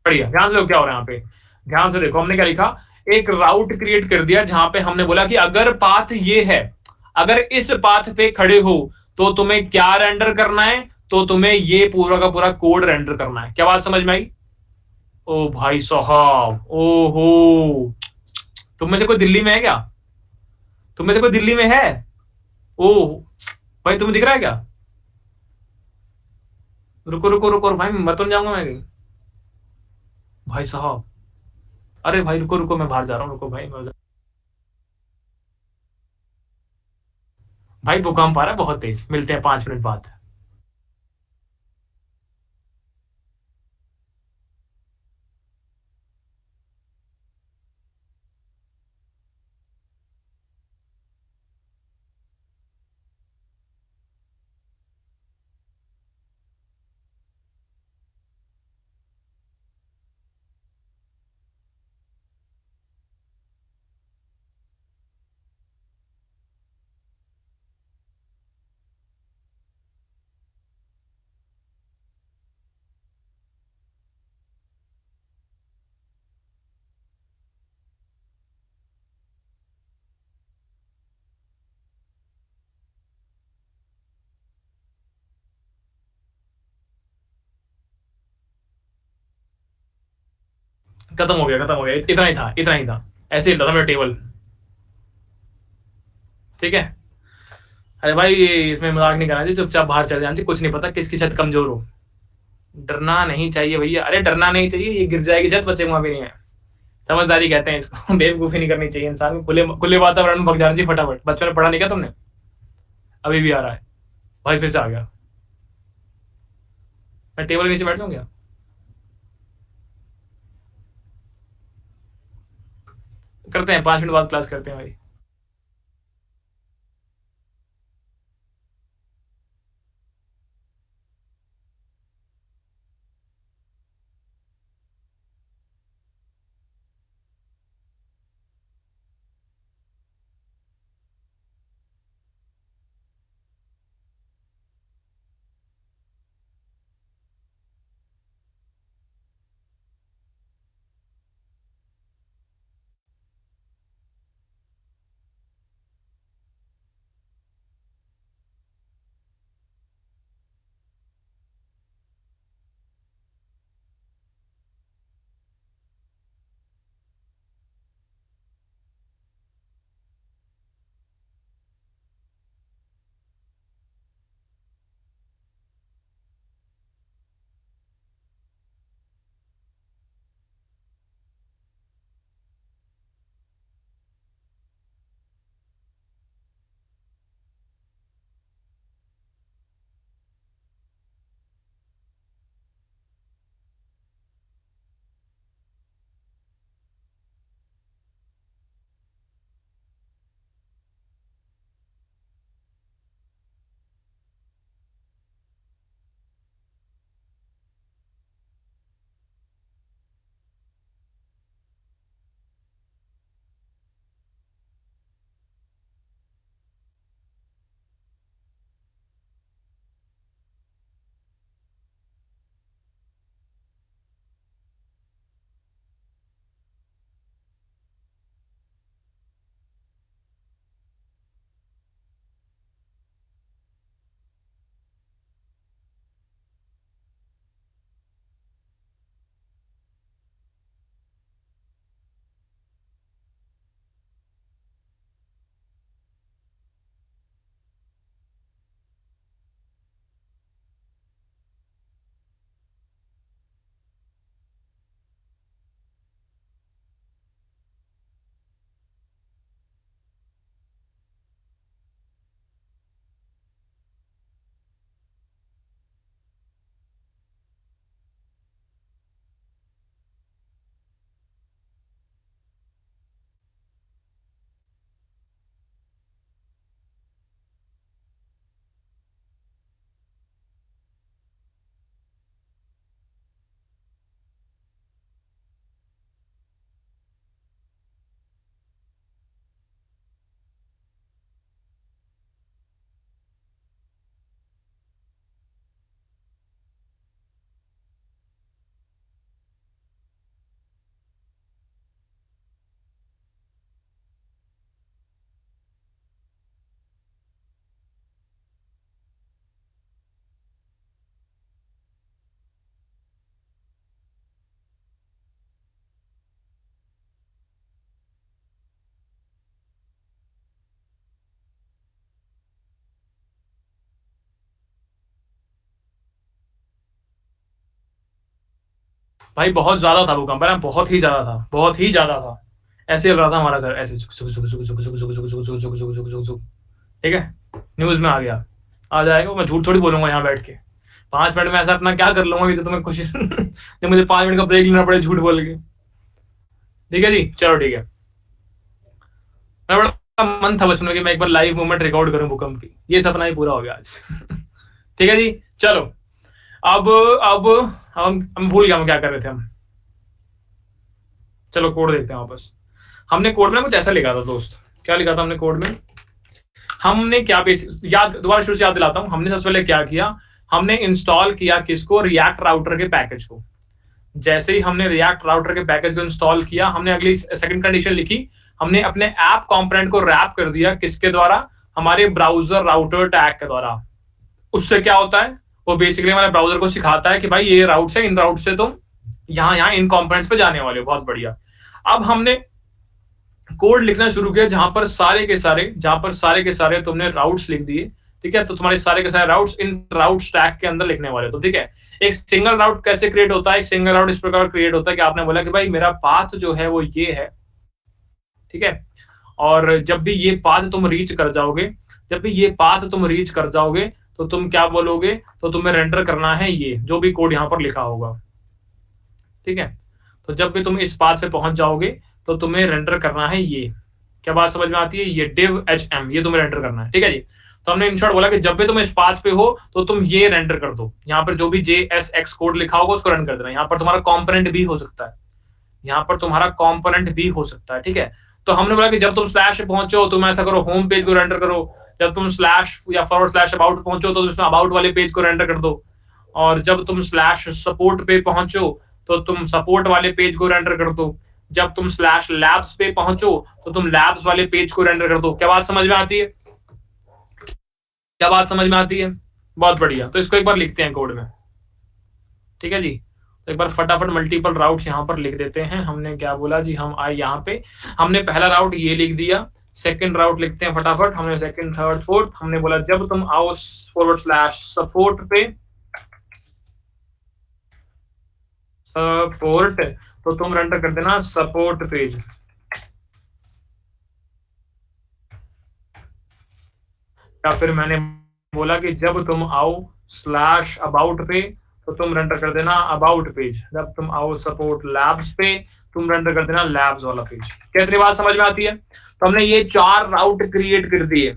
[SPEAKER 1] बढ़िया। ध्यान से देखो क्या हो रहा है यहाँ पे, ध्यान से देखो हमने क्या लिखा, एक राउट क्रिएट कर दिया जहां पे हमने बोला कि अगर पाथ ये है, अगर इस पाथ पे खड़े हो तो तुम्हें क्या रेंडर करना है, तो तुम्हें ये पूरा का पूरा कोड रेंडर करना है। क्या बात समझ में आई? ओ भाई साहब, ओहो, तुम में से कोई दिल्ली में है क्या? तुम में से कोई दिल्ली में है? ओह भाई, तुम्हें दिख रहा है क्या? रुको रुको रुको भाई, मैं तो नहीं जाऊंगा मैं कहीं भाई साहब। अरे भाई रुको रुको, मैं बाहर जा रहा हूँ, रुको भाई भाई भूकंप आ रहा है बहुत तेज, मिलते हैं 5 मिनट बाद। खत्म हो गया, खत्म हो गया, इतना ही था, इतना ही था, ऐसे ही था मेरा टेबल। ठीक है। अरे भाई ये इसमें मजाक नहीं करना चाहिए, चुपचाप बाहर चले जाना चाहिए, कुछ नहीं पता किसकी छत कमजोर हो। डरना नहीं चाहिए भैया, अरे डरना नहीं चाहिए, ये गिर जाएगी छत, बचेगा भी नहीं है। समझदारी कहते हैं इसको। बेवकूफी नहीं करनी चाहिए इंसान को, खुले खुले वातावरण में भग जाना चाहिए फटाफट। बचपन में पढ़ा नहीं क्या तुमने? अभी भी आ रहा है भाई, फिर से आ गया। मैं टेबल के नीचे बैठ जाऊँ क्या? करते हैं 5 मिनट बाद क्लास करते हैं भाई। भाई बहुत ज्यादा था भूकंप, है ना, बहुत ही ज्यादा था, बहुत ही ज्यादा था। ऐसे चल रहा था हमारा घर, ऐसे ठीक है। न्यूज में आ गया, आ जाएगा, मैं झूठ थोड़ी बोलूंगा यहाँ बैठ के। 5 मिनट में ऐसा अपना क्या कर लूंगा कि तो तुम्हें खुशी जब मुझे 5 मिनट का ब्रेक लेना पड़े झूठ बोल के। ठीक है जी, चलो ठीक है। मैं बड़ा मन था बचपन में कि मैं एक बार लाइव मूवमेंट रिकॉर्ड करूं भूकंप की, ये सपना ही पूरा हो गया आज। ठीक है जी, चलो। अब हम भूल गया हम क्या कर रहे थे हम। चलो कोड देखते हैं वापस। हमने कोड में कुछ ऐसा लिखा था दोस्त, क्या लिखा था हमने कोड में? हमने क्या बेसिक याद, दोबारा शुरू से याद दिलाता हूं। हमने सबसे पहले क्या किया, हमने इंस्टॉल किया किसको, रिएक्ट राउटर के पैकेज को। जैसे ही हमने रिएक्ट राउटर के पैकेज को इंस्टॉल किया, हमने अगली सेकंड कंडीशन लिखी, हमने अपने ऐप कंपोनेंट को रैप कर दिया किसके द्वारा, हमारे ब्राउजर राउटर टैग के द्वारा। उससे क्या होता है, वो बेसिकली हमारे ब्राउजर को सिखाता है कि भाई ये राउट से, इन राउट से तुम यहाँ इन कंपोनेंट्स पे जाने वाले हो। बहुत बढ़िया। अब हमने कोड लिखना शुरू किया जहां पर सारे के सारे तुमने राउट्स लिख दिए। ठीक है, तो तुम्हारे सारे के सारे राउट्स इन राउट स्टैक के अंदर लिखने वाले हो। तो ठीक है, एक सिंगल राउट कैसे क्रिएट होता है, एक सिंगल राउट इस प्रकार क्रिएट होता है कि आपने बोला कि भाई मेरा पाथ जो है वो ये है। ठीक है, और जब भी ये पाथ तुम रीच कर जाओगे, तो तुम क्या बोलोगे, तो तुम्हें रेंडर करना है ये जो भी कोड यहाँ पर लिखा होगा। ठीक है, तो जब भी तुम इस पाथ पे पहुंच जाओगे तो तुम्हें रेंडर करना है ये। क्या बात समझ में आती है? ये div hm ये तुम्हें रेंडर करना है। ठीक है जी, तो हमने इन शॉर्ट बोला कि जब भी तुम इस पाथ पे हो तो तुम ये रेंडर कर दो। यहाँ पर जो भी JSX कोड लिखा होगा उसको रन कर देना। यहाँ पर तुम्हारा कंपोनेंट भी हो सकता है, ठीक है। तो हमने बोला कि जब तुम स्लैश पे पहुंचो तुम ऐसा करो, होम पेज को रेंडर करो। जब तुम स्लैश या फॉरवर्ड स्लैश अबाउट पहुंचो तो तुम अबाउट वाले पेज को रेंडर कर दो। और जब तुम स्लैश सपोर्ट पे पहुंचो तो तुम सपोर्ट वाले पेज को रेंडर कर दो। जब तुम स्लैश लैब्स पे पहुंचो तो तुम लैब्स वाले पेज को रेंडर कर दो। क्या बात समझ में आती है? बहुत बढ़िया। तो इसको एक बार लिखते हैं कोड में। ठीक है जी, तो एक बार फटाफट मल्टीपल राउट्स यहाँ पर लिख देते हैं। हमने क्या बोला जी, हम आए यहाँ पे, हमने पहला राउट ये लिख दिया। सेकंड राउट लिखते हैं फटाफट। हमने सेकंड, थर्ड, फोर्थ हमने बोला जब तुम आओ फॉरवर्ड स्लैश सपोर्ट पे, सपोर्ट, तो तुम रेंडर कर देना सपोर्ट पेज। या फिर मैंने बोला कि जब तुम आओ स्लैश अबाउट पे तो तुम रेंडर कर देना अबाउट पेज। जब तुम आओ सपोर्ट लैब्स पे तुम रेंडर कर देना लैब्स वाला पेज। कितनी बात समझ में आती है? तो हमने ये 4 राउट क्रिएट कर दिए।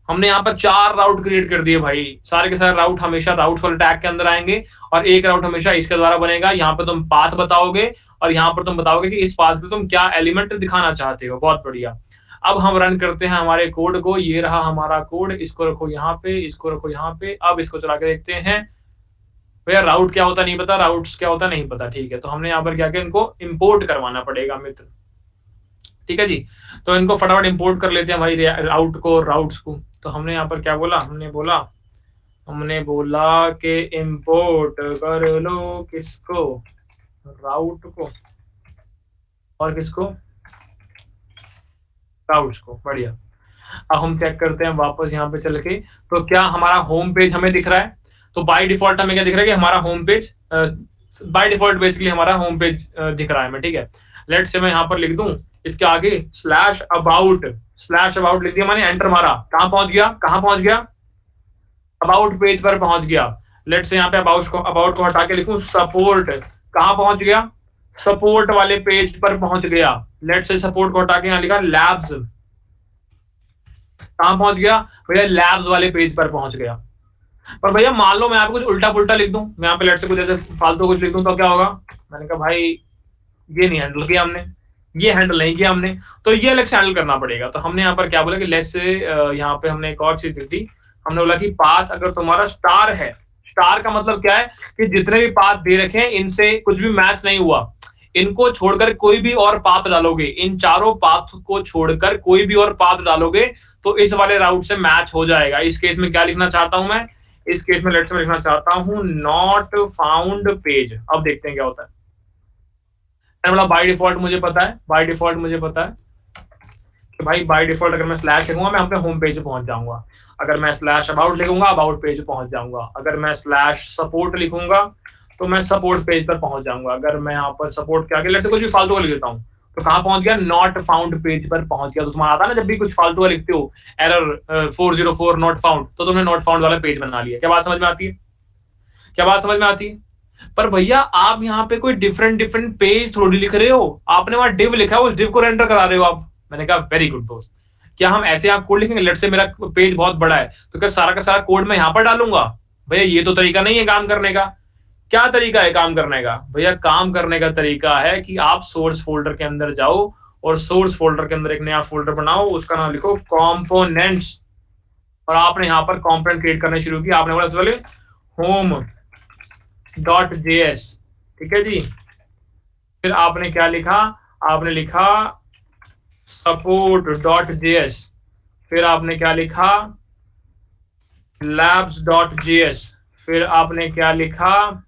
[SPEAKER 1] हमने यहाँ पर 4 राउट क्रिएट कर दिए भाई। सारे के सारे राउट हमेशा राउट वाले टैग के अंदर आएंगे और एक राउट हमेशा इसके द्वारा बनेगा। यहाँ पर तुम पाथ बताओगे और यहाँ पर तुम बताओगे कि इस पाथ पे तुम क्या एलिमेंट दिखाना चाहते हो। बहुत बढ़िया। अब हम रन करते हैं हमारे कोड को। ये रहा हमारा कोड, इसको रखो यहाँ पे, इसको रखो यहाँ पे। अब इसको चला के देखते हैं। भैया राउट क्या होता नहीं पता, राउट्स क्या होता नहीं पता। ठीक है, तो हमने यहाँ पर क्या किया, इनको इंपोर्ट करवाना पड़ेगा मित्र। ठीक है जी, तो इनको फटाफट इंपोर्ट कर लेते हैं भाई, राउट को, राउट्स को। तो हमने यहाँ पर क्या बोला, हमने बोला कि इंपोर्ट कर लो किसको, राउट को, और किसको, राउट्स को। बढ़िया। अब हम चेक करते हैं वापस यहाँ पे चल के, तो क्या हमारा होम पेज हमें दिख रहा है? तो बाय डिफॉल्ट हमें क्या दिख रहा है कि हमारा home page, by default basically हमारा होम पेज दिख रहा है हमें। ठीक है, लेट से मैं यहाँ पर लिख दूं इसके आगे स्लैश अबाउट लिख दिया मैंने, एंटर मारा, कहां पहुंच गया, अबाउट पेज पर पहुंच गया। लेट से यहाँ पे अबाउट को हटा के लिखूं सपोर्ट, कहां पहुंच गया, सपोर्ट वाले पेज पर पहुंच गया। लेट से सपोर्ट को हटा के यहाँ लिखा लैब्स, कहां पहुंच गया भैया, लैब्स वाले पेज पर पहुंच गया। पर भैया मान लो मैं यहाँ पे कुछ उल्टा पुल्टा लिख दूं, मैं यहाँ पे लेट से कुछ ऐसे फालतू कुछ लिख दूं तो क्या होगा? मैंने कहा भाई ये नहीं हैंडल किया हमने, ये हैंडल नहीं किया हमने, तो ये अलग से हैंडल करना पड़ेगा। तो हमने यहाँ पर क्या बोला कि लेट से यहाँ पे हमने एक और चीज दी थी। हमने बोला कि पाथ अगर तुम्हारा स्टार है, स्टार का मतलब क्या है कि जितने भी पाथ दे रखे हैं इनसे कुछ भी मैच नहीं हुआ, इनको छोड़कर कोई भी और पाथ डालोगे, इन चारों पाथ को छोड़कर कोई भी और पाथ डालोगे तो इस वाले राउट से मैच हो जाएगा। इस केस में क्या लिखना चाहता हूं मैं, इस केस में लेट से मैं लिखना चाहता हूं नॉट फाउंड पेज। अब देखते हैं क्या होता है। बाय डिफॉल्ट मुझे पता है कि भाई बाय डिफॉल्ट अगर मैं स्लैश लिखूंगा मैं अपने होम पेज पे पहुंच जाऊंगा। अगर मैं स्लैश अबाउट लिखूंगा अबाउट पेज पे पहुंच जाऊंगा। अगर मैं स्लैश सपोर्ट लिखूंगा तो मैं सपोर्ट पेज पर पहुंच जाऊंगा। अगर मैं यहाँ पर सपोर्ट के आगे लेट्स से कुछ भी फालतू का लिख देता हूँ, तो कहाँ पहुंच गया, नॉट फाउंड पेज पर पहुंच गया। तो तुम्हारा आता है ना जब भी कुछ फालतू का लिखते हो, एरर 404 नॉट फाउंड, तो तुमने नॉट फाउंड वाला पेज बना लिया। क्या बात समझ में आती है? क्या बात समझ में आती है? पर भैया आप यहाँ पे कोई डिफरेंट डिफरेंट पेज थोड़ी लिख रहे हो, आपने वहां डिव लिखा है, उस डिव को रेंडर करा रहे हो आप। मैंने कहा वेरी गुड दोस्त। क्या हम ऐसे यहाँ कोड लिखेंगे? लेट से मेरा पेज बहुत बड़ा है, तो क्या सारा का सारा कोड मैं यहाँ पर डालूंगा? भैया ये तो तरीका नहीं है काम करने का। क्या तरीका है काम करने का? भैया काम करने का तरीका है कि आप सोर्स फोल्डर के अंदर जाओ और सोर्स फोल्डर के अंदर एक नया फोल्डर बनाओ, उसका नाम लिखो कंपोनेंट्स, और आपने यहाँ पर कंपोनेंट क्रिएट करने शुरू किया। आपने बोला सबसे पहले home.js, ठीक है जी। फिर आपने क्या लिखा? आपने लिखा support.js। फिर आपने क्या लिखा? labs.js। फिर आपने क्या लिखा?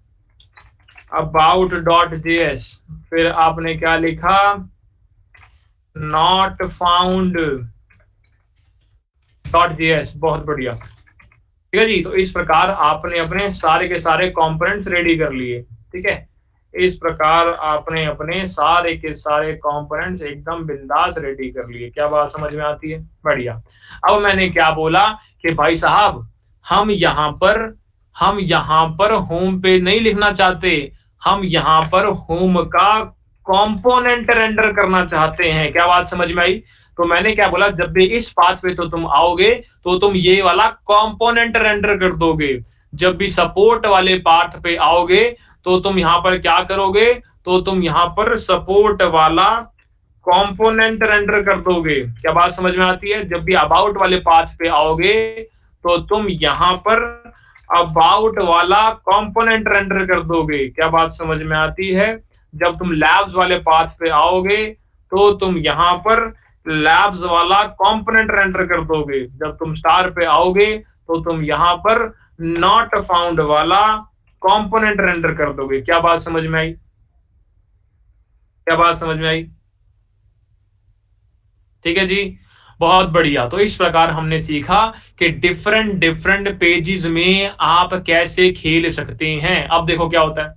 [SPEAKER 1] about.js। फिर आपने क्या लिखा? not found.js। बहुत बढ़िया, ठीक है जी। तो इस प्रकार आपने अपने सारे के सारे कंपोनेंट्स रेडी कर लिए, ठीक है। इस प्रकार आपने अपने सारे के सारे कंपोनेंट्स एकदम बिंदास रेडी कर लिए। क्या बात समझ में आती है? बढ़िया। अब मैंने क्या बोला कि भाई साहब हम यहाँ पर होम पे नहीं लिखना चाहते, हम यहाँ पर होम का कंपोनेंट रेंडर करना चाहते हैं। क्या बात समझ में आई? तो मैंने क्या बोला, जब भी इस पाथ पे तो तुम आओगे तो तुम ये वाला कंपोनेंट रेंडर कर दोगे। जब भी सपोर्ट वाले पार्ट पे आओगे तो तुम यहाँ पर क्या करोगे, तो तुम यहाँ पर सपोर्ट वाला कंपोनेंट रेंडर कर दोगे। क्या बात समझ में आती है? जब भी अबाउट वाले पाथ पे आओगे तो तुम यहाँ पर अबाउट वाला कंपोनेंट रेंडर कर दोगे। क्या बात समझ में आती है? जब तुम लैब्स वाले पाथ पे आओगे तो तुम यहाँ पर लैब्स वाला कंपोनेंट रेंडर कर दोगे। जब तुम स्टार पे आओगे तो तुम यहाँ पर नॉट फाउंड वाला कंपोनेंट रेंडर कर दोगे। क्या बात समझ में आई? क्या बात समझ में आई? ठीक है जी, बहुत बढ़िया। तो इस प्रकार हमने सीखा कि डिफरेंट डिफरेंट पेजेस में आप कैसे खेल सकते हैं। अब देखो क्या होता है,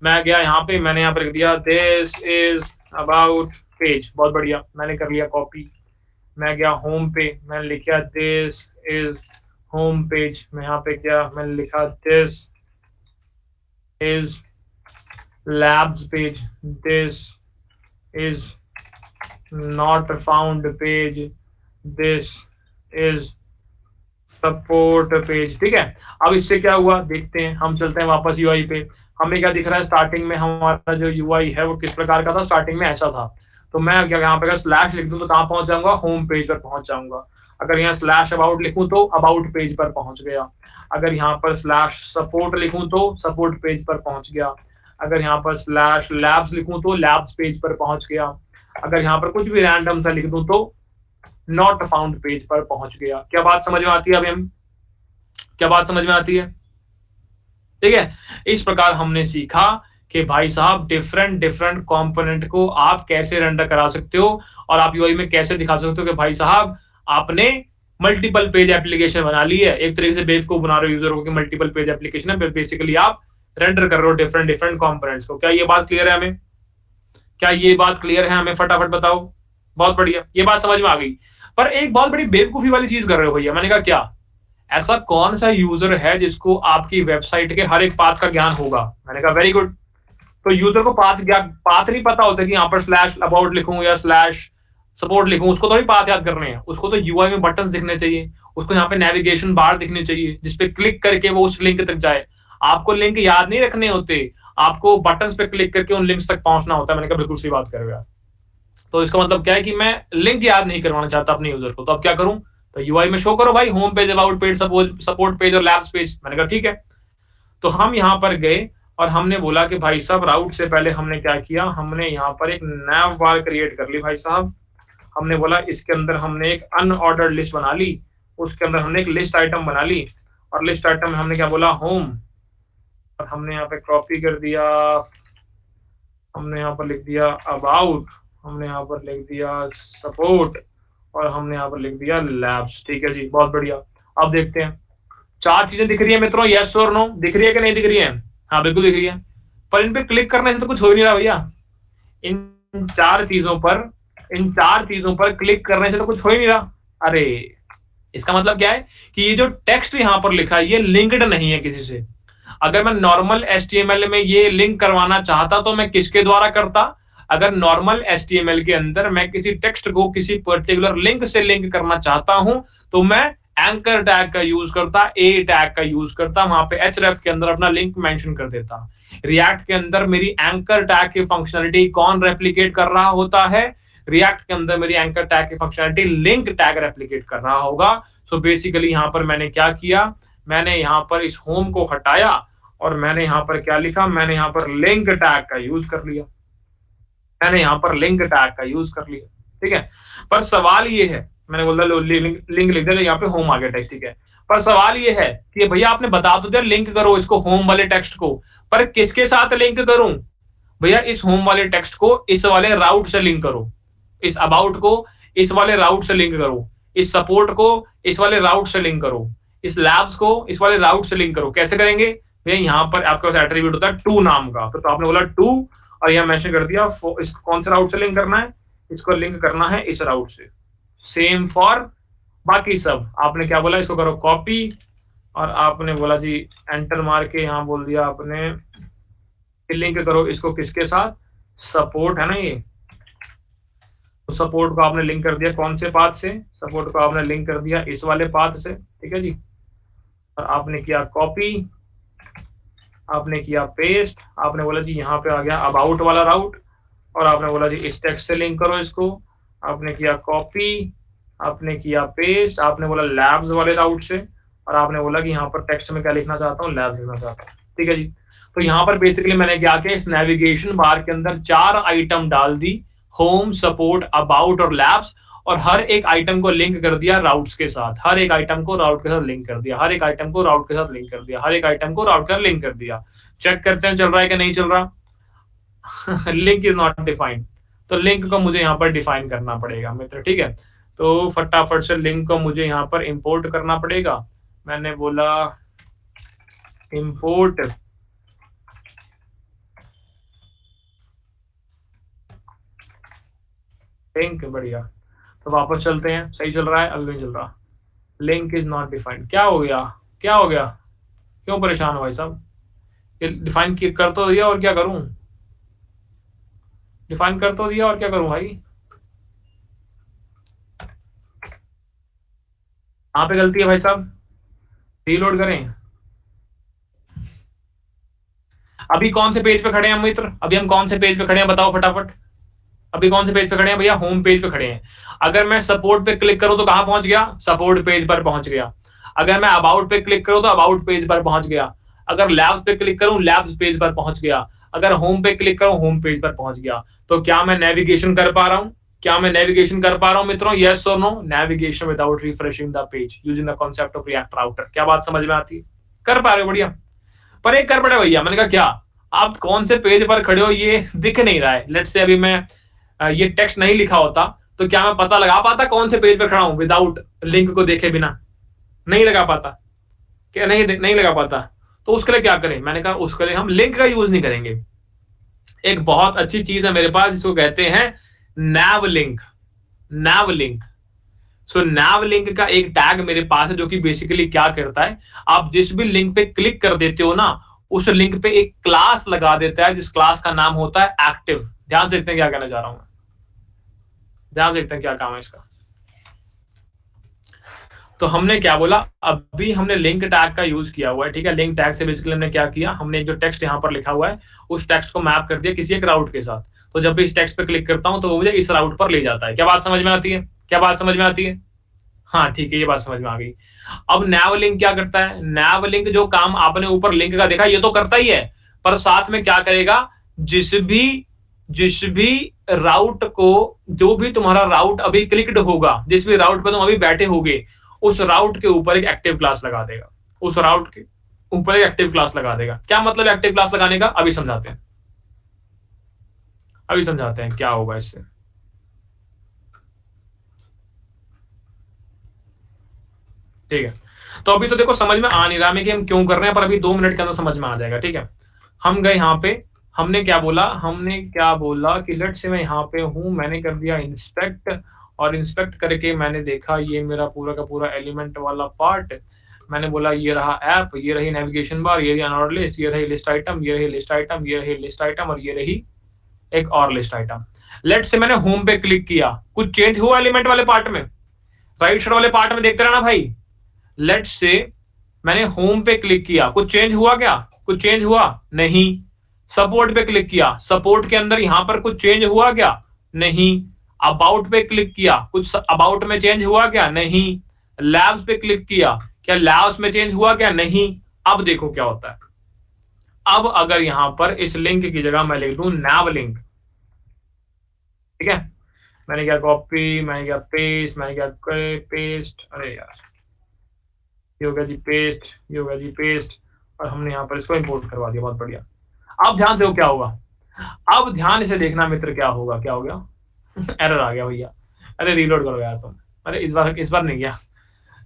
[SPEAKER 1] मैं गया यहाँ पे, मैंने यहाँ पर लिख दिया दिस इज अबाउट पेज, बहुत बढ़िया, मैंने कर लिया कॉपी। मैं गया होम पे, मैंने लिखा दिस इज होम पेज। मैं यहाँ पे गया, मैंने लिखा this is labs page, this is not found page, this is support page, ठीक है। अब इससे क्या हुआ देखते हैं, हम चलते हैं वापस यूआई पे। हमें क्या दिख रहा है, स्टार्टिंग में हमारा जो यूआई है वो किस प्रकार का था, स्टार्टिंग में ऐसा था। तो मैं क्या यहाँ पे अगर स्लैश लिख दूं तो कहाँ पहुंच जाऊंगा, होम पेज पर पहुंच जाऊंगा। अगर यहाँ स्लैश अबाउट लिखूं तो अबाउट पेज पर पहुंच गया। अगर यहाँ पर स्लैश सपोर्ट लिखूं तो सपोर्ट पेज पर पहुंच गया। अगर यहाँ पर स्लैश लैब्स लिखूं तो लैब्स पेज पर पहुंच गया। अगर यहाँ पर कुछ भी रैंडम सा लिख दूं तो नॉट फाउंड पेज पर पहुंच गया। क्या बात समझ में आती है अभी हम? क्या बात समझ में आती है? ठीक है। इस प्रकार हमने सीखा कि भाई साहब डिफरेंट डिफरेंट कंपोनेंट को आप कैसे रेंडर करा सकते हो और आप यूआई में कैसे दिखा सकते हो कि भाई साहब आपने मल्टीपल पेज एप्लीकेशन बना ली है। एक तरीके से बेवकूफ बना रहे हो यूजर को कि मल्टीपल पेज एप्लीकेशन है, बेसिकली आप रेंडर कर रहे हो डिफरेंट डिफरेंट कंपोनेंट्स को। क्या ये बात क्लियर है हमें? क्या ये बात क्लियर है हमें? फटाफट बताओ। बहुत बढ़िया, ये बात समझ में आ गई। पर एक बहुत बड़ी बेवकूफी वाली चीज कर रहे हो भैया। मैंने कहा क्या, ऐसा कौन सा यूजर है जिसको आपकी वेबसाइट के हर एक पाथ का ज्ञान होगा? मैंने कहा वेरी गुड। तो यूजर को पाथ नहीं पता होता कि यहाँ पर स्लैश अबाउट लिखूं या स्लैश सपोर्ट लिखूं, उसको थोड़ी पाथ याद करने हैं। उसको तो यूआई में बटन्स दिखने चाहिए, उसको यहाँ पे नेविगेशन बार दिखनी चाहिए जिसपे क्लिक करके वो उस लिंक तक जाए। आपको लिंक याद नहीं रखने होते, आपको बटन्स पे क्लिक करके उन लिंक्स तक पहुंचना होता है। मैंने कहा बिल्कुल सही बात कर रहे हो यार। तो इसका मतलब क्या है कि मैं लिंक याद नहीं करवाना चाहता अपने यूजर को, तो अब क्या करूं, तो यूआई में शो करो भाई home page, about page, support page और लैब्स पेज। मैंने कहा ठीक है। तो हम यहाँ पर गए और हमने बोला कि भाई साहब राउट से पहले हमने क्या किया, हमने यहाँ पर एक नैव बार क्रिएट कर ली भाई साहब। हमने बोला इसके अंदर हमने एक अनऑर्डर्ड लिस्ट बना ली, उसके अंदर हमने एक लिस्ट आइटम बना ली और लिस्ट आइटम में हमने क्या बोला, होम, और हमने यहाँ पे कॉपी कर दिया, हमने यहाँ पर लिख दिया अबाउट, हमने यहाँ पर लिख दिया सपोर्ट और हमने यहाँ पर लिख दिया लैब्स। ठीक है जी, बहुत बढ़िया। अब देखते हैं, चार चीजें दिख रही है मित्रों, यस और नो, दिख रही है कि नहीं दिख रही है? हाँ बिल्कुल दिख रही है। पर इन पे क्लिक करने से तो कुछ हो ही नहीं रहा भैया। इन चार चीजों पर क्लिक करने से तो कुछ हो ही नहीं रहा। अरे इसका मतलब क्या है कि ये जो टेक्स्ट यहां पर लिखा है ये लिंक्ड नहीं है किसी से। अगर मैं नॉर्मल HTML में ये लिंक करवाना चाहता तो मैं किसके द्वारा करता? अगर नॉर्मल HTML के अंदर मैं किसी टेक्स्ट को किसी पर्टिकुलर लिंक से लिंक करना चाहता हूं तो मैं एंकर टैग का यूज करता, ए टैग का यूज करता, वहां पे href के अंदर अपना लिंक मेंशन कर देता। रिएक्ट के अंदर मेरी एंकर टैग की फंक्शनलिटी कौन रेप्लिकेट कर रहा होता है? रिएक्ट के अंदर मेरी एंकर टैग की फंक्शनलिटी लिंक टैग रेप्लिकेट कर रहा होगा। सो बेसिकली यहां पर मैंने क्या किया, मैंने यहां पर इस होम को हटाया और मैंने यहां पर क्या लिखा, मैंने यहां पर लिंक टैग का यूज कर लिया। मैंने यहां पर लिंक टैग का यूज कर लिया, ठीक है। पर सवाल ये है, मैंने बोला लिंक लिख दिया, यहाँ पे होम आ गया टेक्स्ट, ठीक है। पर सवाल ये है कि भैया आपने बता तो दिया लिंक करो इसको होम वाले टेक्स्ट को, पर किसके साथ लिंक करूं? भैया इस होम वाले टेक्स्ट को इस वाले राउट से लिंक करो, इस अबाउट को इस वाले राउट से लिंक करो, इस सपोर्ट को इस वाले राउट से लिंक करो, इस लैब्स को इस वाले राउट से लिंक करो। कैसे करेंगे भैया? यहाँ पर आपके पास एट्रीब्यूट होता है टू नाम का, तो आपने बोला टू और यहाँ मेंशन कर दिया इसको कौन से राउट से लिंक करना है, इसको लिंक करना है इस राउट से। सेम फॉर बाकी सब, आपने क्या बोला, इसको करो कॉपी और आपने बोला जी एंटर मार के यहाँ बोल दिया आपने लिंक करो इसको किसके साथ, सपोर्ट है ना ये, तो सपोर्ट को आपने लिंक कर दिया कौन से पाथ से, सपोर्ट को आपने लिंक कर दिया इस वाले पाथ से, ठीक है जी। और आपने किया कॉपी, आपने किया पेस्ट, आपने बोला जी यहाँ पे आ गया अबाउट वाला राउट और आपने बोला जी इस टेक्स्ट से लिंक करो इसको, आपने किया कॉपी, आपने किया पेस्ट, आपने बोला लैब्स वाले राउट से और आपने बोला कि यहाँ पर टेक्स्ट में क्या लिखना चाहता हूँ, लैब्स लिखना चाहता हूँ, ठीक है जी। तो यहाँ पर बेसिकली मैंने क्या किया, इस नेविगेशन बार के अंदर 4 आइटम डाल दी, होम, सपोर्ट, अबाउट और लैब्स, और हर एक आइटम को लिंक कर दिया राउट्स के साथ, हर एक आइटम को राउट के साथ लिंक कर दिया, हर एक आइटम को राउट के साथ लिंक कर दिया, हर एक आइटम को राउट के साथ लिंक कर दिया। चेक करते हैं चल रहा है कि नहीं चल रहा। लिंक इज नॉट डिफाइंड, तो लिंक को मुझे यहाँ पर डिफाइन करना पड़ेगा मित्र, ठीक है। तो फटाफट से लिंक को मुझे यहाँ पर इंपोर्ट करना पड़ेगा। मैंने बोला इंपोर्ट लिंक, बढ़िया। तो वापस चलते हैं, सही चल रहा है, अभी नहीं चल रहा। लिंक इज नॉट डिफाइंड, क्या हो गया, क्या हो गया, क्यों परेशान हो भाई साहब? डिफाइन कर तो दिया और क्या करूं, डिफाइन कर तो दिया और क्या करूं भाई? कहां पे गलती है भाई साहब? रीलोड करें। अभी कौन से पेज पे खड़े हैं हम मित्र, अभी हम कौन से पेज पे खड़े हैं बताओ फटाफट। अभी कौन से पेज पे खड़े हैं भैया? होम पेज पे खड़े हैं। अगर मैं सपोर्ट पे क्लिक करूं तो कहां पहुंच गया? सपोर्ट पेज पर पहुंच गया। अगर मैं अबाउट पे क्लिक करूं तो अबाउट पेज पर पहुंच गया। अगर लैब्स पे क्लिक करूं लैब्स पेज पर पहुंच गया। अगर होम पे क्लिक करूं होम पेज पर पहुंच गया। तो क्या मैं नेविगेशन कर पा रहा हूं? क्या मैं नेविगेशन कर पा रहा हूं मित्रों? यस और no? Navigation without refreshing the page using the concept of React router. क्या बात समझ में आती है? कर पा रहे हो? बढ़िया। पर एक कर पड़े भैया, मैंने कहा क्या आप कौन से पेज पर खड़े हो ये दिख नहीं रहा है। लेट्स से अभी मैं ये टेक्स्ट नहीं लिखा होता तो क्या मैं पता लगा पाता कौन से पेज पर खड़ा हूं विदाउट लिंक को देखे बिना? नहीं लगा पाता, क्या नहीं लगा पाता। तो उसके लिए क्या करें? मैंने कहा उसके लिए हम लिंक का यूज नहीं करेंगे। एक बहुत अच्छी चीज है मेरे पास जिसको कहते हैं नैव लिंक। नैव लिंक, सो नैव लिंक का एक टैग मेरे पास है जो कि बेसिकली क्या करता है, आप जिस भी लिंक पे क्लिक कर देते हो ना उस लिंक पे एक क्लास लगा देता है जिस क्लास का नाम होता है एक्टिव। ध्यान से देखते हैं क्या कहना चाह रहा हूं मैं, ध्यान से देखते हैं क्या काम है इसका। तो हमने क्या बोला, अभी हमने लिंक टैग का यूज किया हुआ है, ठीक है। लिंक टैग से बेसिकली हमने क्या किया, हमने जो टेक्स्ट यहाँ पर लिखा हुआ है उस टेक्स्ट को मैप कर दिया किसी एक राउट के साथ। तो जब भी इस टेक्स्ट पे क्लिक करता हूं तो वो मुझे इस राउट पर ले जाता है। क्या बात समझ में आती है? क्या बात समझ में आती है? हाँ ठीक है, ये बात समझ में आ गई। अब नैव लिंक क्या करता है? नैव लिंक जो काम आपने ऊपर लिंक का देखा ये तो करता ही है, पर साथ में क्या करेगा, जिस भी राउट को, जो भी तुम्हारा राउट अभी क्लिक्ड होगा, जिस भी राउट पे तुम अभी बैठे होगे उस राउट के ऊपर एक एक्टिव क्लास लगा देगा। उस राउट के ऊपर एक एक्टिव क्लास लगा देगा। क्या मतलब एक्टिव क्लास लगाने का? अभी समझाते हैं, अभी समझाते हैं क्या होगा इससे। ठीक है, तो अभी तो देखो समझ में आ नहीं रहा है कि हम क्यों कर रहे हैं, पर अभी 2 मिनट के अंदर समझ में आ जाएगा, ठीक है। हम गए यहाँ पे हमने क्या बोला कि लेट से मैं यहाँ पे हूँ, मैंने कर दिया इंस्पेक्ट, और इंस्पेक्ट करके मैंने देखा ये मेरा पूरा का पूरा एलिमेंट वाला पार्ट। मैंने बोला ये रहा ऐप, ये रही नेविगेशन बार, ये रही अनऑर्डर लिस्ट, ये रही लिस्ट आइटम, ये रही लिस्ट आइटम, ये रही लिस्ट आइटम, और ये रही एक और लिस्ट आइटम। लेट से मैंने होम पे क्लिक किया, कुछ चेंज हुआ एलिमेंट वाले पार्ट में? राइट साइड वाले पार्ट में देखते रहना भाई। लेट से मैंने होम पे क्लिक किया, कुछ चेंज हुआ क्या? कुछ चेंज हुआ नहीं। सपोर्ट पे क्लिक किया, सपोर्ट के अंदर यहां पर कुछ चेंज हुआ क्या? नहीं। अबाउट पे क्लिक किया, कुछ अबाउट में चेंज हुआ क्या? नहीं। लैब्स पे क्लिक किया, क्या लैब्स में चेंज हुआ क्या? नहीं। अब देखो क्या होता है। अब अगर यहां पर इस लिंक की जगह मैं लिख दूं nav लिंक, ठीक है, मैंने क्या कॉपी, मैंने क्या पेस्ट, मैंने क्या पेस्ट, अरे यार ये हो गया जी पेस्ट, ये हो गया जी पेस्ट, और हमने यहाँ पर इसको इंपोर्ट करवा दिया, बहुत बढ़िया। अब ध्यान से वो क्या होगा, अब ध्यान से देखना मित्र, क्या होगा, क्या हो गया एरर आ गया भैया, अरे रीलोड करो यार तुम, अरे इस बार नहीं गया।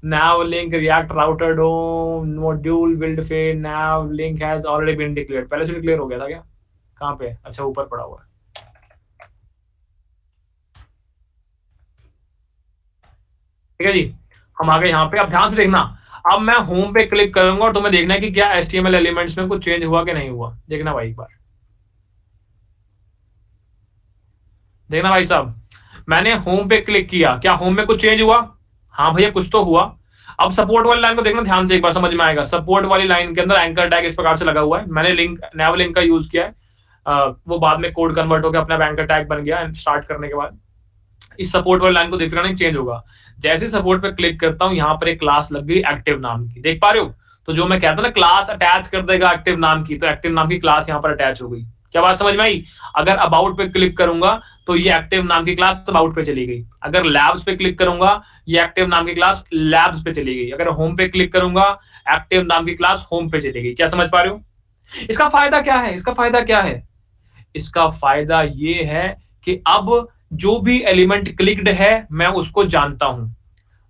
[SPEAKER 1] nav link react router dom module build phase nav link has already been declared, पहले से डिक्लेयर हो गया था क्या? कहाँ पे? अच्छा ऊपर पड़ा हुआ है, ठीक है जी। हम आ गए यहाँ पे, अब ध्यान से देखना। अब मैं होम पे क्लिक करूंगा और तुम्हें देखना है कि क्या HTML एलिमेंट्स में कुछ चेंज हुआ कि नहीं हुआ। देखना भाई एक बार, देखना भाई साहब, मैंने होम पे क्लिक किया, क्या होम में कुछ चेंज हुआ? हाँ भैया कुछ तो हुआ। अब सपोर्ट वाली लाइन को देखना ध्यान से, एक बार समझ में आएगा। सपोर्ट वाली लाइन के अंदर एंकर टैग इस प्रकार से लगा हुआ है, मैंने लिंक nav लिंक का यूज किया है, वो बाद में कोड कन्वर्ट होकर अपना एंकर टैग बन गया स्टार्ट करने के बाद। इस सपोर्ट वाली लाइन को देख रहे चेंज होगा। जैसे सपोर्ट पे क्लिक करता हूं, यहाँ पर एक क्लास लग गई एक्टिव नाम की, देख पा रहे हो? तो जो मैं कहता ना क्लास अटैच कर देगा एक्टिव नाम की, तो एक्टिव नाम की क्लास यहाँ पर अटैच हो गई। क्या बात समझ में आई? अगर अबाउट पे क्लिक करूंगा तो ये एक्टिव नाम की क्लास अबाउट पे चली गई। अगर लैब्स पे क्लिक करूंगा ये एक्टिव नाम की क्लास लैब्स पे चली गई। अगर होम पे क्लिक करूंगा एक्टिव नाम की क्लास होम पे चली गई। क्या समझ पा रहे हो? इसका फायदा क्या है? इसका फायदा क्या है? इसका फायदा ये है कि अब जो भी एलिमेंट क्लिक्ड है मैं उसको जानता हूं,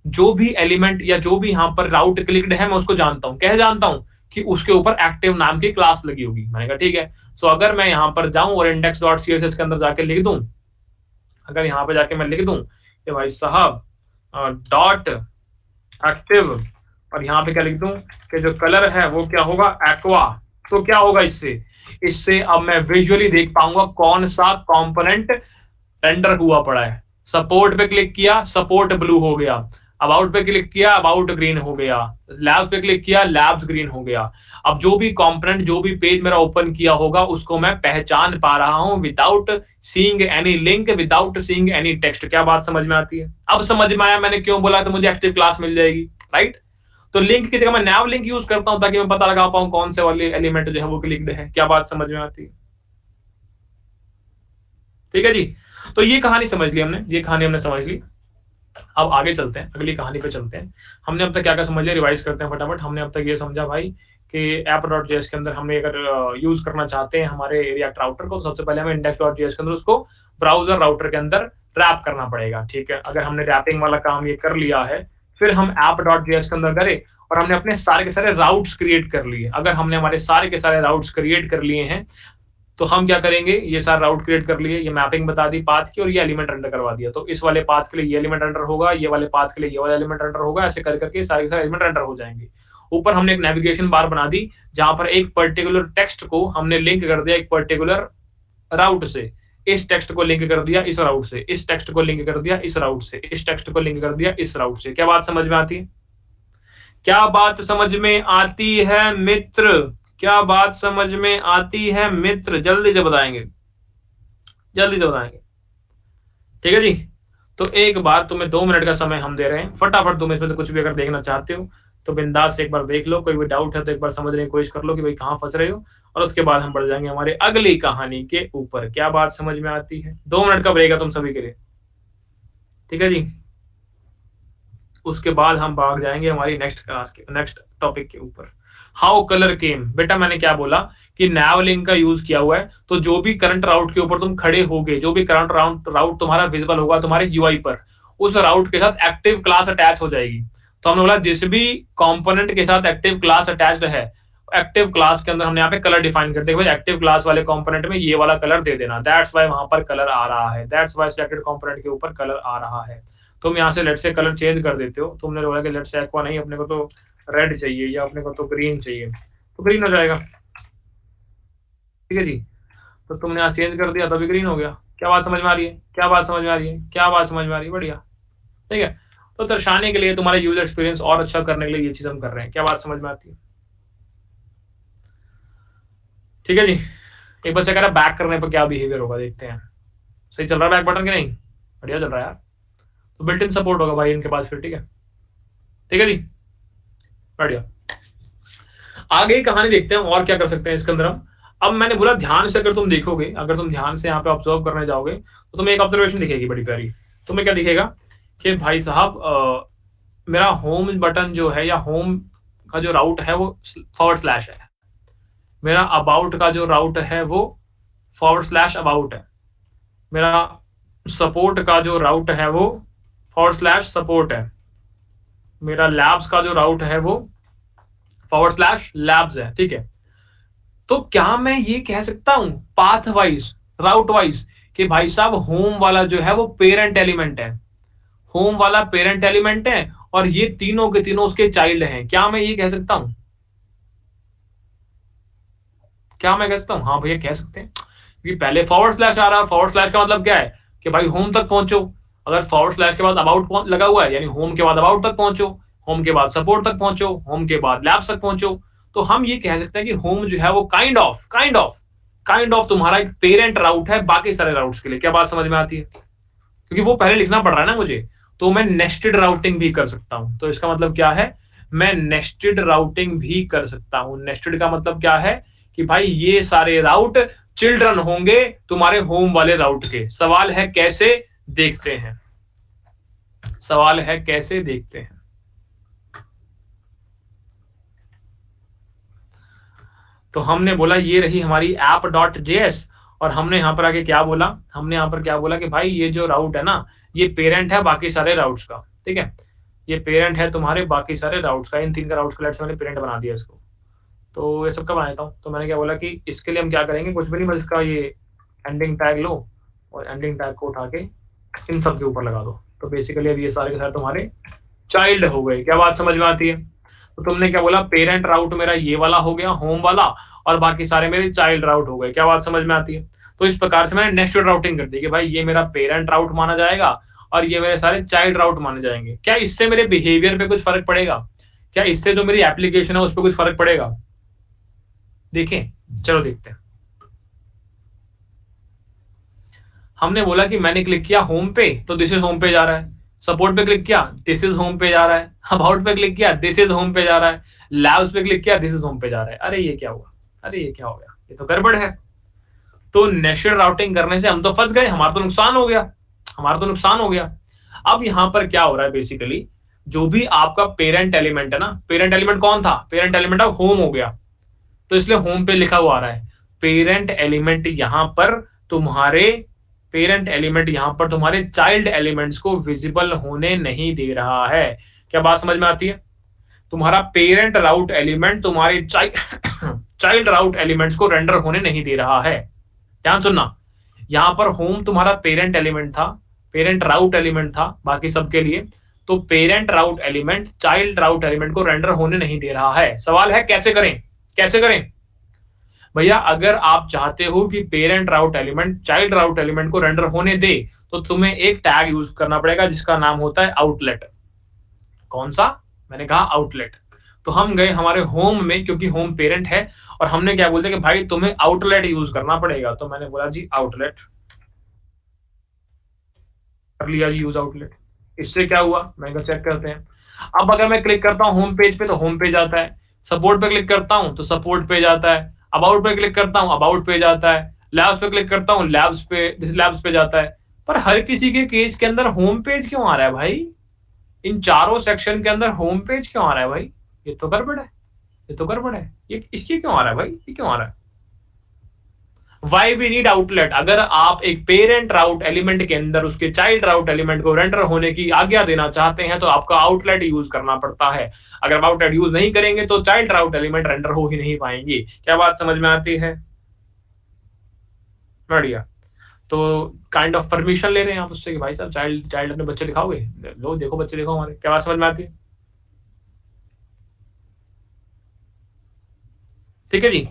[SPEAKER 1] जो भी एलिमेंट या जो भी यहां पर राउट क्लिक्ड है मैं उसको जानता हूं। कैसे जानता हूं? कि उसके ऊपर एक्टिव नाम की क्लास लगी होगी। मैंने कहा ठीक है। सो अगर मैं यहां पर जाऊं और index.css के अंदर जाके लिख दूं, अगर यहां पर जाके मैं लिख दूं कि भाई साहब डॉट एक्टिव, और यहां पे क्या लिख दूं कि जो कलर है वो क्या होगा? एक्वा, तो क्या होगा इससे? इससे अब मैं विजुअली देख पाऊंगा कौन सा कंपोनेंट रेंडर हुआ पड़ा है। सपोर्ट पे क्लिक किया, सपोर्ट ब्लू हो गया। अबाउट पे क्लिक किया, अबाउट ग्रीन हो गया। लैब्स पे क्लिक किया, लैब्स ग्रीन हो गया। अब जो भी कंपोनेंट, जो भी पेज मेरा ओपन किया होगा उसको मैं पहचान पा रहा हूं without seeing any link, without seeing any text. क्या बात समझ में आती है? अब समझ में आया मैंने क्यों बोला तो मुझे एक्टिव क्लास मिल जाएगी, राइट? तो लिंक की जगह मैं nav लिंक यूज करता हूं ताकि मैं पता लगा पाऊं कौन से वाले एलिमेंट जो है वो क्लिक्ड है। क्या बात समझ में आती है? ठीक है जी। तो ये कहानी समझ ली हमने, ये कहानी हमने समझ ली। अब आगे चलते हैं, अगली कहानी पे चलते हैं। हमने अब तक क्या क्या समझ लिया, रिवाइज करते हैं फटाफट। हमने अब तक ये समझा भाई कि app.js के अंदर हमने अगर यूज करना चाहते हैं हमारे रिएक्ट राउटर को, तो सबसे पहले हमें index.js के अंदर उसको ब्राउजर राउटर के अंदर रैप करना पड़ेगा, ठीक है। अगर हमने रैपिंग वाला काम ये कर लिया है, फिर हम app.js के अंदर गए और हमने अपने सारे के सारे राउट्स क्रिएट कर लिए। अगर हमने हमारे सारे के सारे राउट्स क्रिएट कर लिए हैं तो हम क्या करेंगे, ये सारा राउट क्रिएट कर लिए, ये मैपिंग बता दी पाथ की, और ये एलिमेंट रेंडर करवा दिया। तो इस वाले पाथ के लिए ये एलिमेंट रेंडर होगा, ये वाले पाथ के लिए ये वाला एलिमेंट रेंडर होगा, ऐसे कर करके सारे के सारे एलिमेंट रेंडर हो जाएंगे। ऊपर हमने एक नेविगेशन बार बना दी जहां पर एक पर्टिकुलर टेक्स्ट को हमने लिंक कर दिया एक पर्टिकुलर राउट से। इस टेक्स्ट को लिंक कर दिया इस राउट से, इस टेक्स्ट को लिंक कर दिया इस राउट से, इस टेक्स्ट को लिंक कर दिया इस राउट से। क्या बात समझ में आती है? क्या बात समझ में आती है मित्र? क्या बात समझ में आती है मित्र? जल्दी से बताएंगे, जल्दी से बताएंगे, ठीक है जी। तो एक बार तुम्हें 2 मिनट का समय हम दे रहे हैं, फटाफट तुम इसमें तो कुछ भी अगर देखना चाहते हो तो बिंदास से एक बार देख लो। कोई भी डाउट है तो एक बार समझने की कोशिश कर लो कि भाई कहाँ फंस रहे हो, और उसके बाद हम बढ़ जाएंगे हमारे अगली कहानी के ऊपर। क्या बात समझ में आती है? 2 मिनट का ब्रेक है तुम सभी के लिए, ठीक है जी। उसके बाद हम भाग जाएंगे हमारी नेक्स्ट क्लास के नेक्स्ट टॉपिक के ऊपर। हाउ कलर केम। बेटा मैंने क्या बोला कि nav लिंक का यूज किया हुआ है, तो जो भी करंट राउट के ऊपर तुम खड़े होगे, जो भी करंट राउट तुम्हारा विजिबल होगा तुम्हारे यूआई पर, उस राउट के साथ एक्टिव क्लास अटैच हो जाएगी। तो हमने बोला जिस भी कंपोनेंट के साथ एक्टिव क्लास अटैच्ड है एक्टिव क्लास के अंदर हमने यहाँ पे कलर डिफाइन कर दिया, भाई एक्टिव क्लास वाले कंपोनेंट में ये वाला कलर दे देना, दैट्स वाई वहां पर कलर आ रहा है, दैट्स वाई सिलेक्टेड कंपोनेंट के ऊपर कलर आ रहा है। तुम यहाँ से लेट से कलर चेंज कर देते हो, तुमने बोला कि लेट से एक्वा नहीं, अपने को तो रेड चाहिए या अपने को तो ग्रीन चाहिए, तो ग्रीन हो जाएगा, ठीक है जी। तो तुमने यहाँ चेंज कर दिया तभी ग्रीन हो गया। क्या बात समझ में आ रही है? क्या बात समझ में आ रही है? क्या बात समझ में आ रही है? बढ़िया, ठीक है। तो दर्शाने के लिए, तुम्हारा यूजर एक्सपीरियंस और अच्छा करने के लिए ये चीज हम कर रहे हैं। क्या बात समझ में आती है? ठीक है जी। एक बच्चा कह रहा है बैक करने पर क्या बिहेवियर होगा, देखते हैं। सही चल रहा है बैक बटन कि नहीं? बढ़िया चल रहा है यार, तो बिल्ट इन सपोर्ट होगा भाई इनके पास फिर, ठीक है, ठीक है जी, बढ़िया। आगे की कहानी देखते हैं और क्या कर सकते हैं इसके अंदर हम। अब मैंने बोला ध्यान से अगर तुम देखोगे, अगर तुम ध्यान से यहाँ पे ऑब्जर्व करने जाओगे तो तुम्हें एक ऑब्जर्वेशन दिखेगी बड़ी प्यारी। तुम्हें क्या दिखेगा कि भाई साहब मेरा होम बटन जो है या होम का जो राउट है वो // है, मेरा अबाउट का जो राउट है वो / अबाउट है, मेरा सपोर्ट का जो राउट है वो / सपोर्ट है, मेरा लैब्स का जो राउट है वो / लैब्स है, ठीक है। तो क्या मैं ये कह सकता हूं पाथ वाइज, राउट वाइज, कि भाई साहब होम वाला जो है वो पेरेंट एलिमेंट है, होम वाला पेरेंट एलिमेंट है और ये तीनों के तीनों उसके चाइल्ड हैं? क्या मैं ये कह सकता हूं? क्या मैं कह सकता हूं? हाँ भैया कह सकते हैं, क्योंकि पहले / आ रहा है। / का मतलब क्या है कि भाई होम तक पहुंचो। अगर / के बाद अबाउट लगा हुआ है, यानी होम के बाद अबाउट तक पहुंचो, होम के बाद सपोर्ट तक पहुंचो, होम के बाद लैब्स तक पहुंचो। तो हम ये कह सकते हैं कि होम जो है वो काइंड ऑफ तुम्हारा एक पेरेंट राउट है बाकी सारे राउट्स के लिए। क्या बात समझ में आती है? क्योंकि वो पहले लिखना पड़ रहा है ना मुझे, तो मैं नेस्टेड राउटिंग भी कर सकता हूं। तो इसका मतलब क्या है, मैं नेस्टेड राउटिंग भी कर सकता हूं। नेस्टेड का मतलब क्या है कि भाई ये सारे राउट चिल्ड्रन होंगे तुम्हारे होम वाले राउट के। सवाल है कैसे, देखते हैं, सवाल है कैसे, देखते हैं। तो हमने बोला ये रही हमारी app.js, और हमने यहां पर आके क्या बोला, हमने यहां पर क्या बोला कि भाई ये जो राउट है ना, ये पेरेंट है बाकी सारे राउट्स का, ठीक है, ये पेरेंट है तुम्हारे बाकी सारे राउट्स का। इन 3 का राउट्स का लेट्स मैंने पेरेंट बना दिया इसको। तो ये सब का बनाता हूँ। तो मैंने क्या बोला कि इसके लिए हम क्या करेंगे, कुछ भी नहीं, बस इसका ये एंडिंग टैग लो और एंडिंग टैग को उठा के इन सब के ऊपर लगा दो। तो बेसिकली अब ये सारे के सारे तुम्हारे चाइल्ड हो गए। क्या बात समझ में आती है? तो तुमने क्या बोला, पेरेंट राउट मेरा ये वाला हो गया होम वाला, और बाकी सारे मेरे चाइल्ड राउट हो गए। क्या बात समझ में आती है? तो इस प्रकार से मैंने नेस्टेड राउटिंग कर दी कि भाई ये मेरा पेरेंट राउट माना जाएगा और ये मेरे सारे चाइल्ड राउट माने जाएंगे। क्या इससे मेरे बिहेवियर पे कुछ फर्क पड़ेगा? क्या इससे जो मेरी एप्लीकेशन है उस पर कुछ फर्क पड़ेगा? देखें, चलो देखते हैं। हमने बोला कि मैंने क्लिक किया होम पे तो दिस इज होम पे जा रहा है, सपोर्ट पे क्लिक किया दिस इज होम पे जा रहा है, अबाउट पे क्लिक किया दिस इज होम पे जा रहा है, लैब्स पे क्लिक किया दिस इज होम पे जा रहा है। अरे ये क्या हुआ, अरे ये क्या हो गया, ये तो गड़बड़ है। तो नेस्टेड राउटिंग करने से हम तो फंस गए, हमारा तो नुकसान हो गया, हमारा तो नुकसान हो गया। अब यहां पर क्या हो रहा है, बेसिकली जो भी आपका पेरेंट एलिमेंट है ना, पेरेंट एलिमेंट कौन था, पेरेंट एलिमेंट अब होम हो गया, तो इसलिए होम पे लिखा हुआ आ रहा है पेरेंट एलिमेंट। यहां पर तुम्हारे पेरेंट एलिमेंट यहां पर तुम्हारे चाइल्ड एलिमेंट्स को विजिबल होने नहीं दे रहा है। क्या बात समझ में आती है? तुम्हारा पेरेंट राउट एलिमेंट तुम्हारे चाइल्ड राउट एलिमेंट्स को रेंडर होने नहीं दे रहा है। ध्यान सुनना, यहां पर होम तुम्हारा पेरेंट एलिमेंट था, पेरेंट राउट एलिमेंट था बाकी सबके लिए, तो पेरेंट राउट एलिमेंट चाइल्ड राउट एलिमेंट को रेंडर होने नहीं दे रहा है। सवाल है कैसे करें, कैसे करें भैया? अगर आप चाहते हो कि पेरेंट राउट एलिमेंट चाइल्ड राउट एलिमेंट को रेंडर होने दे, तो तुम्हें एक टैग यूज करना पड़ेगा जिसका नाम होता है आउटलेट। कौन सा? मैंने कहा आउटलेट। तो हम गए हमारे होम में, क्योंकि होम पेरेंट है, और हमने क्या बोलते कि भाई तुम्हें आउटलेट यूज करना पड़ेगा। तो मैंने बोला जी आउटलेट, कर लिया जी यूज आउटलेट। इससे क्या हुआ, मैंने चेक करते हैं। अब अगर मैं क्लिक करता हूं होम पेज पे तो होम पेज आता है, सपोर्ट पे क्लिक करता हूं तो सपोर्ट पेज आता है, अबाउट पे क्लिक करता हूं अबाउट पेज आता है, लैब्स पे क्लिक करता हूं लैब्स पे लैब्स पे जाता है। पर हर किसी के केस के अंदर होम पेज क्यों आ रहा है भाई? इन चारों सेक्शन के अंदर होम पेज क्यों आ रहा है भाई? ये तो गड़बड़ है, ये तो गड़बड़ है। ये इसकी क्यों आ रहा है भाई, ये क्यों आ रहा है? वाई वी नीड आउटलेट, अगर आप एक पेरेंट राउट एलिमेंट के अंदर उसके चाइल्ड राउट एलिमेंट को रेंडर होने की आज्ञा देना चाहते हैं तो आपको आउटलेट यूज करना पड़ता है। अगर आप आउटलेट यूज नहीं करेंगे तो चाइल्ड राउट एलिमेंट रेंडर हो ही नहीं पाएंगे। क्या बात समझ में आती है? बढ़िया। तो काइंड ऑफ परमिशन ले रहे हैं आप उससे कि भाई साहब चाइल्ड चाइल्ड अपने बच्चे दिखाओगे, लो देखो बच्चे देखो हमारे। क्या बात समझ में आती है? ठीक है जी।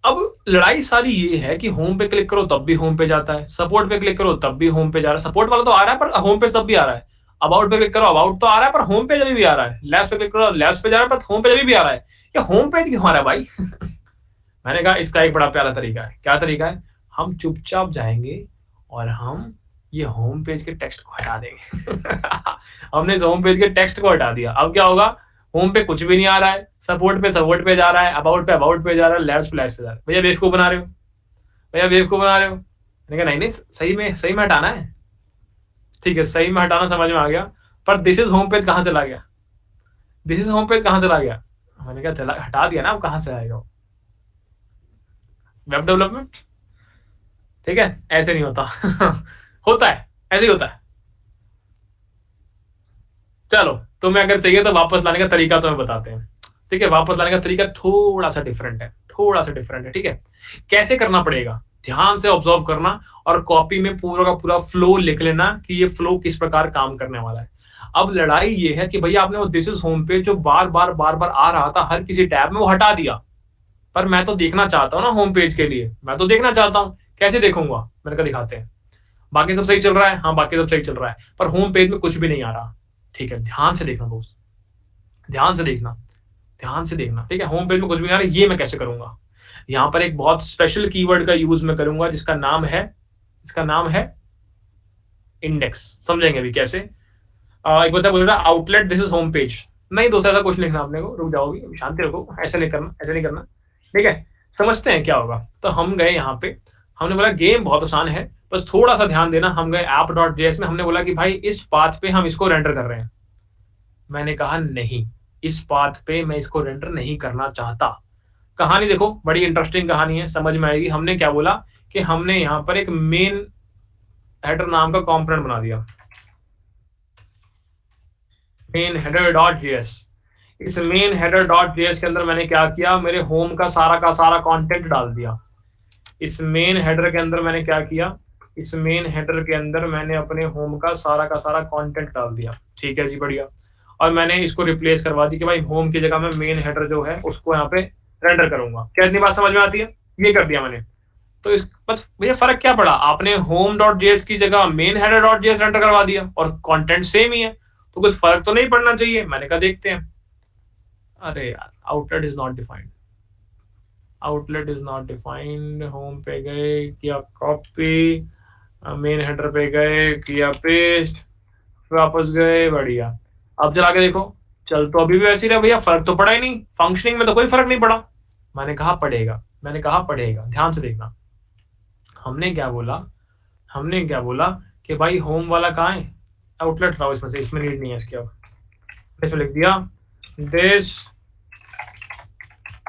[SPEAKER 1] अब लड़ाई सारी ये है कि होम पे क्लिक करो तब भी होम पे जाता है, सपोर्ट पे क्लिक करो तब भी होम पे जा रहा है, सपोर्ट वाला तो आ रहा है पर होम पे तब भी आ रहा है। अबाउट पे क्लिक करो अबाउट तो आ रहा है पर होम पे जब भी आ रहा है, लेफ्ट पे क्लिक करो लेफ्ट पे जा रहा है पर होम पे जब भी आ रहा है। ये होम पेज क्यों आ रहा है भाई? मैंने कहा इसका एक बड़ा प्यारा तरीका है। क्या तरीका है? हम चुपचाप जाएंगे और हम ये होम पेज के टेक्स्ट को हटा देंगे। हमने इस होम पेज के टेक्स्ट को हटा दिया। अब क्या होगा? होम पे कुछ भी नहीं आ रहा है, सपोर्ट पे जा रहा है, अबाउट पे जा रहा है, लेफ्ट पे जा रहा है। भैया बेवकूफ बना रहे हो, भैया बेवकूफ बना रहे हो। मैंने कहा नहीं नहीं, सही में हटाना है। ठीक है, सही में हटाना समझ में आ गया, पर दिस इज होम पेज कहां चला गया? दिस इज होम पेज कहां चला गया? मैंने कहा चला, हटा दिया ना, अब कहां से आएगा? Web development. ठीक है, ऐसे नहीं होता। होता है, ऐसे ही होता है। चलो, तुम्हें अगर चाहिए तो वापस लाने का तरीका तुम्हें बताते हैं। ठीक है, वापस लाने का तरीका थोड़ा सा डिफरेंट है, थोड़ा सा डिफरेंट है। ठीक है, कैसे करना पड़ेगा ध्यान से ऑब्जर्व करना और कॉपी में पूरा का पूरा फ्लो लिख लेना कि ये फ्लो किस प्रकार काम करने वाला है। अब लड़ाई ये है कि भैया आपने वो दिस इज होम पेज जो बार बार आ रहा था हर किसी टैब में, वो हटा दिया। पर मैं तो देखना चाहता हूँ ना होम पेज के लिए, मैं तो देखना चाहता हूँ। कैसे देखूंगा? मैंने कहा दिखाते हैं। बाकी सब सही चल रहा है, हाँ बाकी सब सही चल रहा है, पर होम पेज में कुछ भी नहीं आ रहा। ठीक है, ध्यान से देखना दोस्त, ध्यान से देखना, ध्यान से देखना। ठीक है, होम पेज में कुछ भी नहीं आ रहा, ये मैं कैसे करूंगा? यहां पर एक बहुत स्पेशल कीवर्ड का यूज मैं करूंगा जिसका नाम है, इसका नाम है इंडेक्स। समझेंगे अभी कैसे। एक बच्चा बोल रहा है outlet this is home page. नहीं दोस्त, ऐसा कुछ लिखना आपने को, रुक जाओगी, शांति रखो, ऐसे नहीं करना, ऐसे नहीं करना। ठीक है, समझते हैं क्या होगा। तो हम गए यहाँ पे, हमने बोला गेम बहुत आसान है, बस थोड़ा सा ध्यान देना। हम गए app.js में, हमने बोला कि भाई इस पाथ पे हम इसको रेंडर कर रहे हैं। मैंने कहा नहीं, इस पाथ पे मैं इसको रेंडर नहीं करना चाहता। कहानी देखो, बड़ी इंटरेस्टिंग कहानी है, समझ में आएगी। हमने क्या बोला कि हमने यहाँ पर एक मेन हेडर नाम का कंपोनेंट बना दिया, मेन हेडर डॉट जेएस। इस मेन हेडर डॉट जेएस के अंदर मैंने क्या किया, मेरे होम का सारा कंटेंट डाल दिया। इस मेन हेडर के अंदर मैंने क्या किया, इस मेन हेडर के अंदर मैंने अपने होम का सारा कंटेंट डाल दिया। ठीक है जी, बढ़िया। और मैंने इसको रिप्लेस करवा दी कि भाई होम की जगह में मेन हेडर जो है उसको यहाँ पे रेंडर करूंगा। क्या इतनी बात समझ में आती है? ये कर दिया मैंने। तो इस बस भैया फर्क क्या पड़ा, आपने होम डॉट जेएस की जगह main header dot JS render करवा दिया और कंटेंट सेम ही है, तो कुछ फर्क तो नहीं पड़ना चाहिए। मैंने कहा देखते हैं। अरे यार, outlet is not defined, outlet is not defined. Home पे गए, किया कॉपी, मेन हेडर पे गए, किया पेस्ट, वापस गए, बढ़िया। अब चला के देखो, चल तो अभी भी वैसे ही रहा भैया, फर्क तो पड़ा ही नहीं, फंक्शनिंग में तो कोई फर्क नहीं पड़ा। मैंने कहा पड़ेगा, मैंने कहा पड़ेगा, ध्यान से देखना। हमने क्या बोला, हमने क्या बोला कि भाई होम वाला कहाँ है, आउटलेट था इसमें से, इसमें नीड नहीं है इसके। अब इसमें लिख दिया दिस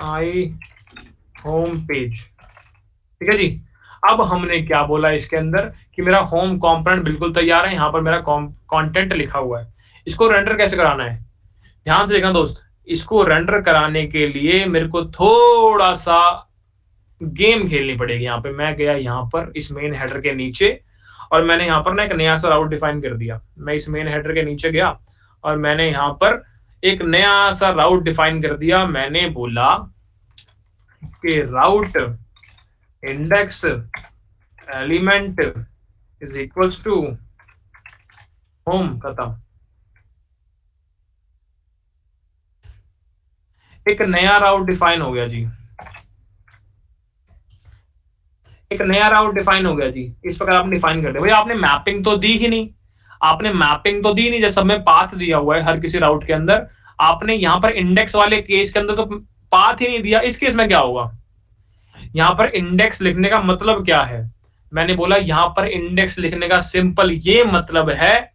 [SPEAKER 1] आई होम पेज। ठीक है जी। अब हमने क्या बोला इसके अंदर कि मेरा होम कंपोनेंट बिल्कुल तैयार है, यहाँ पर मेरा कंटेंट लिखा हुआ है। इसको रेंडर कैसे कराना है, ध्यान से देखना दोस्त। इसको रेंडर कराने के लिए मेरे को थोड़ा सा गेम खेलनी पड़ेगी। यहाँ पे मैं गया यहाँ पर इस मेन हेडर के नीचे और मैंने यहाँ पर ना एक नया सा राउट डिफाइन कर दिया। मैं इस मेन हेडर के नीचे गया और मैंने यहाँ पर एक नया सा राउट डिफाइन कर दिया। मैंने बोला कि route index element is equals to home, खत्म। एक नया राउट डिफाइन हो गया जी, एक नया राउट डिफाइन हो गया जी। इस प्रकार आपने डिफाइन कर दिया। भैया आपने मैपिंग तो दी ही नहीं, आपने मैपिंग तो दी नहीं, जैसे सब में पाथ दिया हुआ है हर किसी राउट के अंदर। आपने यहाँ पर इंडेक्स वाले केस के अंदर तो पाथ ही नहीं दिया। इस केस में क्या होगा, यहाँ पर इंडेक्स लिखने का मतलब क्या है? मैंने बोला यहाँ पर इंडेक्स लिखने का सिंपल ये मतलब है,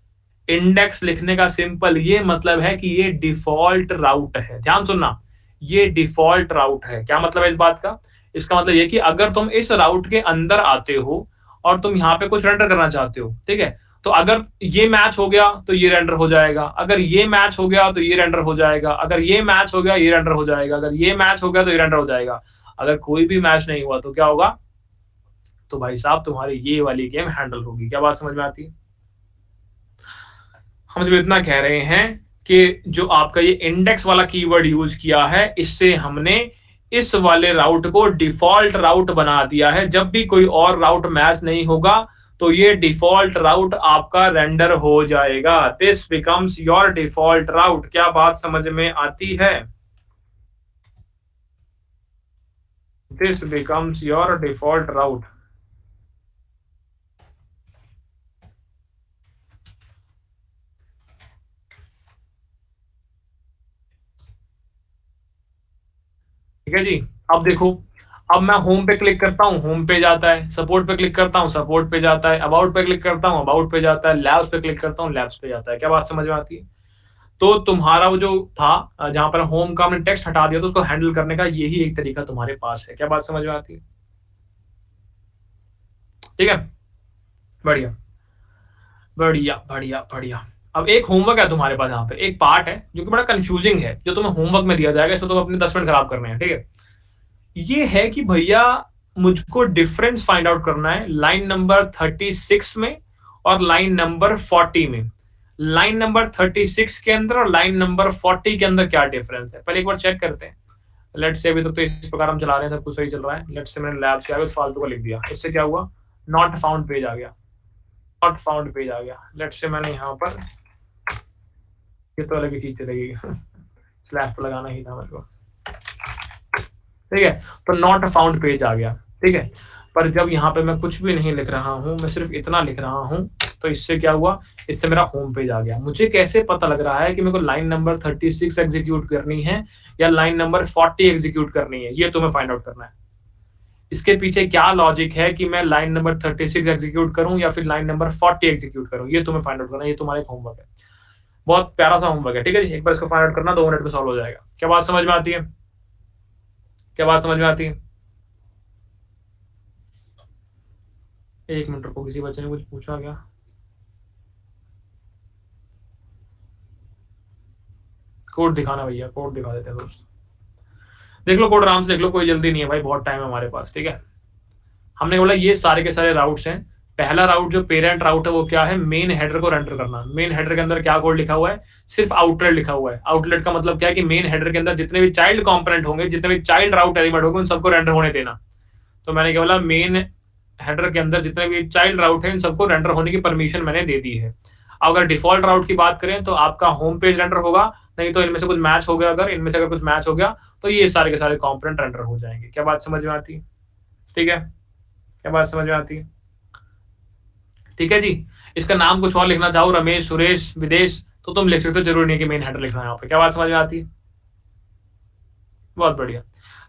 [SPEAKER 1] इंडेक्स लिखने का सिंपल ये मतलब है कि ये डिफॉल्ट राउट है। ध्यान सुनना, ये डिफॉल्ट राउट है। क्या मतलब है इस बात का? इसका मतलब ये कि अगर तुम इस राउट के अंदर आते हो और तुम यहाँ पे कुछ रेंडर करना चाहते हो, ठीक है, तो अगर ये मैच हो गया तो ये रेंडर हो जाएगा, अगर ये मैच हो गया तो ये रेंडर हो जाएगा, अगर ये मैच हो गया ये रेंडर हो जाएगा, अगर ये मैच हो गया तो ये रेंडर हो जाएगा। अगर कोई भी मैच नहीं हुआ तो क्या होगा? तो भाई साहब तुम्हारी ये वाली गेम हैंडल होगी। क्या बात समझ में आती है? हम सिर्फ इतना कह रहे हैं कि जो आपका ये इंडेक्स वाला कीवर्ड यूज किया है, इससे हमने इस वाले राउट को डिफॉल्ट राउट बना दिया है। जब भी कोई और राउट मैच नहीं होगा तो ये डिफॉल्ट राउट आपका रेंडर हो जाएगा। दिस बिकम्स योर डिफॉल्ट राउट। क्या बात समझ में आती है? दिस बिकम्स योर डिफॉल्ट राउट। ठीक है जी। अब देखो, अब मैं होम पे क्लिक करता हूं, होम पे जाता है, सपोर्ट पे क्लिक करता हूं, सपोर्ट पे जाता है, अबाउट पे क्लिक करता हूं, अबाउट पे जाता है, लैब्स पे क्लिक करता हूं, लैब्स पे जाता है। क्या बात समझ में आती है? तो तुम्हारा वो जो था, जहां पर होम का हमने टेक्स्ट हटा दिया, तो उसको हैंडल करने का यही एक तरीका तुम्हारे पास है। क्या बात समझ में आती है? ठीक है, बढ़िया बढ़िया बढ़िया बढ़िया। अब एक होमवर्क है तुम्हारे पास, यहाँ पे एक पार्ट है जो कि बड़ा कंफ्यूजिंग है, जो तुम्हें होमवर्क में दिया जाएगा, इसको तुम अपने 10 मिनट खराब करने हैं। ठीक है, ये है कि भैया मुझको डिफरेंस फाइंड आउट करना है लाइन नंबर 36 में और लाइन नंबर 40 में। लाइन नंबर 36 के अंदर और लाइन नंबर 40 के अंदर क्या डिफरेंस है, पहले एक बार चेक करते हैं। लेट्स से अभी तक तो इस प्रकार हम चला रहे हैं, सब कुछ सही चल रहा है। लेट्स से मैंने लैब से आगे फालतू का लिख दिया, इससे क्या हुआ? नॉट फाउंड पेज आ गया, नॉट फाउंड पेज आ गया। लेट्स से मैंने यहाँ पर, ये तो अलग ही चीज चलेगी स्लैश तो लगाना ही था मेरे को। ठीक है, तो नॉट फाउंड पेज आ गया। ठीक है, पर जब यहाँ पे मैं कुछ भी नहीं लिख रहा हूँ, मैं सिर्फ इतना लिख रहा हूँ, तो इससे क्या हुआ? इससे मेरा होम पेज आ गया। मुझे कैसे पता लग रहा है कि मेरे को लाइन नंबर 36 एग्जीक्यूट करनी है या लाइन नंबर 40 एग्जीक्यूट करनी है? ये तुम्हें फाइंड आउट करना है। इसके पीछे क्या लॉजिक है कि मैं लाइन नंबर 36 एग्जीक्यूट करूं या फिर लाइन नंबर 40 एग्जीक्यूट करूं, ये तुम्हें फाइंड आउट करना है। ये तुम्हारा एक होमवर्क है, बहुत प्यारा सा होमवर्क है। ठीक है, एक बार इसको फाइंड आउट करना, 2 मिनट में सॉल्व हो जाएगा। क्या बात समझ में आती है? क्या बात समझ में आती है? एक मिनट रुको, किसी बच्चे ने कुछ पूछा क्या? कोड दिखाना भैया, कोड दिखा देते हैं दोस्त। देख लो कोड, आराम से देख लो, कोई जल्दी नहीं है भाई, बहुत टाइम है हमारे पास। ठीक है, हमने बोला ये सारे के सारे राउट्स हैं। पहला राउट जो पेरेंट राउट है वो क्या है? मेन हेडर को रेंडर करना। मेन हेडर के अंदर क्या कोड लिखा हुआ है? सिर्फ आउटलेट लिखा हुआ है। आउटलेट का मतलब क्या है कि मेन हेडर के अंदर जितने भी चाइल्ड कंपोनेंट होंगे, जितने भी चाइल्ड राउट एलिमेंट होंगे, उन सबको रेंडर होने देना। तो मैंने क्या बोला? मेन हेडर के अंदर जितने भी चाइल्ड राउट है, इन सबको रेंडर होने की परमिशन मैंने दे दी है। अगर डिफॉल्ट राउट की बात करें तो आपका होम पेज रेंडर होगा, नहीं तो इनमें से कुछ मैच हो गया, अगर इनमें से अगर कुछ मैच हो गया तो ये सारे के सारे कंपोनेंट रेंडर हो जाएंगे। क्या बात समझ में आती है? ठीक है, क्या बात समझ में आती है? ठीक है जी। इसका नाम कुछ और लिखना चाहो, रमेश, सुरेश, विदेश, तो तुम लिख सकते हो, जरूरी नहीं कि मेन हेडर लिखना है यहाँ पे। क्या बात समझ में आती है? बहुत बढ़िया।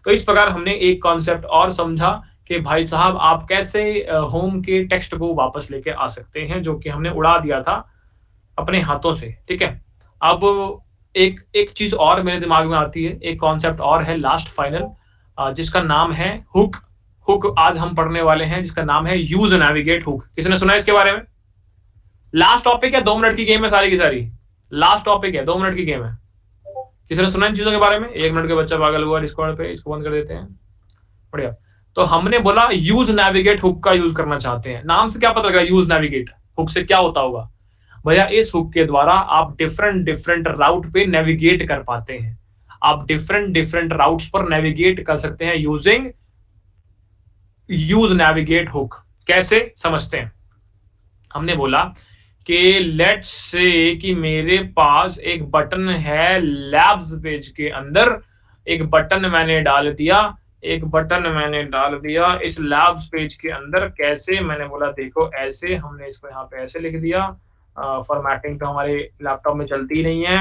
[SPEAKER 1] तो इस प्रकार हमने एक कॉन्सेप्ट और समझा कि भाई साहब आप कैसे होम के टेक्स्ट को वापस लेके आ सकते हैं, जो कि हमने उड़ा दिया था अपने हाथों से। ठीक है, अब एक एक चीज और मेरे दिमाग में आती है, एक कॉन्सेप्ट और है लास्ट फाइनल, जिसका नाम है हुक। हुक आज हम पढ़ने वाले हैं, जिसका नाम है यूज नेविगेट हुक। किसने सुना है इसके बारे में? लास्ट टॉपिक है, 2 मिनट की गेम है सारी की सारी। लास्ट टॉपिक है, 2 मिनट की गेम है। किसी ने सुना इन चीजों के बारे में? 1 मिनट के बच्चा पागल हुआ डिस्कॉर्ड पे, इसको बंद कर देते हैं। बढ़िया। तो हमने बोला यूज नेविगेट हुक का यूज करना चाहते हैं। नाम से क्या पता लगा यूज नेविगेट हुक से क्या होता होगा? भैया इस हुक के द्वारा आप डिफरेंट डिफरेंट राउट पे नेविगेट कर पाते हैं। आप डिफरेंट डिफरेंट राउट्स पर नेविगेट कर सकते हैं यूजिंग यूज नेविगेट हुक। कैसे समझते हैं? हमने बोला कि लेट्स से कि मेरे पास एक बटन है लैब्स पेज के अंदर, एक बटन मैंने डाल दिया, एक बटन मैंने डाल दिया इस लैब्स पेज के अंदर। कैसे? मैंने बोला देखो ऐसे, हमने इसको यहाँ पे ऐसे लिख दिया। फॉर्मेटिंग तो हमारे लैपटॉप में चलती ही नहीं है।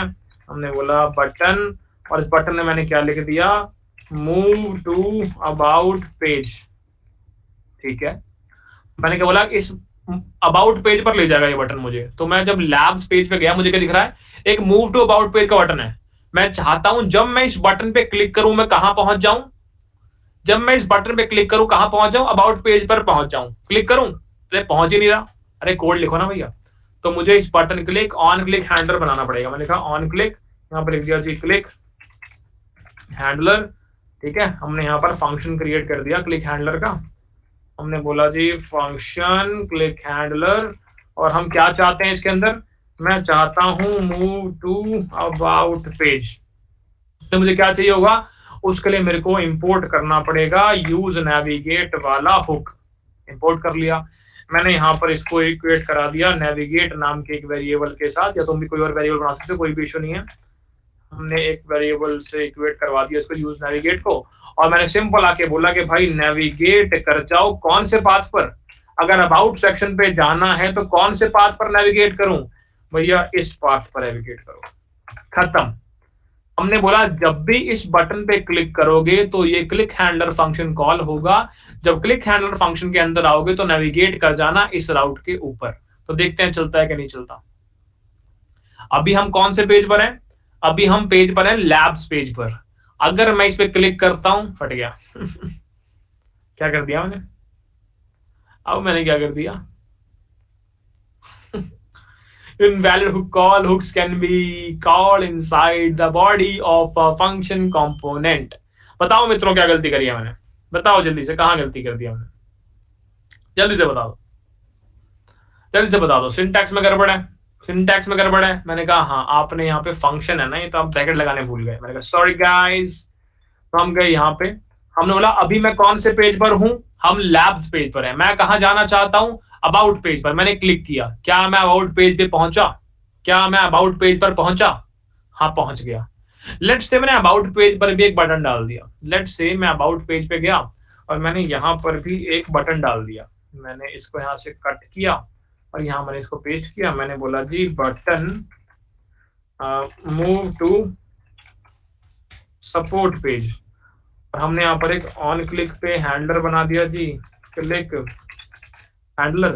[SPEAKER 1] हमने बोला बटन, और इस बटन में मैंने क्या लिख दिया? Move to about page. ठीक है, मैंने क्या बोला? इस अबाउट पेज पर ले जाएगा ये बटन मुझे। तो मैं जब लैब्स पेज पे गया, मुझे क्या दिख रहा है? एक मूव टू अबाउट पेज का बटन है। मैं चाहता हूं जब मैं इस बटन पे क्लिक करूं मैं कहां पहुंच जाऊं? जब मैं इस बटन पे क्लिक करूं कहां पहुंच जाऊं, अबाउट पेज पर पहुंच जाऊं, क्लिक करूं अरे पहुंच ही नहीं रहा, अरे कोड लिखो ना भैया। तो मुझे इस button click on click handler बनाना पड़ेगा। मैंने कहा ऑन क्लिक, यहाँ पर लिख दिया जी क्लिक हैंडलर, ठीक है। हमने यहाँ पर फंक्शन क्रिएट कर दिया क्लिक हैंडलर का। हमने बोला जी फंक्शन क्लिक हैंडलर, और हम क्या चाहते हैं इसके अंदर, मैं चाहता हूं मूव टू अबाउट पेज। तो मुझे क्या चाहिए होगा, उसके लिए मेरे को इंपोर्ट करना पड़ेगा यूज नेविगेट वाला हुक। इंपोर्ट कर लिया मैंने, यहाँ पर इसको इक्वेट करा दिया नेविगेट नाम के एक वेरिएबल के साथ, या तुम भी कोई और वेरिएबल बना सकते हो, कोई भी इशू नहीं है। हमने एक वेरिएबल से इक्वेट करवा दिया इसको यूज नेविगेट को, और मैंने सिंपल आके बोला कि भाई नेविगेट कर जाओ कौन से पाथ पर, अगर अबाउट सेक्शन पे जाना है तो कौन से पाथ पर नेविगेट करूं, भैया इस पाथ पर नेविगेट करो, खत्म। हमने बोला जब भी इस बटन पे क्लिक करोगे तो ये क्लिक हैंडलर फंक्शन कॉल होगा, जब क्लिक हैंडलर फंक्शन के अंदर आओगे तो नेविगेट कर जाना इस राउट के ऊपर। तो देखते हैं चलता है कि नहीं चलता। अभी हम कौन से पेज पर हैं, अभी हम पेज पर हैं लैब्स पेज पर। अगर मैं इस पे क्लिक करता हूं, फट गया क्या कर दिया मैंने, अब मैंने क्या कर दिया invalid hook call, hooks can be called inside the body of a function component। बताओ मित्रों क्या गलती करी है मैंने, बताओ जल्दी से, कहां गलती कर दिया मैंने, जल्दी से बताओ, जल्दी से बता दो। सिंटैक्स में गड़बड़ है, सिंटैक्स में गड़बड़ है। मैंने कहा हाँ आपने यहाँ पे फंक्शन है ना, ये तो आप ब्रैकेट लगाने भूल गए। मैंने कहा सॉरी गाइस। तो हम गए यहाँ पे, हमने बोला अभी मैं कौन से पेज पर हूं, हम लैब्स पेज पर है। मैं कहां जाना चाहता हूं, अबाउट पेज पर। मैंने क्लिक किया, क्या मैं अबाउट पेज पे पहुंचा, क्या मैं अबाउट पेज पर पहुंचा, हाँ पहुंच गया। लेट्स से मैंने अबाउट पेज पर भी एक बटन डाल दिया। लेट्स से मैं अबाउट पेज पे गया और मैंने यहाँ पर भी एक बटन डाल दिया। मैंने इसको यहाँ से कट किया और यहाँ मैंने इसको पेस्ट किया। मैंने बोला जी button move to support page, और हमने यहाँ पर एक ऑन क्लिक पे हैंडलर बना दिया जी क्लिक हैंडलर।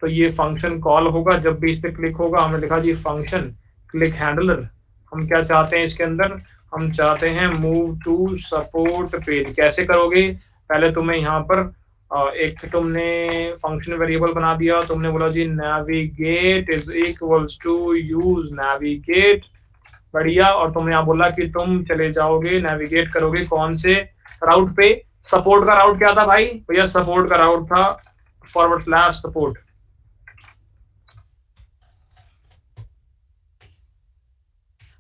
[SPEAKER 1] तो ये फंक्शन कॉल होगा जब भी इस पे क्लिक होगा। हमने लिखा जी फंक्शन क्लिक हैंडलर। हम क्या चाहते हैं इसके अंदर, हम चाहते हैं मूव टू सपोर्ट पेज। कैसे करोगे, पहले तुम्हें यहाँ पर एक तुमने फंक्शन वेरिएबल बना दिया, तुमने बोला जी navigate is equals to use navigate, बढ़िया। और तुमने यहाँ बोला कि तुम चले जाओगे नेविगेट करोगे कौन से राउट पे, सपोर्ट का राउट क्या था भाई, भैया सपोर्ट का राउट था फॉरवर्ड स्लैश सपोर्ट।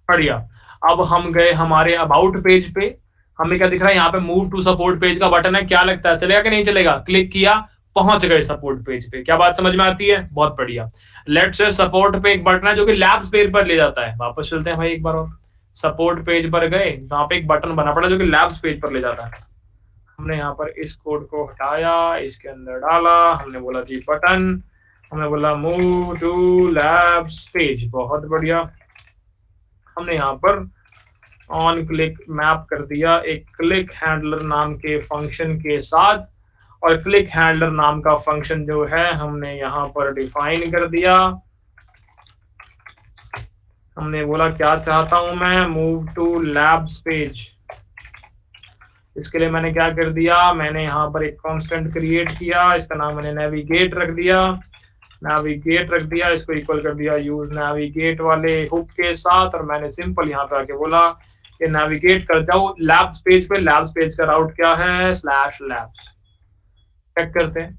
[SPEAKER 1] बढ़िया। अब हम गए हमारे अबाउट पेज पे, हमें क्या दिख रहा है यहाँ पे मूव टू सपोर्ट पेज का बटन है। क्या लगता है चलेगा कि नहीं चलेगा, क्लिक किया पहुंच गए सपोर्ट पेज पे। क्या बात समझ में आती है, बहुत बढ़िया। लेट्स से सपोर्ट पे एक बटन है जो कि लैब्स पेज पर ले जाता है। वापस चलते हैं भाई एक बार और, सपोर्ट पेज पर गए, यहाँ पे एक बटन बना पड़ा जो कि लैब्स पेज पर ले जाता है। हमने यहाँ पर इस कोड को हटाया, इसके अंदर डाला, हमने बोला जी बटन, हमने बोला मूव टू लैब्स पेज, बहुत बढ़िया। हमने यहाँ पर ऑन क्लिक मैप कर दिया एक क्लिक हैंडलर नाम के फंक्शन के साथ, और क्लिक हैंडलर नाम का फंक्शन जो है हमने यहाँ पर डिफाइन कर दिया। हमने बोला क्या चाहता हूं मैं, मूव टू लैब्स पेज। इसके लिए मैंने क्या कर दिया, मैंने यहाँ पर एक कांस्टेंट क्रिएट किया, इसका नाम मैंने नेविगेट रख दिया, नेविगेट रख दिया, इसको इक्वल कर दिया यूज नेविगेट वाले हुक के साथ। और मैंने सिंपल यहाँ पे आके बोला कि नेविगेट कर जाओ लैब्स पेज पे। लैब्स पेज का राउट क्या है, स्लैश लैब्स। चेक करते हैं।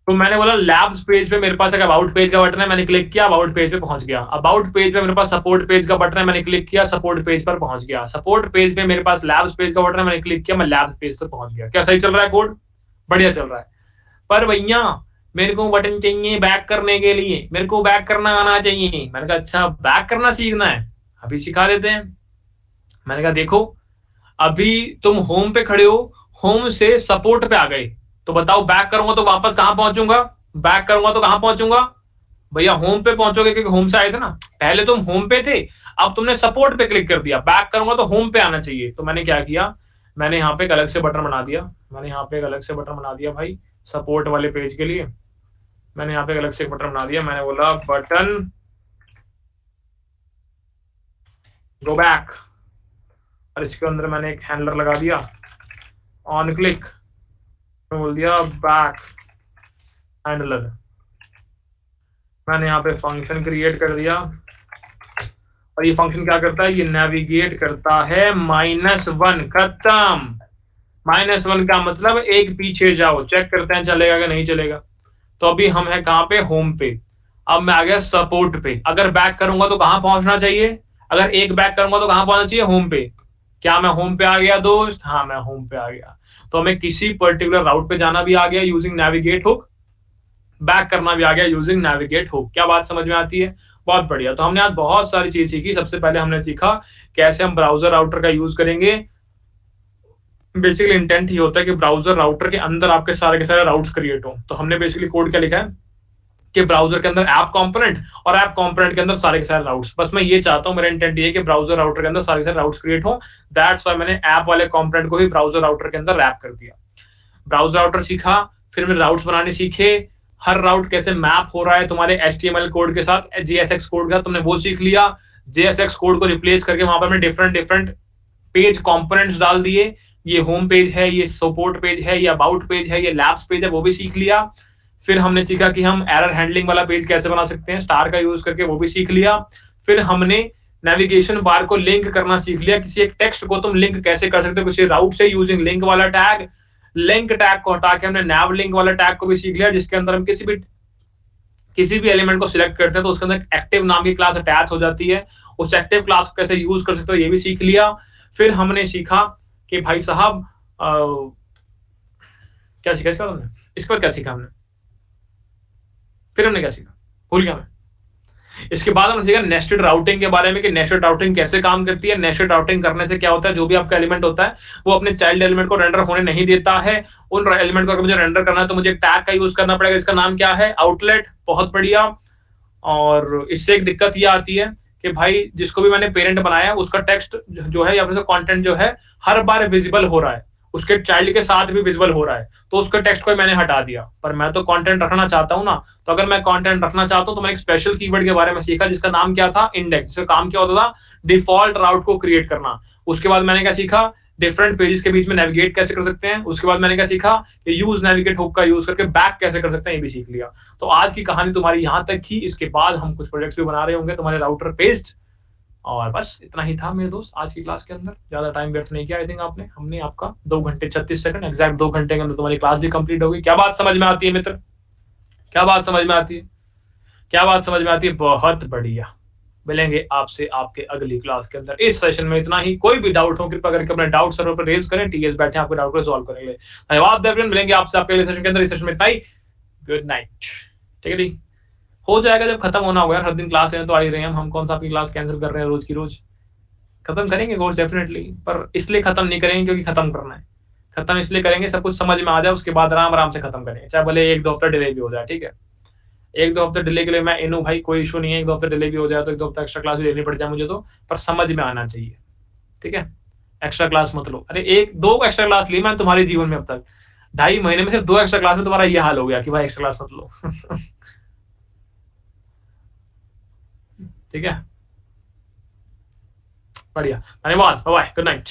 [SPEAKER 1] तो मैंने बोला लैब्स पेज पे मेरे पास एक अबाउट पेज का बटन है, मैंने क्लिक किया अबाउट पेज पे पहुंच गया। अबाउट पेज पे मेरे पास सपोर्ट पेज का बटन है, मैंने क्लिक किया सपोर्ट पेज पर पहुंच गया। सपोर्ट पेज पे मेरे पास लैब्स पेज का बटन है, मैंने क्लिक किया मैं लैब्स पेज पर पहुंच गया। क्या सही चल रहा है कोड, बढ़िया चल रहा है। पर भैया मेरे को बटन चाहिए बैक करने के लिए, मेरे को बैक करना आना चाहिए। मैंने कहा अच्छा बैक करना सीखना है, अभी सिखा देते हैं। मैंने कहा देखो अभी तुम होम पे खड़े हो, होम से सपोर्ट पे आ गए, तो बताओ बैक करूंगा तो वापस कहां पहुंचूंगा, बैक करूंगा तो कहां पहुंचूंगा, भैया होम पे पहुंचोगे क्योंकि होम से आए थे ना। पहले तुम होम पे थे, अब तुमने सपोर्ट पे क्लिक कर दिया, बैक करूंगा तो होम पे आना चाहिए। तो मैंने क्या किया, मैंने यहाँ पे एक अलग से बटन बना दिया, मैंने यहाँ पे एक अलग से बटन बना दिया भाई सपोर्ट वाले पेज के लिए। मैंने यहाँ पे एक अलग से बटन बना दिया, मैंने बोला बटन गो बैक, और इसके अंदर मैंने एक हैंडलर लगा दिया ऑन क्लिक बोल दिया बैक हैंडलर, मैंने यहाँ पे फंक्शन क्रिएट कर दिया और ये फंक्शन क्या करता है, ये नेविगेट करता है -1, खत्म। -1 का मतलब एक पीछे जाओ, चेक करते हैं चलेगा कि नहीं चलेगा। तो अभी हम है कहाँ पे, होम पे। अब मैं आ गया सपोर्ट पे। अगर बैक करूंगा तो कहां पहुंचना चाहिए, अगर एक बैक करूंगा तो कहां पहुंचना चाहिए, होम पे। क्या मैं होम पे आ गया दोस्त, हाँ मैं होम पे आ गया। तो हमें किसी पर्टिकुलर राउट पे जाना भी आ गया यूजिंग नेविगेट हुक, बैक करना भी आ गया यूजिंग नेविगेट हुक। क्या बात समझ में आती है, बहुत बढ़िया। तो हमने आज बहुत सारी चीज सीखी। सबसे पहले हमने सीखा कैसे हम ब्राउजर राउटर का यूज करेंगे। बेसिकली इंटेंट ही होता है कि ब्राउजर राउटर के अंदर आपके सारे के सारे राउट्स क्रिएट हो। तो हमने बेसिकली कोड क्या लिखा है कि ब्राउजर के अंदर ऐप कंपोनेंट और ऐप कंपोनेंट के अंदर सारे के सारे राउट्स। बस मैं ये चाहता हूं, मेरा इंटेंट ये है कि ब्राउजर राउटर के अंदर सारे के सारे राउट्स क्रिएट हो। दैट्स व्हाई मैंने ऐप वाले कंपोनेंट को ही ब्राउजर राउटर के अंदर रैप कर दिया। ब्राउजर राउटर सीखा, फिर मैंने राउट्स बनाने सीखे। हर राउट कैसे मैप हो रहा है तुम्हारे HTML कोड के साथ, JSX कोड के साथ, तुमने वो सीख लिया। JSX कोड को रिप्लेस करके वहां पर मैं डिफरेंट डिफरेंट पेज कंपोनेंट्स डाल दिए। ये होम पेज है, ये सपोर्ट पेज है, ये अबाउट पेज है, ये लैब्स पेज है, वो भी सीख लिया। फिर हमने सीखा कि हम एरर हैंडलिंग वाला पेज कैसे बना सकते हैं स्टार का यूज करके, वो भी सीख लिया। फिर हमने नेविगेशन बार को लिंक करना सीख लिया। किसी एक टेक्स्ट को तुम लिंक कैसे कर सकते हो किसी राउट से यूजिंग लिंक वाला टैग। लिंक टैग को हटा के हमने नैव लिंक वाला टैग को भी सीख लिया, जिसके अंदर हम किसी भी एलिमेंट को सिलेक्ट करते हैं तो उसके अंदर एक्टिव नाम की क्लास अटैच हो जाती है। उस एक्टिव क्लास को कैसे यूज कर सकते हो ये भी सीख लिया। फिर हमने सीखा कि भाई साहब क्या सीखा इसके बाद हमने, इसके बाद क्या सीखा हमने, फिर हमने क्या सीखा भूल गया मैं। इसके बाद हम सीखा नेस्टेड राउटिंग के बारे में कि नेस्टेड राउटिंग कैसे काम करती है। नेस्टेड राउटिंग करने से क्या होता है, जो भी आपका एलिमेंट होता है वो अपने चाइल्ड एलिमेंट को रेंडर होने नहीं देता है। उन एलिमेंट को अगर मुझे रेंडर करना है तो मुझे एक टैग का यूज करना पड़ेगा, इसका नाम क्या है, आउटलेट। बहुत बढ़िया। और इससे एक दिक्कत ये आती है कि भाई जिसको भी मैंने पेरेंट बनाया उसका टेक्स्ट जो है या फिर कंटेंट जो है हर बार विजिबल हो रहा है, उसके चाइल्ड के साथ भी विजिबल हो रहा है। तो उसका टेक्स्ट को मैंने हटा दिया, पर मैं तो कंटेंट रखना चाहता हूं ना। तो अगर मैं कंटेंट रखना चाहता हूं तो मैं एक स्पेशल कीवर्ड के बारे में सीखा जिसका नाम क्या था, इंडेक्स। जिसका काम क्या होता था, डिफॉल्ट राउट को क्रिएट करना। उसके बाद मैंने क्या सीखा, डिफरेंट पेजेस के बीच में नेविगेट कैसे कर सकते हैं। उसके बाद मैंने क्या सीखा कि यूज नेविगेट हुक का यूज करके बैक कैसे कर सकते हैं, ये भी सीख लिया। तो आज की कहानी तुम्हारी यहां तक थी। इसके बाद हम कुछ प्रोजेक्ट्स भी बना रहे होंगे तुम्हारे राउटर बेस्ड। और बस इतना ही था मेरे दोस्त आज की क्लास के अंदर। ज्यादा टाइम व्यर्थ नहीं किया। आई थिंक हमने आपका 2 घंटे 36 सेकंड एग्जैक्ट 2 घंटे के अंदर तुम्हारी क्लास भी कंप्लीट होगी। क्या बात समझ में आती है मित्र, क्या बात समझ में आती है, क्या बात समझ में आती है, बहुत बढ़िया। मिलेंगे आपसे आपके अगली क्लास के अंदर। इस सेशन में इतना ही। कोई भी डाउट हो कृपया करके अपने डाउट सर्वर पर रेज करें, टीएस बैठे आपके डाउट को सॉल्व करेंगे। धन्यवाद एवरीवन, मिलेंगे आपसे आपके अगले सेशन के अंदर। इस सेशन में इतना ही, गुड नाइट। ठीक है जी, हो जाएगा जब खत्म होना होगा। हर दिन क्लास तो आ ही रहे हैं हम कौन सा आपकी क्लास कैंसिल कर रहे हैं रोज की रोज। खत्म करेंगे कोर्स डेफिनेटली, पर इसलिए खत्म नहीं करेंगे क्योंकि खत्म करना है। खत्म इसलिए करेंगे सब कुछ समझ में आ जाए, उसके बाद आराम आराम से खत्म करेंगे, चाहे भले 1-2 हफ्ता डिले भी हो जाए। ठीक है, 1-2 हफ्ते डिले के लिए मैं इन हूं भाई, कोई इशू नहीं है। 1-2 हफ्ते डिले भी हो जाए तो 1-2 हफ्ता एक्स्ट्रा क्लास भी लेनी पड़ जाए मुझे तो, पर समझ में आना चाहिए। ठीक है, एक्स्ट्रा क्लास मत लो। अरे 1-2 एक्स्ट्रा क्लास ली मैंने तुम्हारे जीवन में अब तक, 2.5 महीने में सिर्फ 2 एक्स्ट्रा क्लास में तुम्हारा ये हाल हो गया कि भाई एक्स्ट्रा क्लास मत लो। ठीक है, बढ़िया, धन्यवाद, बाय बाय, गुड नाइट।